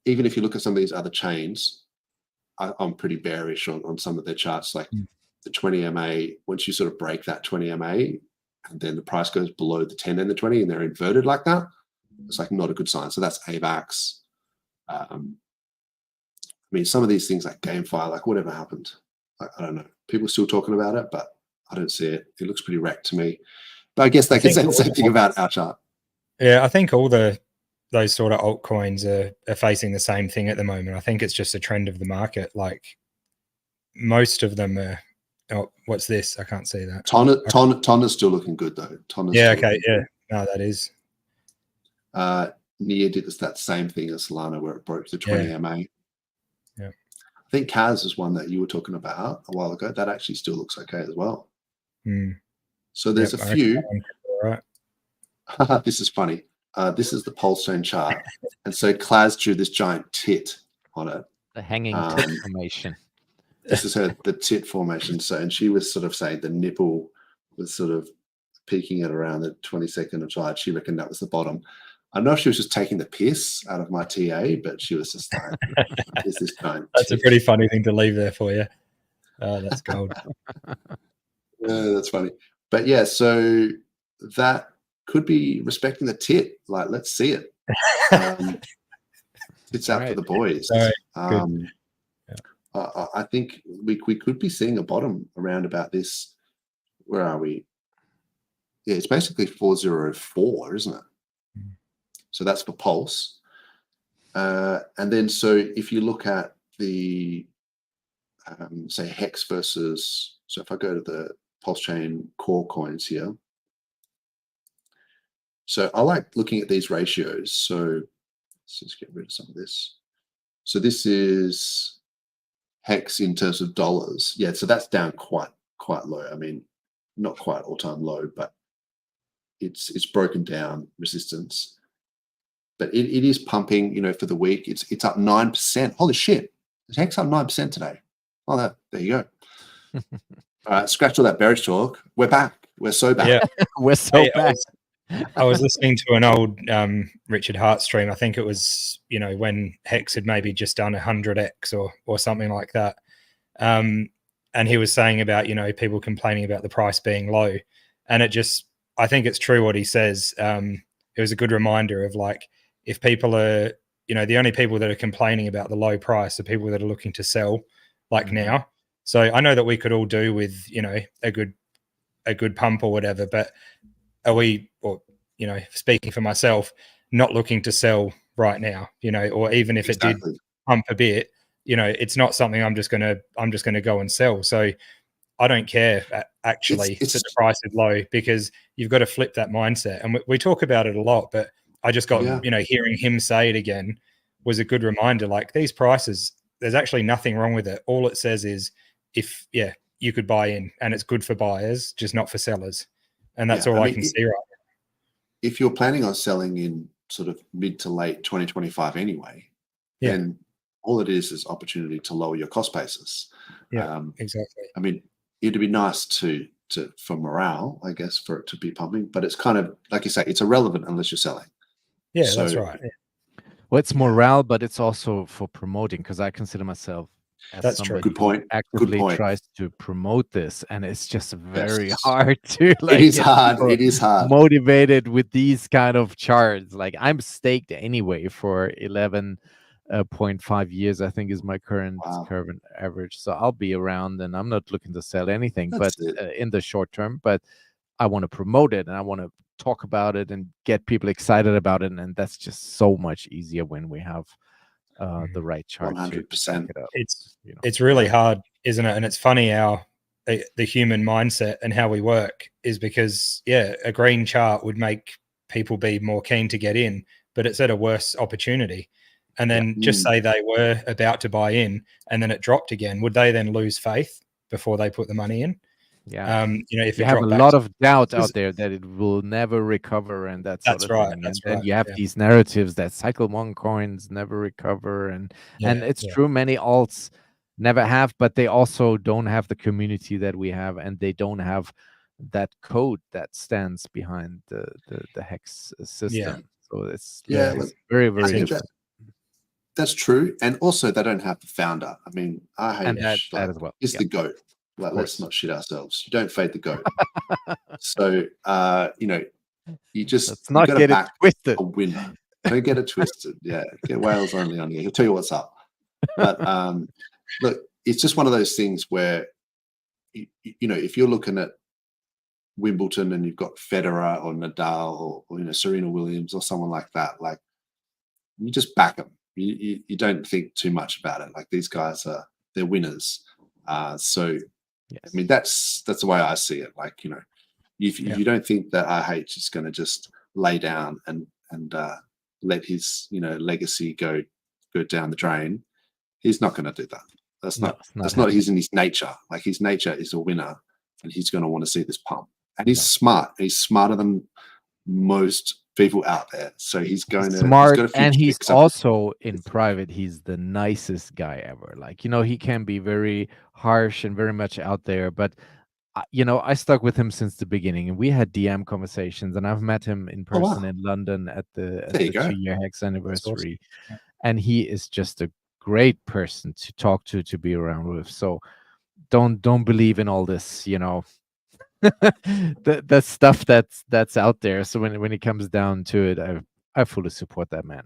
[SPEAKER 3] even if you look at some of these other chains, I'm pretty bearish on some of their charts, like the 20 MA. Once you sort of break that 20 MA and then the price goes below the 10 and the 20 and they're inverted like that, it's like not a good sign. So that's AVAX. I mean, some of these things like GameFi, like whatever happened, I don't know. People are still talking about it, but I don't see it. It looks pretty wrecked to me. But I guess they can say the same thing about our chart.
[SPEAKER 4] Yeah, I think all those sort of altcoins are facing the same thing at the moment. I think it's just a trend of the market. Like most of them are. Oh, what's this? I can't see that.
[SPEAKER 3] Ton is still looking good though.
[SPEAKER 4] Yeah. Okay. Yeah. No, that is.
[SPEAKER 3] Nia did that same thing as Solana, where it broke the 20 MA.
[SPEAKER 4] Yeah.
[SPEAKER 3] I think Kaz is one that you were talking about a while ago. That actually still looks okay as well. So there's a few.
[SPEAKER 4] Right.
[SPEAKER 3] This is funny. This is the PulseChain chart, and so Klaz drew this giant tit on it.
[SPEAKER 2] The hanging tit formation.
[SPEAKER 3] This is the tit formation. So, and she was sort of saying the nipple was sort of peaking at around the 22nd of July. She reckoned that was the bottom. I don't know if she was just taking the piss out of my TA, but she was just like, "Is this giant?"
[SPEAKER 4] That's a pretty funny thing to leave there for you. Oh, that's gold.
[SPEAKER 3] That's funny. But yeah, so that could be respecting the tit. Like, let's see it. Tits out for the boys. I think we could be seeing a bottom around about this. Where are we? Yeah, it's basically 404, isn't it? So that's for Pulse. And then, so if you look at the, say, Hex versus, so if I go to the PulseChain core coins here, so I like looking at these ratios. So let's just get rid of some of this. So this is Hex in terms of dollars. Yeah, so that's down quite low. I mean, not quite all-time low, but it's broken down resistance. But it is pumping, you know, for the week. It's up 9%. Holy shit. Is Hex up 9% today? Oh, there you go. All right, scratch all that bearish talk. We're back. We're so back.
[SPEAKER 4] Yeah.
[SPEAKER 2] We're so back.
[SPEAKER 4] I was listening to an old Richard Hart stream. I think it was, you know, when Hex had maybe just done 100x or something like that. And he was saying about, you know, people complaining about the price being low. And I think it's true what he says. It was a good reminder of like, if people are, you know, the only people that are complaining about the low price are people that are looking to sell like now. So I know that we could all do with, you know, a good pump or whatever, but are we, or, you know, speaking for myself, not looking to sell right now, you know, or even if it did pump a bit, you know, it's not something I'm just going to go and sell. So I don't care actually that the price is low, because you've got to flip that mindset. And we talk about it a lot, but I just got, you know, hearing him say it again was a good reminder. Like these prices, there's actually nothing wrong with it. All it says is you could buy in, and it's good for buyers, just not for sellers. And that's all I can see right now.
[SPEAKER 3] If you're planning on selling in sort of mid to late 2025 anyway, then all it is opportunity to lower your cost basis.
[SPEAKER 4] Yeah, exactly.
[SPEAKER 3] I mean, it'd be nice for morale, I guess, for it to be pumping, but it's kind of, like you say, it's irrelevant unless you're selling.
[SPEAKER 4] Yeah, so, that's right. Yeah.
[SPEAKER 2] Well, it's morale, but it's also for promoting, because I consider myself as somebody
[SPEAKER 3] Good point.
[SPEAKER 2] who actively tries to promote this, and it's just very hard to
[SPEAKER 3] it is hard
[SPEAKER 2] motivated with these kind of charts. Like I'm staked anyway for 11.5 years, I think is my current average. So I'll be around, and I'm not looking to sell anything, in the short term, but I want to promote it and I want to talk about it and get people excited about it. And that's just so much easier when we have the right chart.
[SPEAKER 3] 100%.
[SPEAKER 4] It's really hard, isn't it? And it's funny how the human mindset and how we work is because, a green chart would make people be more keen to get in, but it's at a worse opportunity. And then just say they were about to buy in and then it dropped again. Would they then lose faith before they put the money in?
[SPEAKER 2] Yeah.
[SPEAKER 4] You know, if
[SPEAKER 2] you have a lot of doubt out there that it will never recover, and that's
[SPEAKER 4] right.
[SPEAKER 2] Thing. And then you have these narratives that cycle one coins never recover, and it's true, many alts never have, but they also don't have the community that we have, and they don't have that code that stands behind the Hex system. So it's very, very different.
[SPEAKER 3] That's true, and also they don't have the founder. I mean, RH
[SPEAKER 2] that as well.
[SPEAKER 3] is the GOAT. Like, let's not shit ourselves. You don't fade the goat. So, you just
[SPEAKER 2] let's not get it twisted.
[SPEAKER 3] A winner. Don't get it twisted. Yeah, get whales only on here. He'll tell you what's up. But look, it's just one of those things where, if you're looking at Wimbledon and you've got Federer or Nadal or Serena Williams or someone like that, like, you just back them. You don't think too much about it. Like, these guys they're winners. So, yes. I mean, that's the way I see it. Like, if you don't think that RH is going to just lay down and let his legacy go down the drain, he's not going to do that. That's not in his nature. Like, his nature is a winner, and he's going to want to see this pump. And he's smart. He's smarter than most people out there. So he's going to
[SPEAKER 2] smart, and he's also in private. He's the nicest guy ever. Like, he can be very harsh and very much out there, but I stuck with him since the beginning, and we had DM conversations, and I've met him in person in London at the 2-year Hex anniversary. Awesome. And he is just a great person to talk to be around with. So don't believe in all this, the stuff that's out there. So when it comes down to it, I fully support that man.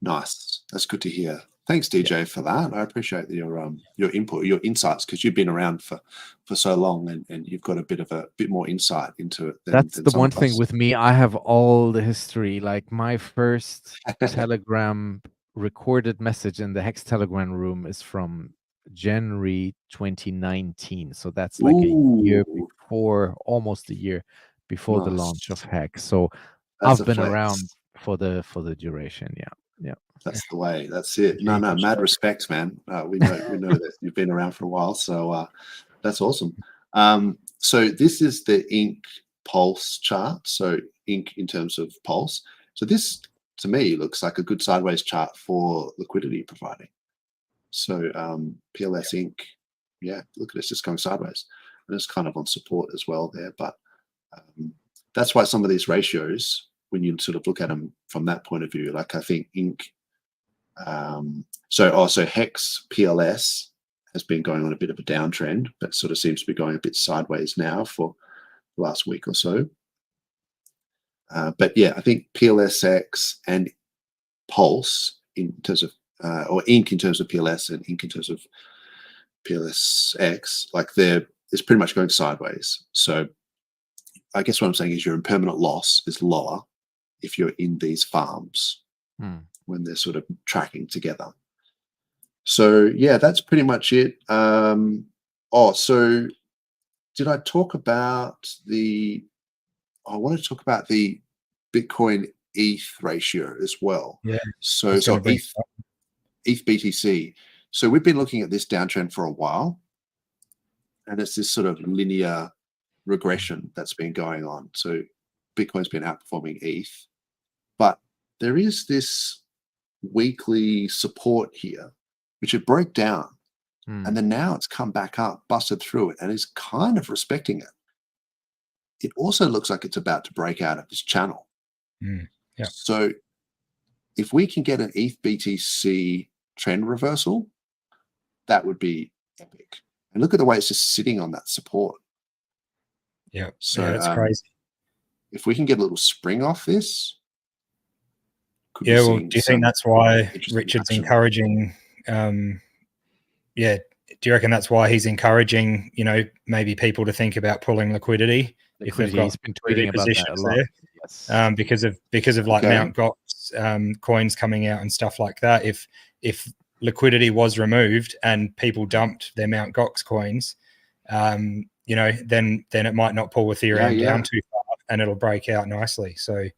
[SPEAKER 3] Nice. That's good to hear. Thanks, DJ, for that. I appreciate your input, your insights, because you've been around for so long, and you've got a bit more insight into it.
[SPEAKER 2] That's the one thing with me. I have all the history. Like, my first Telegram recorded message in the Hex Telegram room is from January 2019. So that's like a year before, almost a year before the launch of Hex. So I've been around for the duration. Yeah.
[SPEAKER 3] That's the way. That's it. No, mad respect, man. We know that you've been around for a while, so that's awesome. So this is the Inc Pulse chart. So Inc in terms of Pulse. So this, to me, looks like a good sideways chart for liquidity providing. So PLS Inc, look at it, it's just going sideways, and it's kind of on support as well there. But that's why some of these ratios, when you sort of look at them from that point of view, like, I think Inc. So Hex PLS has been going on a bit of a downtrend, but sort of seems to be going a bit sideways now for the last week or so. But yeah, I think PLSX and Pulse in terms of, or Inc in terms of PLS and Inc in terms of PLSX, like, it's pretty much going sideways. So I guess what I'm saying is your impermanent loss is lower if you're in these farms when they're sort of tracking together. So yeah, that's pretty much it. So did I talk about I want to talk about the Bitcoin ETH ratio as well. Yeah. So ETH BTC. So we've been looking at this downtrend for a while, and it's this sort of linear regression that's been going on. So Bitcoin's been outperforming ETH, but there is this weekly support here, which it broke down, and then now it's come back up, busted through it, and is kind of respecting it. It also looks like it's about to break out of this channel. Yeah. So if we can get an ETH BTC trend reversal, that would be epic. And look at the way it's just sitting on that support.
[SPEAKER 4] Yeah.
[SPEAKER 3] So
[SPEAKER 4] that's crazy.
[SPEAKER 3] If we can get a little spring off this.
[SPEAKER 4] Yeah. Well, do you think that's why Richard's encouraging? Do you reckon that's why he's encouraging, maybe people to think about pulling liquidity? If they've got,
[SPEAKER 2] he's been tweeting about that a lot.
[SPEAKER 4] Yes. Because of like Mt. Gox coins coming out and stuff like that. If liquidity was removed and people dumped their Mt. Gox coins, then it might not pull Ethereum down too far, and it'll break out nicely. So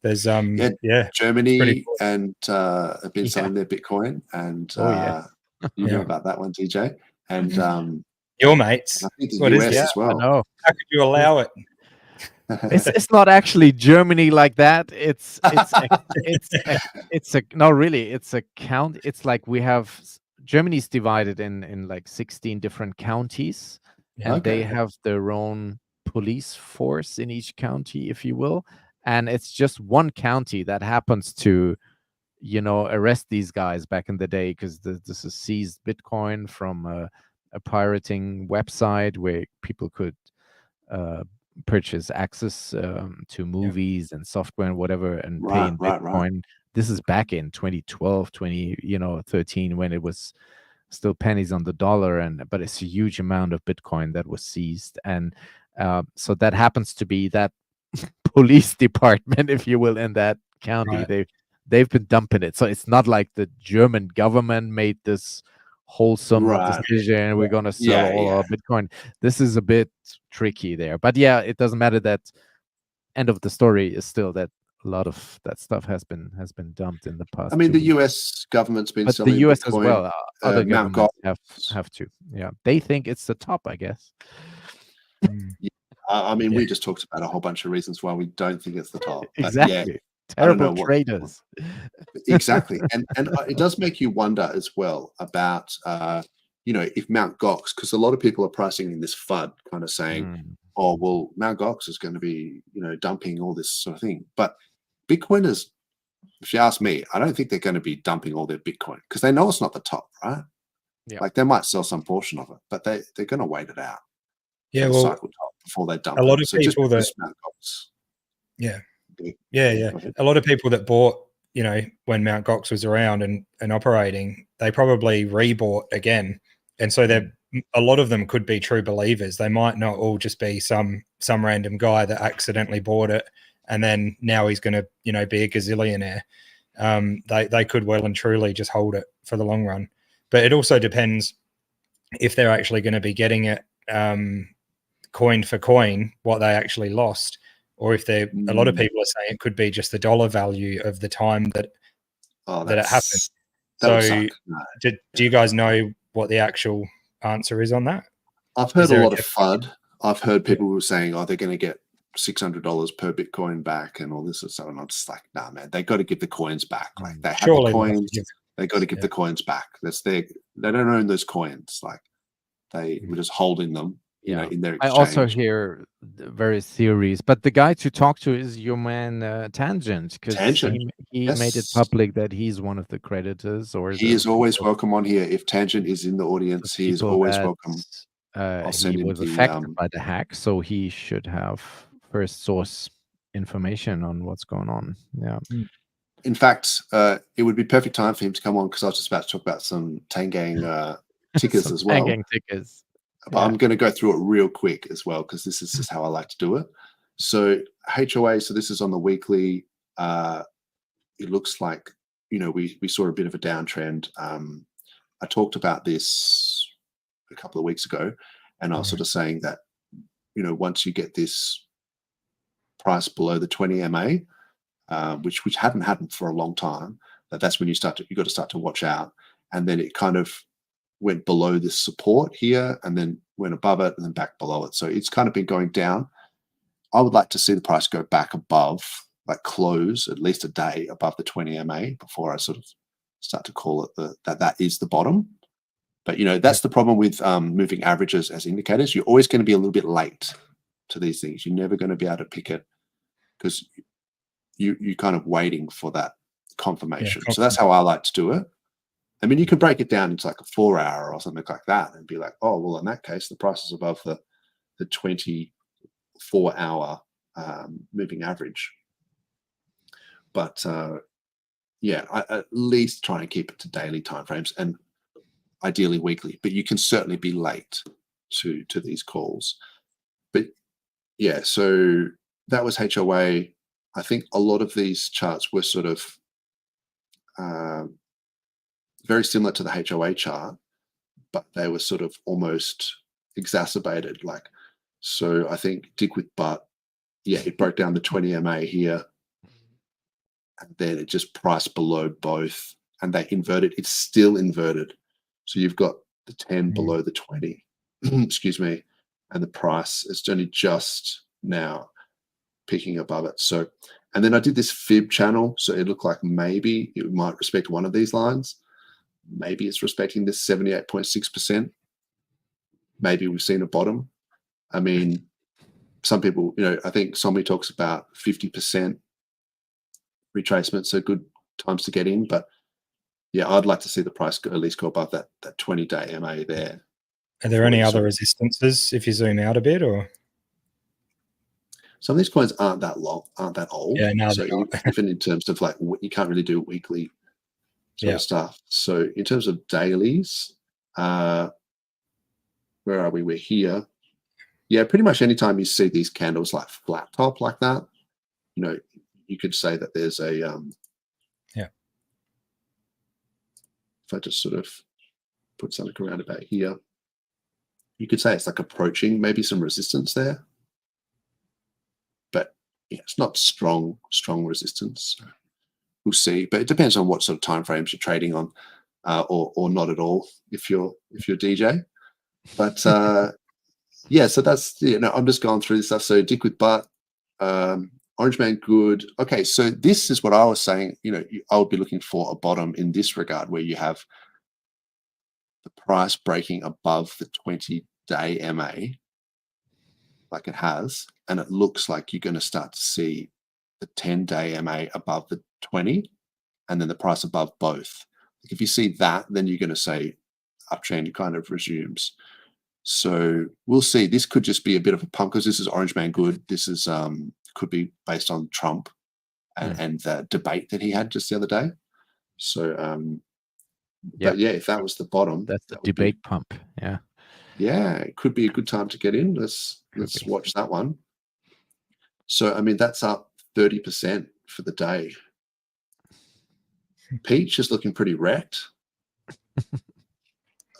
[SPEAKER 4] there's
[SPEAKER 3] Germany and have been selling their Bitcoin, and you know about that one, DJ, and
[SPEAKER 4] your mates.
[SPEAKER 3] I think the US as well.
[SPEAKER 2] I know.
[SPEAKER 4] How could you allow it?
[SPEAKER 2] It's not actually Germany like that. It's a count. It's like we have Germany's divided in like 16 different counties, and they have their own police force in each county, if you will. And it's just one county that happens to, arrest these guys back in the day, because this is seized Bitcoin from a pirating website where people could purchase access to movies and software and whatever, and pay in Bitcoin. This is back in 2012, 13, when it was still pennies on the dollar, but it's a huge amount of Bitcoin that was seized. And so that happens to be that police department, if you will, in that county. They've been dumping it. So it's not like the German government made this wholesome decision, we're going to sell all our Bitcoin. This is a bit tricky there. But yeah, it doesn't matter. That end of the story is still that a lot of that stuff has been dumped in the past.
[SPEAKER 3] I mean, the US government's been selling
[SPEAKER 2] the US
[SPEAKER 3] Bitcoin,
[SPEAKER 2] as well. Other
[SPEAKER 3] Mt.
[SPEAKER 2] governments have to. Yeah, they think it's the top, I guess.
[SPEAKER 3] I mean, we just talked about a whole bunch of reasons why we don't think it's the top.
[SPEAKER 2] Exactly. Terrible traders.
[SPEAKER 3] Exactly. And it does make you wonder as well about, if Mt. Gox, because a lot of people are pricing in this FUD, kind of saying, oh, well, Mt. Gox is going to be, dumping all this sort of thing. But Bitcoiners, if you ask me, I don't think they're going to be dumping all their Bitcoin because they know it's not the top, right?
[SPEAKER 2] Yeah.
[SPEAKER 3] Like they might sell some portion of it, but they're going to wait it out.
[SPEAKER 4] Yeah, well,
[SPEAKER 3] cycle top before they dump
[SPEAKER 4] a lot of people that
[SPEAKER 3] Mt. Gox.
[SPEAKER 4] Yeah. A lot of people that bought, when Mt. Gox was around and operating, they probably rebought again. And so a lot of them could be true believers. They might not all just be some random guy that accidentally bought it and then now he's going to, be a gazillionaire. They could well and truly just hold it for the long run. But it also depends if they're actually going to be getting it coin for coin, what they actually lost. Or if a lot of people are saying it could be just the dollar value of the time that it happened. So do you guys know what the actual answer is on that?
[SPEAKER 3] I've heard a lot of FUD. I've heard people who were saying, oh, they're going to get $600 per Bitcoin back and all this and so on. I'm just like, nah, man, they got to give the coins back. Like they have the coins, they got to give the coins back. They don't own those coins. Like they were just holding them. In their exchange.
[SPEAKER 2] I also hear various theories, but the guy to talk to is your man Tangent, because he made it public that he's one of the creditors. Or
[SPEAKER 3] he is always welcome on here. If Tangent is in the audience, he is always welcome.
[SPEAKER 2] He was affected by the hack, so he should have first source information on what's going on. Yeah.
[SPEAKER 3] In fact, it would be perfect time for him to come on because I was just about to talk about some Tangang tickers as well.
[SPEAKER 2] Tangang tickers.
[SPEAKER 3] But I'm going to go through it real quick as well because this is just how I like to do it. So HOA, so this is on the weekly. It looks like, we saw a bit of a downtrend. I talked about this a couple of weeks ago, and I was sort of saying that, once you get this price below the 20 MA, which hadn't happened for a long time, that's when you got to start to watch out. And then it kind of went below this support here and then went above it and then back below it. So it's kind of been going down. I would like to see the price go back above, like close at least a day above the 20 MA before I sort of start to call it that is the bottom. But, that's the problem with moving averages as indicators. You're always going to be a little bit late to these things. You're never going to be able to pick it because you're kind of waiting for that confirmation. So that's how I like to do it. I mean, you can break it down into like a 4-hour or something like that and be like, oh, well, in that case, the price is above the 24-hour moving average. But I at least try and keep it to daily timeframes and ideally weekly. But you can certainly be late to these calls. But yeah, so that was HOA. I think a lot of these charts were sort of very similar to the HOA chart, but they were sort of almost exacerbated. So I think Dick with Butt, it broke down the 20 MA here, and then it just priced below both, and they inverted. It's still inverted. So you've got the 10 below the 20, excuse me, and the price is only just now picking above it. So, and then I did this fib channel, so it looked like maybe it might respect one of these lines. Maybe it's respecting this 78.6%. Maybe we've seen a bottom. I mean, some people, I think somebody talks about 50% retracement, so good times to get in. But yeah, I'd like to see the price at least go above that 20-day MA there.
[SPEAKER 4] Are there any other resistances if you zoom out a bit, or?
[SPEAKER 3] Some of these coins aren't that long, aren't that old.
[SPEAKER 4] Yeah, no,
[SPEAKER 3] so even in terms of like, you can't really do weekly sort of stuff. So in terms of dailies, where are we? We're here. Yeah, pretty much anytime you see these candles like flat top like that, you know, you could say that there's a if I just sort of put something around about here, you could say it's like approaching maybe some resistance there. But yeah, it's not strong resistance. We'll see. But it depends on what sort of time frames you're trading on, or not at all if you're DJ. But yeah, so that's, you know, I'm just going through this stuff. So Dick with Butt, Orange Man good. Okay, so this is what I was saying. You know, I would be looking for a bottom in this regard where you have the price breaking above the 20-day MA, like it has, and it looks like you're going to start to see the 10-day MA above the 20, and then the price above both. If you see that, then you're going to say uptrend kind of resumes. So we'll see. This could just be a bit of a pump because this is Orange Man good. This is could be based on Trump and the debate that he had just the other day. So but yeah, if that was the bottom,
[SPEAKER 2] that's the debate pump.
[SPEAKER 3] Yeah, it could be a good time to get in. Let's watch that one. So I mean, that's up 30% for the day. Peach is looking pretty wrecked. I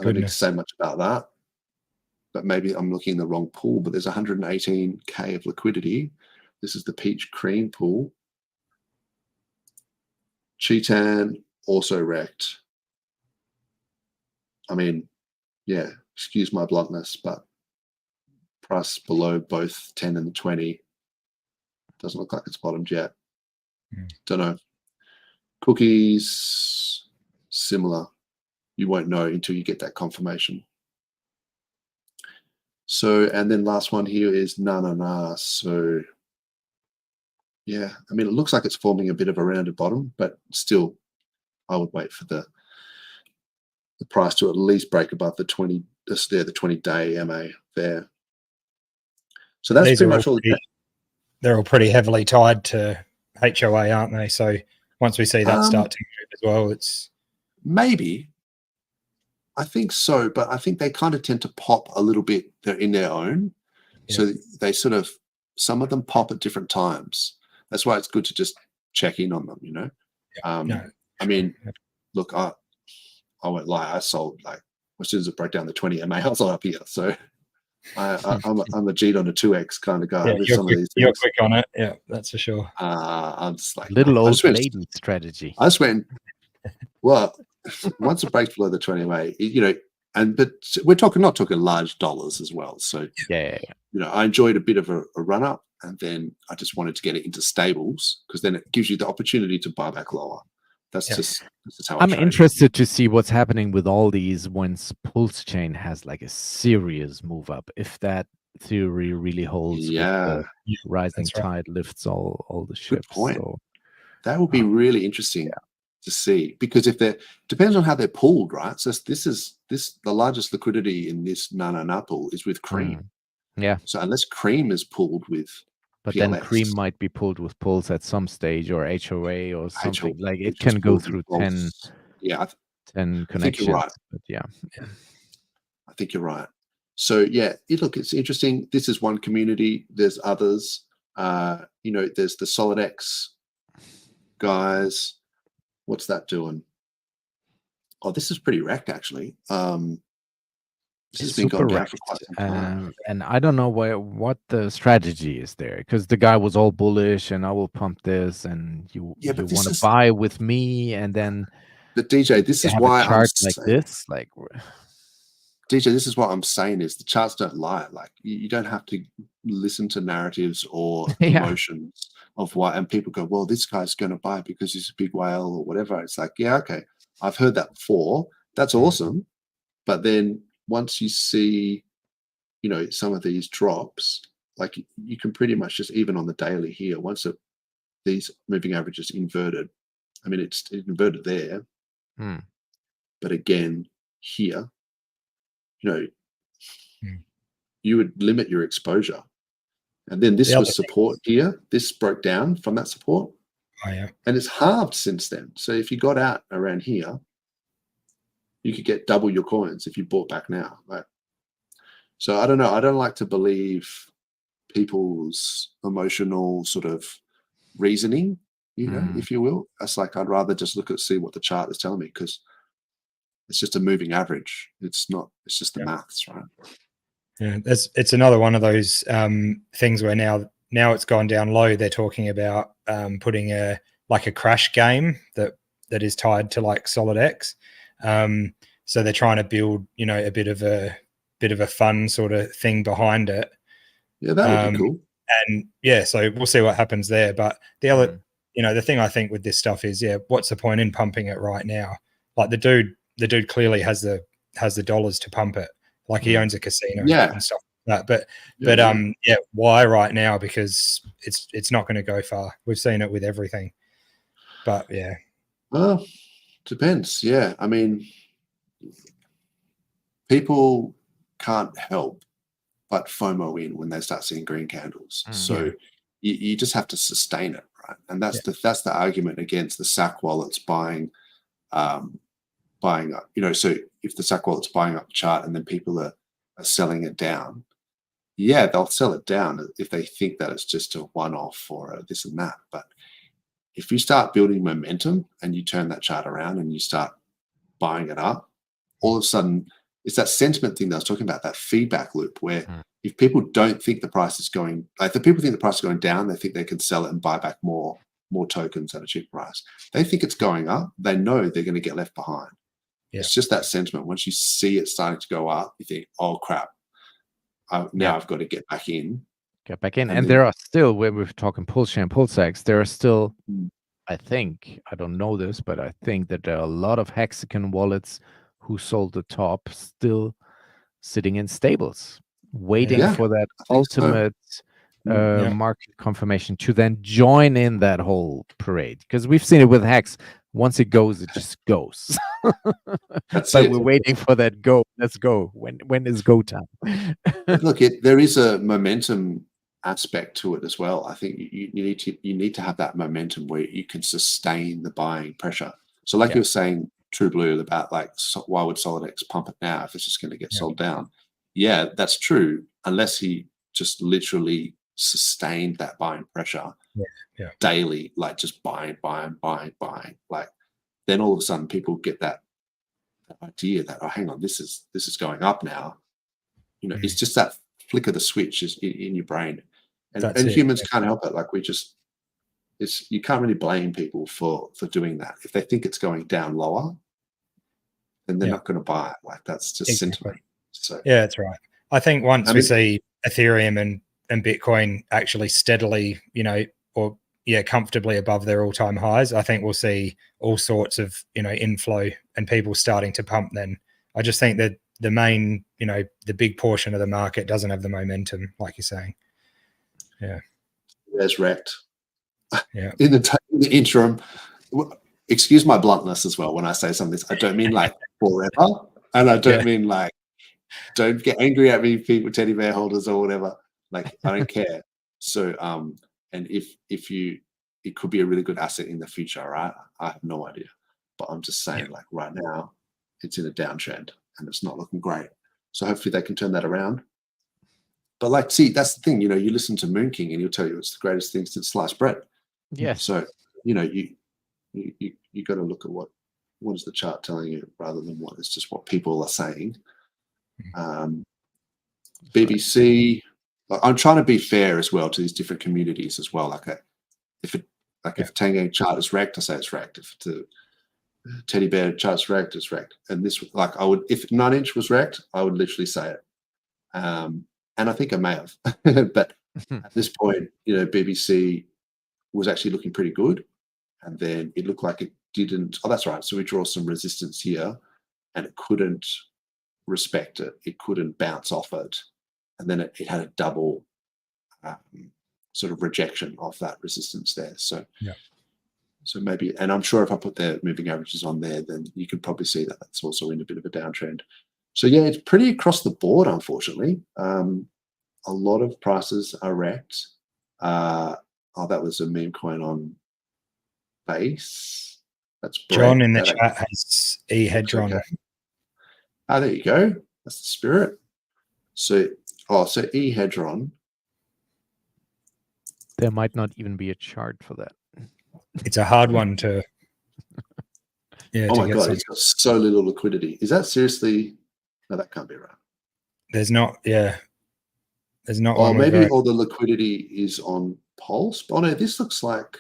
[SPEAKER 3] don't need to say much about that, but maybe I'm looking in the wrong pool. But there's 118K of liquidity. This is the Peach Cream pool. Chetan also wrecked. I mean, yeah, excuse my bluntness, but price below both 10 and the 20 doesn't look like it's bottomed yet. Don't know. Cookies, similar. You won't know until you get that confirmation. So, and then last one here is na. So, yeah, I mean, it looks like it's forming a bit of a rounded bottom, but still, I would wait for the price to at least break above the 20. This there, the 20-day MA there. So that's pretty much all.
[SPEAKER 4] They're all pretty heavily tied to HOA, aren't they? So once we see that start to move as well, it's
[SPEAKER 3] maybe. I think so, but I think they kind of tend to pop a little bit. They're in their own, so they sort of, some of them pop at different times. That's why it's good to just check in on them. You know, I mean, look, I won't lie. I sold like as soon as it broke down the 20 MA, I sold up here. So I'm a G'd on a 2x kind of guy.
[SPEAKER 4] Yeah, you're quick on it. Yeah, that's for sure.
[SPEAKER 3] I'm just like
[SPEAKER 2] little old lady strategy.
[SPEAKER 3] I just went, well, once it breaks below the 20 MA, you know, but we're not talking large dollars as well. So
[SPEAKER 2] yeah.
[SPEAKER 3] You know, I enjoyed a bit of a run up, and then I just wanted to get it into stables because then it gives you the opportunity to buy back lower. That's just how I'm
[SPEAKER 2] interested to see what's happening with all these once PulseChain has like a serious move up. If that theory really holds, with the rising tide lifts all the ships.
[SPEAKER 3] Good point. So, that would be really interesting to see, because if they're, depends on how they're pulled, right? So the largest liquidity in this na pool is with Cream.
[SPEAKER 2] Yeah.
[SPEAKER 3] So unless Cream is pulled with
[SPEAKER 2] but
[SPEAKER 3] PLS,
[SPEAKER 2] then Cream might be pulled with Pulse at some stage, or HOA or something. Like it can go through 10 connections.
[SPEAKER 3] Right.
[SPEAKER 2] But
[SPEAKER 3] I think you're right. So yeah, look, it's interesting. This is one community. There's others. You know, there's the SolidX guys. What's that doing? Oh, this is pretty wrecked actually. This has been going down for quite some time.
[SPEAKER 2] And I don't know what the strategy is there, because the guy was all bullish and I will pump this and you want to buy with me, and then
[SPEAKER 3] the DJ, this is why
[SPEAKER 2] I'm like this, like
[SPEAKER 3] DJ, this is what I'm saying is the charts don't lie. Like you don't have to listen to narratives or emotions of why, and people go, well, this guy's going to buy because he's a big whale or whatever. It's like, yeah, okay, I've heard that before. That's awesome. But then once you see, you know, some of these drops, like you can pretty much just, even on the daily here, once these moving averages inverted, I mean, it's inverted there, but again here, you know, you would limit your exposure. And then this was support here. This broke down from that support.
[SPEAKER 4] Oh, yeah.
[SPEAKER 3] And it's halved since then. So if you got out around here, you could get double your coins if you bought back now. Right? So I don't know. I don't like to believe people's emotional sort of reasoning, if you will. That's like, I'd rather just see what the chart is telling me, because it's just a moving average. It's just the maths, right?
[SPEAKER 4] Yeah, it's another one of those things where now it's gone down low. They're talking about putting a crash game that is tied to like SolidX. So they're trying to build, a bit of a fun sort of thing behind it.
[SPEAKER 3] Yeah, that would be cool.
[SPEAKER 4] And yeah, so we'll see what happens there. But the other, the thing I think with this stuff is, what's the point in pumping it right now? Like the dude clearly has the dollars to pump it. Like he owns a casino and stuff like that. But why right now? Because it's not going to go far. We've seen it with everything. But yeah.
[SPEAKER 3] Well, depends. Yeah. I mean, people can't help but FOMO in when they start seeing green candles. So you just have to sustain it, right? And that's the argument against the SAC wallets buying up. So if the SAC wallet's buying up the chart and then people are selling it down, they'll sell it down if they think that it's just a one-off or this and that. But if you start building momentum and you turn that chart around and you start buying it up, all of a sudden it's that sentiment thing that I was talking about, that feedback loop where if people don't think the price is going, like the people think the price is going down, they think they can sell it and buy back more tokens at a cheap price. They think it's going up. They know they're going to get left behind. Yeah. It's just that sentiment. Once you see it starting to go up, you think, oh crap, now I've got to get back in.
[SPEAKER 2] And there are still, when we're talking PulseChain, PulseX, there are still, I don't know this, but I think that there are a lot of hexagon wallets who sold the top still sitting in stables, waiting for that ultimate market confirmation to then join in that whole parade. Because we've seen it with Hex. Once it goes, it just goes. We're waiting for that go. Let's go. When is go time?
[SPEAKER 3] Look, there is a momentum aspect to it as well. I think you need to have that momentum where you can sustain the buying pressure. So like you were saying, True Blue, about like, why would SolidX pump it now if it's just going to get sold down? Yeah, that's true, unless he just literally sustained that buying pressure daily, like just buying. Like then all of a sudden people get that idea that, oh, hang on, this is going up now. It's just that flick of the switch is in your brain, and humans can't help it. Like you can't really blame people for doing that. If they think it's going down lower, then they're not going to buy it. Like that's just sentiment. So
[SPEAKER 4] yeah, that's right. I think once we see Ethereum and Bitcoin actually steadily, comfortably above their all-time highs, I think we'll see all sorts of, inflow and people starting to pump then. I just think that the main, the big portion of the market doesn't have the momentum, like you're saying. Yeah.
[SPEAKER 3] There's wrecked.
[SPEAKER 4] Yeah.
[SPEAKER 3] In the interim, excuse my bluntness as well when I say some of this. I don't mean like forever, and I don't mean like, don't get angry at me, people, teddy bear holders or whatever. Like I don't care. So and if it could be a really good asset in the future, right? I have no idea, but I'm just saying, like right now, it's in a downtrend and it's not looking great. So hopefully they can turn that around. But like, see, that's the thing. You listen to Moon King and he'll tell you it's the greatest thing since sliced bread.
[SPEAKER 2] Yeah.
[SPEAKER 3] So you got to look at what is the chart telling you rather than what is just what people are saying. BBC. Like, I'm trying to be fair as well to these different communities as well. If Tangang chart is wrecked, I say it's wrecked. If the teddy bear chart's wrecked, it's wrecked. And this, like, I would, if 9-inch was wrecked, I would literally say it. And I think I may have, but at this point, BBC was actually looking pretty good, and then it looked like it didn't. Oh, that's right. So we draw some resistance here, and it couldn't respect it. It couldn't bounce off it, and then it had a double sort of rejection of that resistance there. So so maybe, and I'm sure if I put the moving averages on there, then you could probably see that that's also in a bit of a downtrend. So yeah, it's pretty across the board, unfortunately. A lot of prices are wrecked. Oh, that was a meme coin on base. That's
[SPEAKER 4] John in the
[SPEAKER 3] That
[SPEAKER 4] chat has Hedron.
[SPEAKER 3] okay. Ah, there you go. That's the spirit. So, so Hedron.
[SPEAKER 2] There might not even be a chart for that.
[SPEAKER 4] It's a hard one to. Yeah.
[SPEAKER 3] Oh my god, it's got so little liquidity. Is that seriously? No, that can't be right.
[SPEAKER 4] There's not. Yeah. There's not.
[SPEAKER 3] Well, maybe all the liquidity is on Pulse. Oh no, this looks like.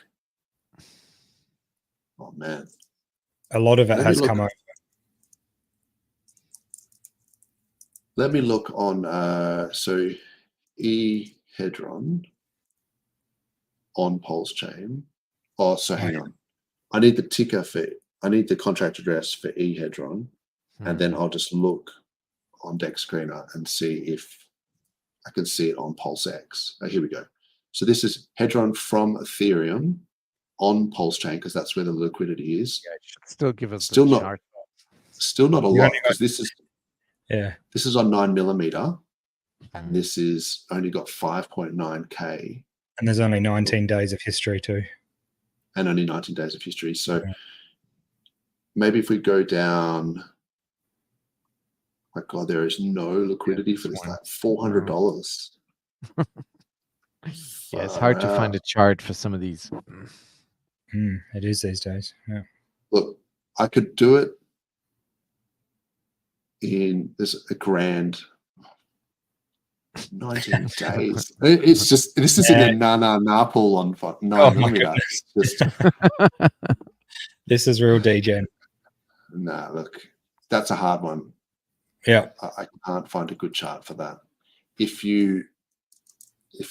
[SPEAKER 3] Oh man.
[SPEAKER 4] A lot of it has come over.
[SPEAKER 3] Let me look on so Hedron on PulseChain. Oh, so hang on. I need the ticker I need the contract address for Hedron, and then I'll just look on Dex Screener and see if I can see it on PulseX. Oh, here we go. So this is Hedron from Ethereum on PulseChain because that's where the liquidity is.
[SPEAKER 2] Yeah, it should still give us
[SPEAKER 3] still
[SPEAKER 2] the
[SPEAKER 3] not
[SPEAKER 2] chart.
[SPEAKER 3] Still not a lot because this is this is on 9mm, and this is only got 5.9K.
[SPEAKER 4] And there's only 19 days of history too.
[SPEAKER 3] And only 19 days of history. So maybe if we go down, my God, there is no liquidity for this, like $400.
[SPEAKER 2] Yeah, it's hard to find a chart for some of these.
[SPEAKER 4] It is these days. Yeah.
[SPEAKER 3] Look, I could do it in there's a grand 19 days. It's just this is in a na pool on 9mm.
[SPEAKER 4] This is real degen.
[SPEAKER 3] Nah, look, that's a hard one.
[SPEAKER 4] Yeah,
[SPEAKER 3] I can't find a good chart for that. If you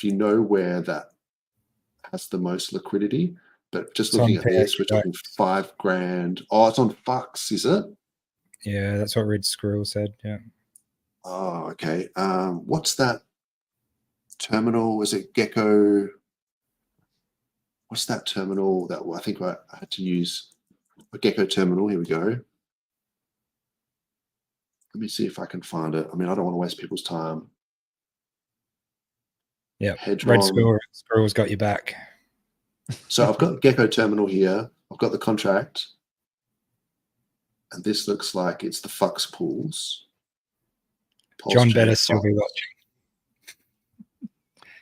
[SPEAKER 3] know where that has the most liquidity, but just looking at this, we're talking $5,000. Oh, it's on Fux, is it?
[SPEAKER 4] Yeah, that's what Red Squirrel said. Yeah.
[SPEAKER 3] Oh, okay. What's that terminal? Is it Gecko? What's that terminal that I think I had to use? A Gecko terminal. Here we go. Let me see if I can find it. I mean, I don't want to waste people's time.
[SPEAKER 4] Yeah, Red Squirrel's got you back.
[SPEAKER 3] So I've got Gecko terminal here. I've got the contract. And this looks like it's the Fux pools.
[SPEAKER 4] John Bettis will be watching.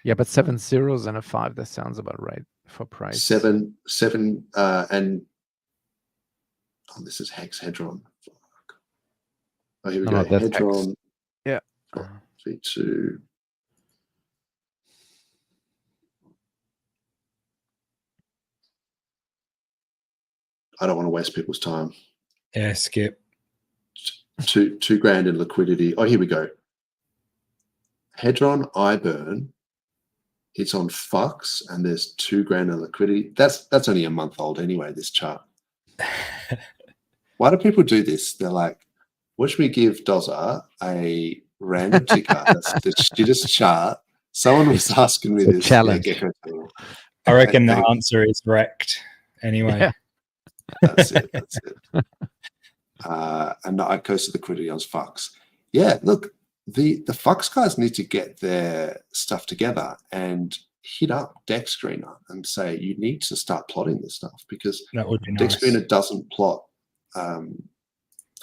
[SPEAKER 2] Yeah, but 7 zeros and a 5, that sounds about right for price.
[SPEAKER 3] 7, and oh, this is Hex Hedron. Oh, here we go. Hedron.
[SPEAKER 2] Hex. Yeah.
[SPEAKER 3] V2. I don't want to waste people's time.
[SPEAKER 4] Yeah, skip.
[SPEAKER 3] $2,000 in liquidity. Oh, here we go. Hedron iBurn. It's on Fux, and there's $2,000 in liquidity. That's only a month old anyway. This chart. Why do people do this? They're like, watch me give Dozer a random ticker. That's the shittest chart. Someone was asking me this.
[SPEAKER 2] Challenge.
[SPEAKER 4] I reckon the answer is wrecked. Anyway.
[SPEAKER 2] Yeah.
[SPEAKER 3] That's it. And I coasted liquidity on Fux. Yeah, look, the Fux guys need to get their stuff together and hit up Dex Screener and say you need to start plotting this stuff because
[SPEAKER 4] that would be nice.
[SPEAKER 3] Dex Screener doesn't plot the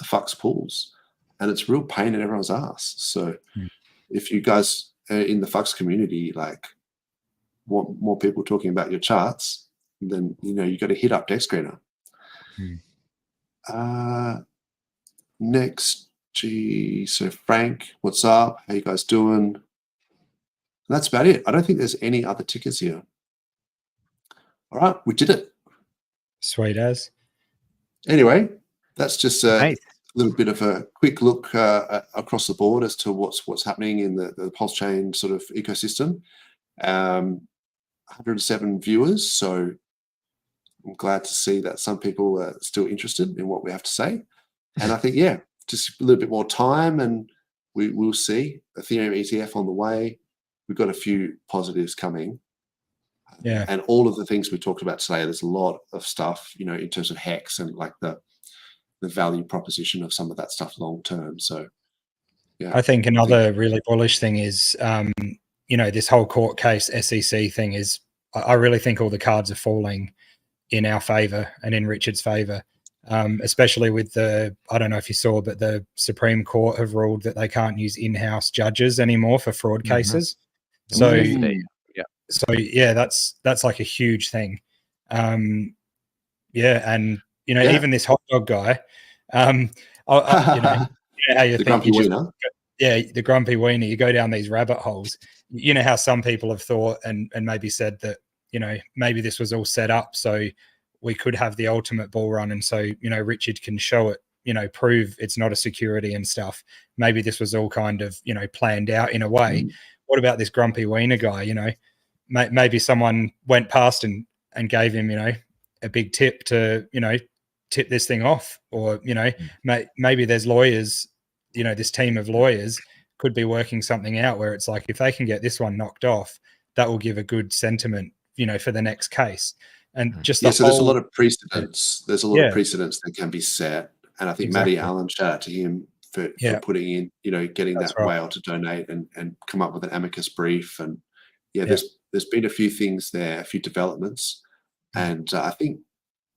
[SPEAKER 3] Fux pools, and it's real pain in everyone's ass. So if you guys in the Fux community like want more people talking about your charts, then you got to hit up Dex Screener. Next, so Frank, what's up? How you guys doing? That's about it. I don't think there's any other tickers here. All right, we did it.
[SPEAKER 4] Sweet as.
[SPEAKER 3] Anyway, that's just a little bit of a quick look across the board as to what's happening in the PulseChain sort of ecosystem. 107 viewers, so I'm glad to see that some people are still interested in what we have to say. And I think, just a little bit more time and we'll see. Ethereum ETF on the way. We've got a few positives coming.
[SPEAKER 4] Yeah.
[SPEAKER 3] And all of the things we talked about today, there's a lot of stuff, in terms of Hex and like the value proposition of some of that stuff long term. So Yeah,
[SPEAKER 4] I think another really bullish thing is, this whole court case SEC thing is, I really think all the cards are falling in our favor and in Richard's favor, especially with I don't know if you saw, but the Supreme Court have ruled that they can't use in-house judges anymore for fraud cases. So, that's like a huge thing. And even this hot dog guy, how you
[SPEAKER 3] the
[SPEAKER 4] think
[SPEAKER 3] grumpy wiener.
[SPEAKER 4] The grumpy wiener. You go down these rabbit holes. You know how some people have thought and maybe said that, maybe this was all set up so we could have the ultimate bull run, and so Richard can show it, prove it's not a security and stuff. Maybe this was all kind of planned out in a way. What about this grumpy wiener guy? Maybe someone went past and gave him a big tip to tip this thing off, or maybe there's lawyers, this team of lawyers could be working something out where it's like, if they can get this one knocked off, that will give a good sentiment for the next case. And just
[SPEAKER 3] so there's a lot of precedents. There's a lot of precedents that can be set, and I think Matty Allen, shout out to him for putting in getting that whale to donate and come up with an amicus brief. And there's been a few things there, a few developments, and I think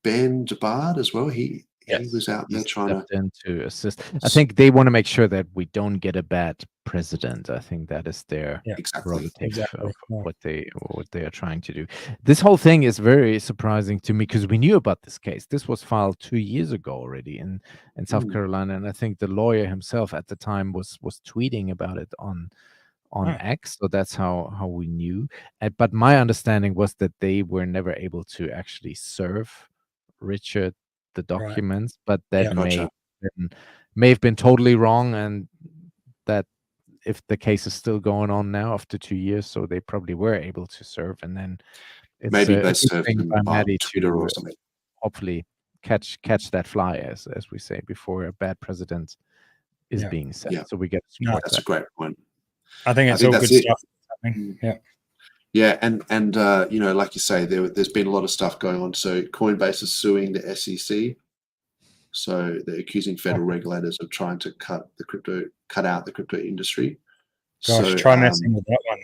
[SPEAKER 3] Ben Jabard as well. He was out there trying
[SPEAKER 2] to assist. I think they want to make sure that we don't get a bad president. I think that is their prerogative of what they are trying to do. This whole thing is very surprising to me because we knew about this case. This was filed 2 years ago already in South Carolina, and I think the lawyer himself at the time was tweeting about it on X, so that's how we knew. But my understanding was that they were never able to actually serve Richard the documents, but that may have been totally wrong, and that if the case is still going on now after 2 years, so they probably were able to serve, and then it's
[SPEAKER 3] maybe they served
[SPEAKER 2] by Maddie
[SPEAKER 3] Twitter or something.
[SPEAKER 2] Hopefully catch that fly, as we say, before a bad president is being set. So we get
[SPEAKER 3] that's a great point.
[SPEAKER 4] I think all good stuff.
[SPEAKER 3] And like you say, there's been a lot of stuff going on. So Coinbase is suing the SEC. So they're accusing federal regulators of trying to cut out the crypto industry.
[SPEAKER 4] Gosh, try messing with that one.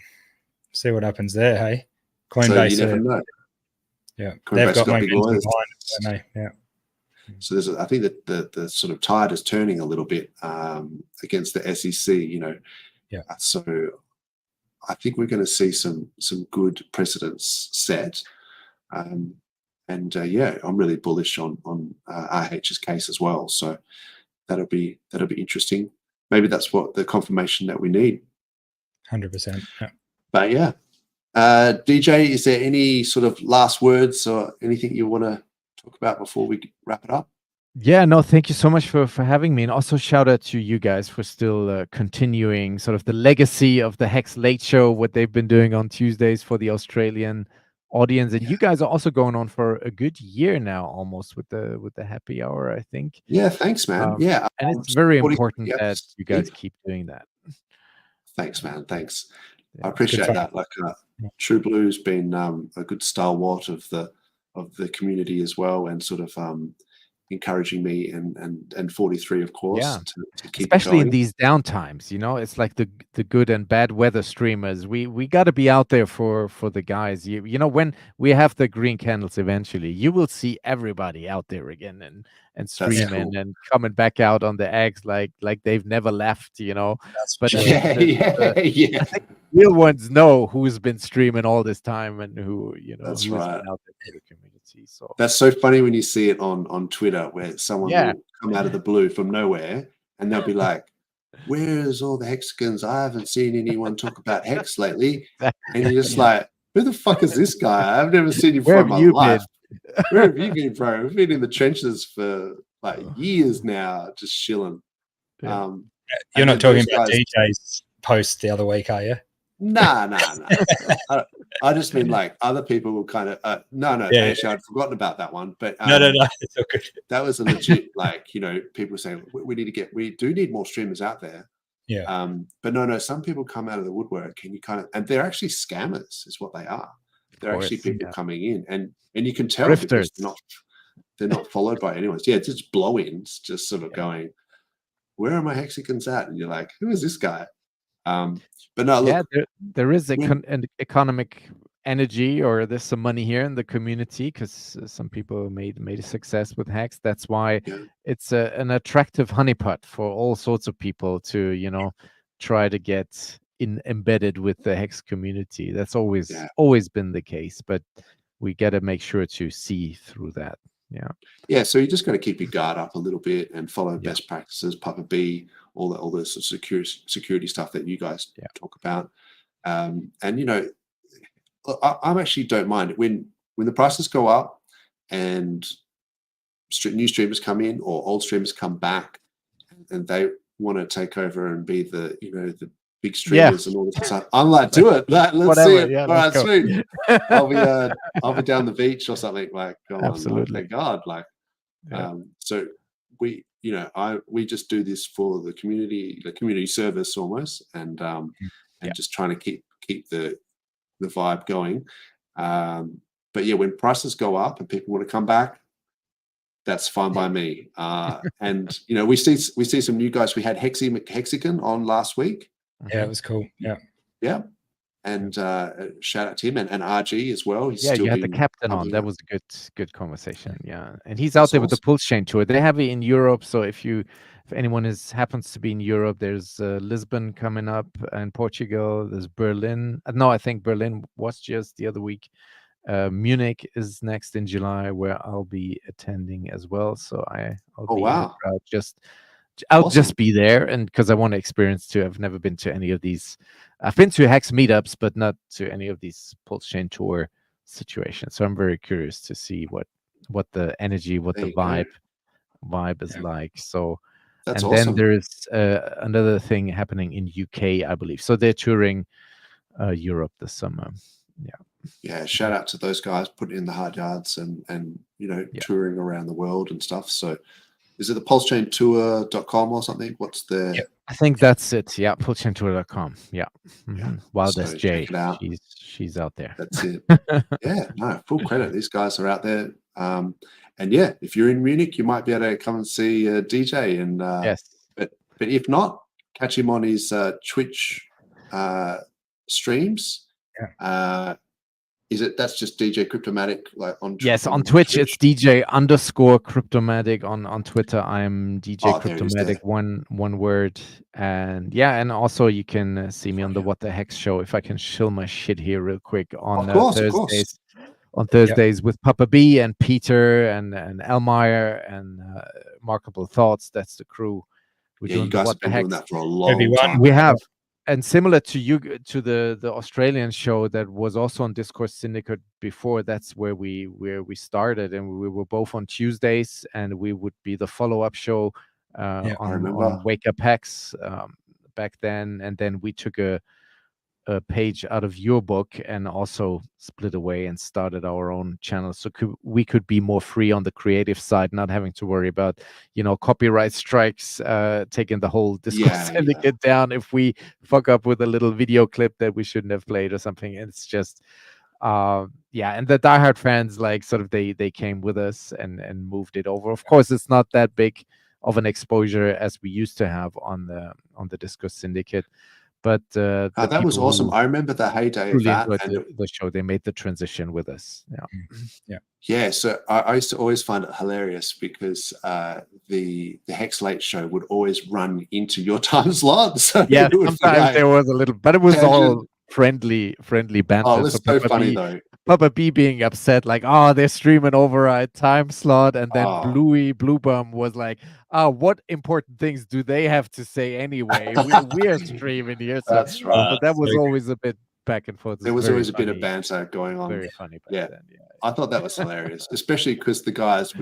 [SPEAKER 4] See what happens there, hey? Coinbase. So you never know. Yeah,
[SPEAKER 3] Coinbase
[SPEAKER 4] they've got
[SPEAKER 3] big lawyers.
[SPEAKER 4] Behind it, yeah.
[SPEAKER 3] So I think that the sort of tide is turning a little bit against the SEC. So I think we're going to see some good precedents set, and I'm really bullish on RH's case as well. So that'll be interesting. Maybe that's what the confirmation that we need.
[SPEAKER 4] 100%. Yeah.
[SPEAKER 3] But DJ, is there any sort of last words or anything you want to talk about before we wrap it up?
[SPEAKER 2] Yeah, no, thank you so much for having me. And also shout out to you guys for still continuing sort of the legacy of the Hex Late Show, what they've been doing on Tuesdays for the Australian audience. And you guys are also going on for a good year now, almost with the happy hour, I think.
[SPEAKER 3] Yeah, thanks, man.
[SPEAKER 2] And it's very important that you guys keep doing that.
[SPEAKER 3] Thanks, man. Thanks. I appreciate that. Like True Blue's been a good stalwart of the community as well, and sort of encouraging me and 43, of course, to keep
[SPEAKER 2] especially
[SPEAKER 3] going.
[SPEAKER 2] In these downtimes. It's like the good and bad weather streamers. We got to be out there for the guys. When we have the green candles eventually, you will see everybody out there again and streaming and coming back out on the eggs like they've never left. But I think real ones know who's been streaming all this time and who
[SPEAKER 3] that's
[SPEAKER 2] who's
[SPEAKER 3] right.
[SPEAKER 2] been out there for the community. So
[SPEAKER 3] that's so funny when you see it on Twitter, where someone will come out of the blue from nowhere and they'll be like, "Where's all the Hexicans? I haven't seen anyone talk about Hex lately." And you're just like, "Who the fuck is this guy? I've never seen him from my life. Where have you been, bro? We've been in the trenches for like years now, just chilling."
[SPEAKER 4] You're not talking about DJ's post the other week, are you?
[SPEAKER 3] Nah. I just mean like other people will kind of actually I'd forgotten about that one, but
[SPEAKER 4] no, it's all good.
[SPEAKER 3] That was a legit people saying we do need more streamers out there. But no, some people come out of the woodwork and they're actually scammers is what they are. They're actually people coming in and you can tell because they're not followed by anyone. It's just blow-ins, just sort of going, where are my hexagons at? And you're like, who is this guy? But no, look,
[SPEAKER 2] there is an economic energy, or there's some money here in the community because some people made a success with Hex. That's why it's an attractive honeypot for all sorts of people to try to get embedded with the Hex community. That's always been the case, but we got to make sure to see through that. Yeah.
[SPEAKER 3] So you just got to keep your guard up a little bit and follow best practices, Papa B, all the sort of security stuff that you guys talk about. And I actually don't mind when the prices go up and new streamers come in or old streamers come back and they want to take over and be the big streamers and all this stuff. I'm like, do it. Let's see it. All right, sweet. I'll be down the beach or something. Like, go on, thank God. Like, so we just do this for the community service almost, and just trying to keep the vibe going. But when prices go up and people want to come back, that's fine by me. And we see some new guys. We had Hexagon on last week.
[SPEAKER 4] Yeah, it was cool. Yeah.
[SPEAKER 3] And shout out to him and RG as well.
[SPEAKER 2] You had the captain on. That was a good conversation. Yeah, and he's out there with the PulseChain tour. They have it in Europe. So if anyone happens to be in Europe, there's Lisbon coming up and Portugal. There's Berlin. No, I think Berlin was just the other week. Munich is next in July, where I'll be attending as well. So I'll be in the crowd. I'll just be there, and because I want to experience too. I've never been to any of these. I've been to Hex meetups, but not to any of these PulseChain tour situations. So I'm very curious to see what the energy, the vibe is like. So,
[SPEAKER 3] that's
[SPEAKER 2] and
[SPEAKER 3] awesome.
[SPEAKER 2] then there's another thing happening in UK, I believe. So they're touring Europe this summer.
[SPEAKER 3] Yeah, shout out to those guys putting in the hard yards and touring around the world and stuff. So. Is it the PulseChainTour.com or something? What's the?
[SPEAKER 2] Yep. I think that's it. Yeah, PulseChainTour.com. Yeah. Wild
[SPEAKER 3] So
[SPEAKER 2] SJ.
[SPEAKER 3] check it out.
[SPEAKER 2] She's out there.
[SPEAKER 3] That's it. Full credit. These guys are out there. And if you're in Munich, you might be able to come and see DJ. And
[SPEAKER 2] yes.
[SPEAKER 3] But if not, catch him on his Twitch streams.
[SPEAKER 2] Yeah.
[SPEAKER 3] That's just DJ Cryptomatic like on Twitch?
[SPEAKER 2] Yes, on Twitch it's DJ_Cryptomatic. On Twitter I'm DJ Cryptomatic, one word. And also you can see me on the What the Hex show, if I can shill my shit here real quick, on Thursdays. On Thursdays with Papa B and Peter and Elmire and Markable Thoughts. That's the crew.
[SPEAKER 3] You guys have been doing that for a long time.
[SPEAKER 2] We have. And similar to the Australian show that was also on Discourse Syndicate before, that's where we started, and we were both on Tuesdays, and we would be the follow-up show on Wake Up Hex back then, and then we took a page out of your book and also split away and started our own channel, so we could be more free on the creative side, not having to worry about copyright strikes taking the whole Discourse Syndicate down if we fuck up with a little video clip that we shouldn't have played or something. It's just and the diehard fans they came with us and moved it over. Of course, it's not that big of an exposure as we used to have on the Discourse Syndicate. But
[SPEAKER 3] that was awesome. I remember the heyday of that.
[SPEAKER 2] And the show, they made the transition with us.
[SPEAKER 3] Yeah. So I used to always find it hilarious because the Hex Late show would always run into your time slot. So
[SPEAKER 2] sometimes there was a little, but it was all friendly banter.
[SPEAKER 3] Oh, it was so funny though.
[SPEAKER 2] Papa B being upset, like, they're streaming over our time slot, and then Blue Bum was like, what important things do they have to say anyway? We're streaming here. So,
[SPEAKER 3] that's right.
[SPEAKER 2] But that was always a bit back and forth.
[SPEAKER 3] There was always a bit of banter going on.
[SPEAKER 2] Very funny back then. Yeah.
[SPEAKER 3] I thought that was hilarious, especially because the guys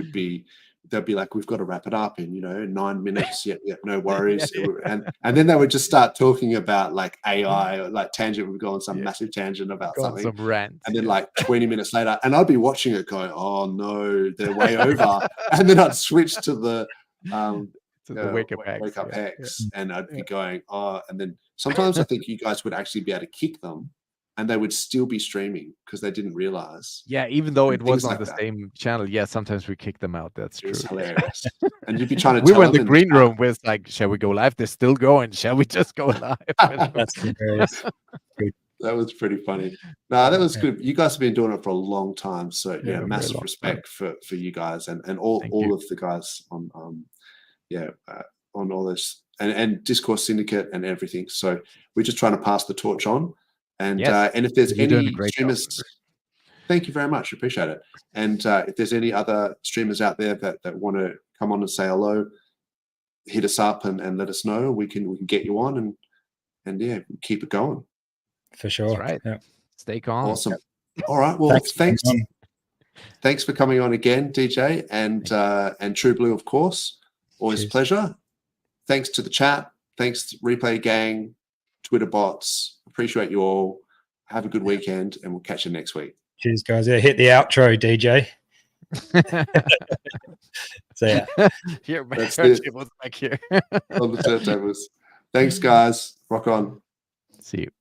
[SPEAKER 3] they'd be like, we've got to wrap it up in 9 minutes. No worries. And then they would just start talking about like AI or like Tangent would go on some massive tangent about something,
[SPEAKER 2] some rant,
[SPEAKER 3] and then like 20 minutes later, and I'd be watching it going, oh no, they're way over, and then I'd switch to the
[SPEAKER 2] Wake Up
[SPEAKER 3] Hex, and I'd be going, and then sometimes I think you guys would actually be able to kick them and they would still be streaming because they didn't realize.
[SPEAKER 2] Yeah, even though
[SPEAKER 3] And
[SPEAKER 2] it was
[SPEAKER 3] things
[SPEAKER 2] on
[SPEAKER 3] like
[SPEAKER 2] the
[SPEAKER 3] that.
[SPEAKER 2] same channel, yeah, sometimes we kick them out. That's
[SPEAKER 3] It was
[SPEAKER 2] true.
[SPEAKER 3] hilarious. And you'd be trying to
[SPEAKER 2] We
[SPEAKER 3] tell
[SPEAKER 2] were in
[SPEAKER 3] them
[SPEAKER 2] the green
[SPEAKER 3] chat.
[SPEAKER 2] room with like, shall we go live? They're still going. Shall we just go live?
[SPEAKER 4] That's hilarious.
[SPEAKER 3] That was pretty funny. No, that was
[SPEAKER 4] Yeah.
[SPEAKER 3] good. You guys have been doing it for a long time. So
[SPEAKER 2] Yeah,
[SPEAKER 3] yeah,
[SPEAKER 2] very
[SPEAKER 3] massive
[SPEAKER 2] long
[SPEAKER 3] respect for you guys and all
[SPEAKER 2] Thank you.
[SPEAKER 3] of the guys on on all this and Discourse Syndicate and everything. So we're just trying to pass the torch on. And
[SPEAKER 2] Yes,
[SPEAKER 3] and if there's
[SPEAKER 2] you're doing a
[SPEAKER 3] any
[SPEAKER 2] great job.
[SPEAKER 3] streamers, thank you very much. Appreciate it. And if there's any other streamers out there that want to come on and say hello, hit us up and let us know. We can get you on and yeah, keep it going.
[SPEAKER 4] For sure.
[SPEAKER 2] That's right.
[SPEAKER 4] Yeah.
[SPEAKER 2] Stay calm.
[SPEAKER 3] Awesome. All right. Well,
[SPEAKER 4] Thanks.
[SPEAKER 3] thanks for coming on again, DJ, and True Blue, of course. Always a
[SPEAKER 4] Cheers.
[SPEAKER 3] pleasure. Thanks to the chat. Thanks to Replay Gang, Twitter bots. Appreciate you all. Have a good weekend, and we'll catch you next week.
[SPEAKER 4] Cheers, guys. Yeah, hit the outro, DJ. So yeah.
[SPEAKER 2] Here, my
[SPEAKER 3] That's it.
[SPEAKER 2] turntable's back here.
[SPEAKER 3] On the turntables. Thanks, guys. Rock on.
[SPEAKER 2] See you.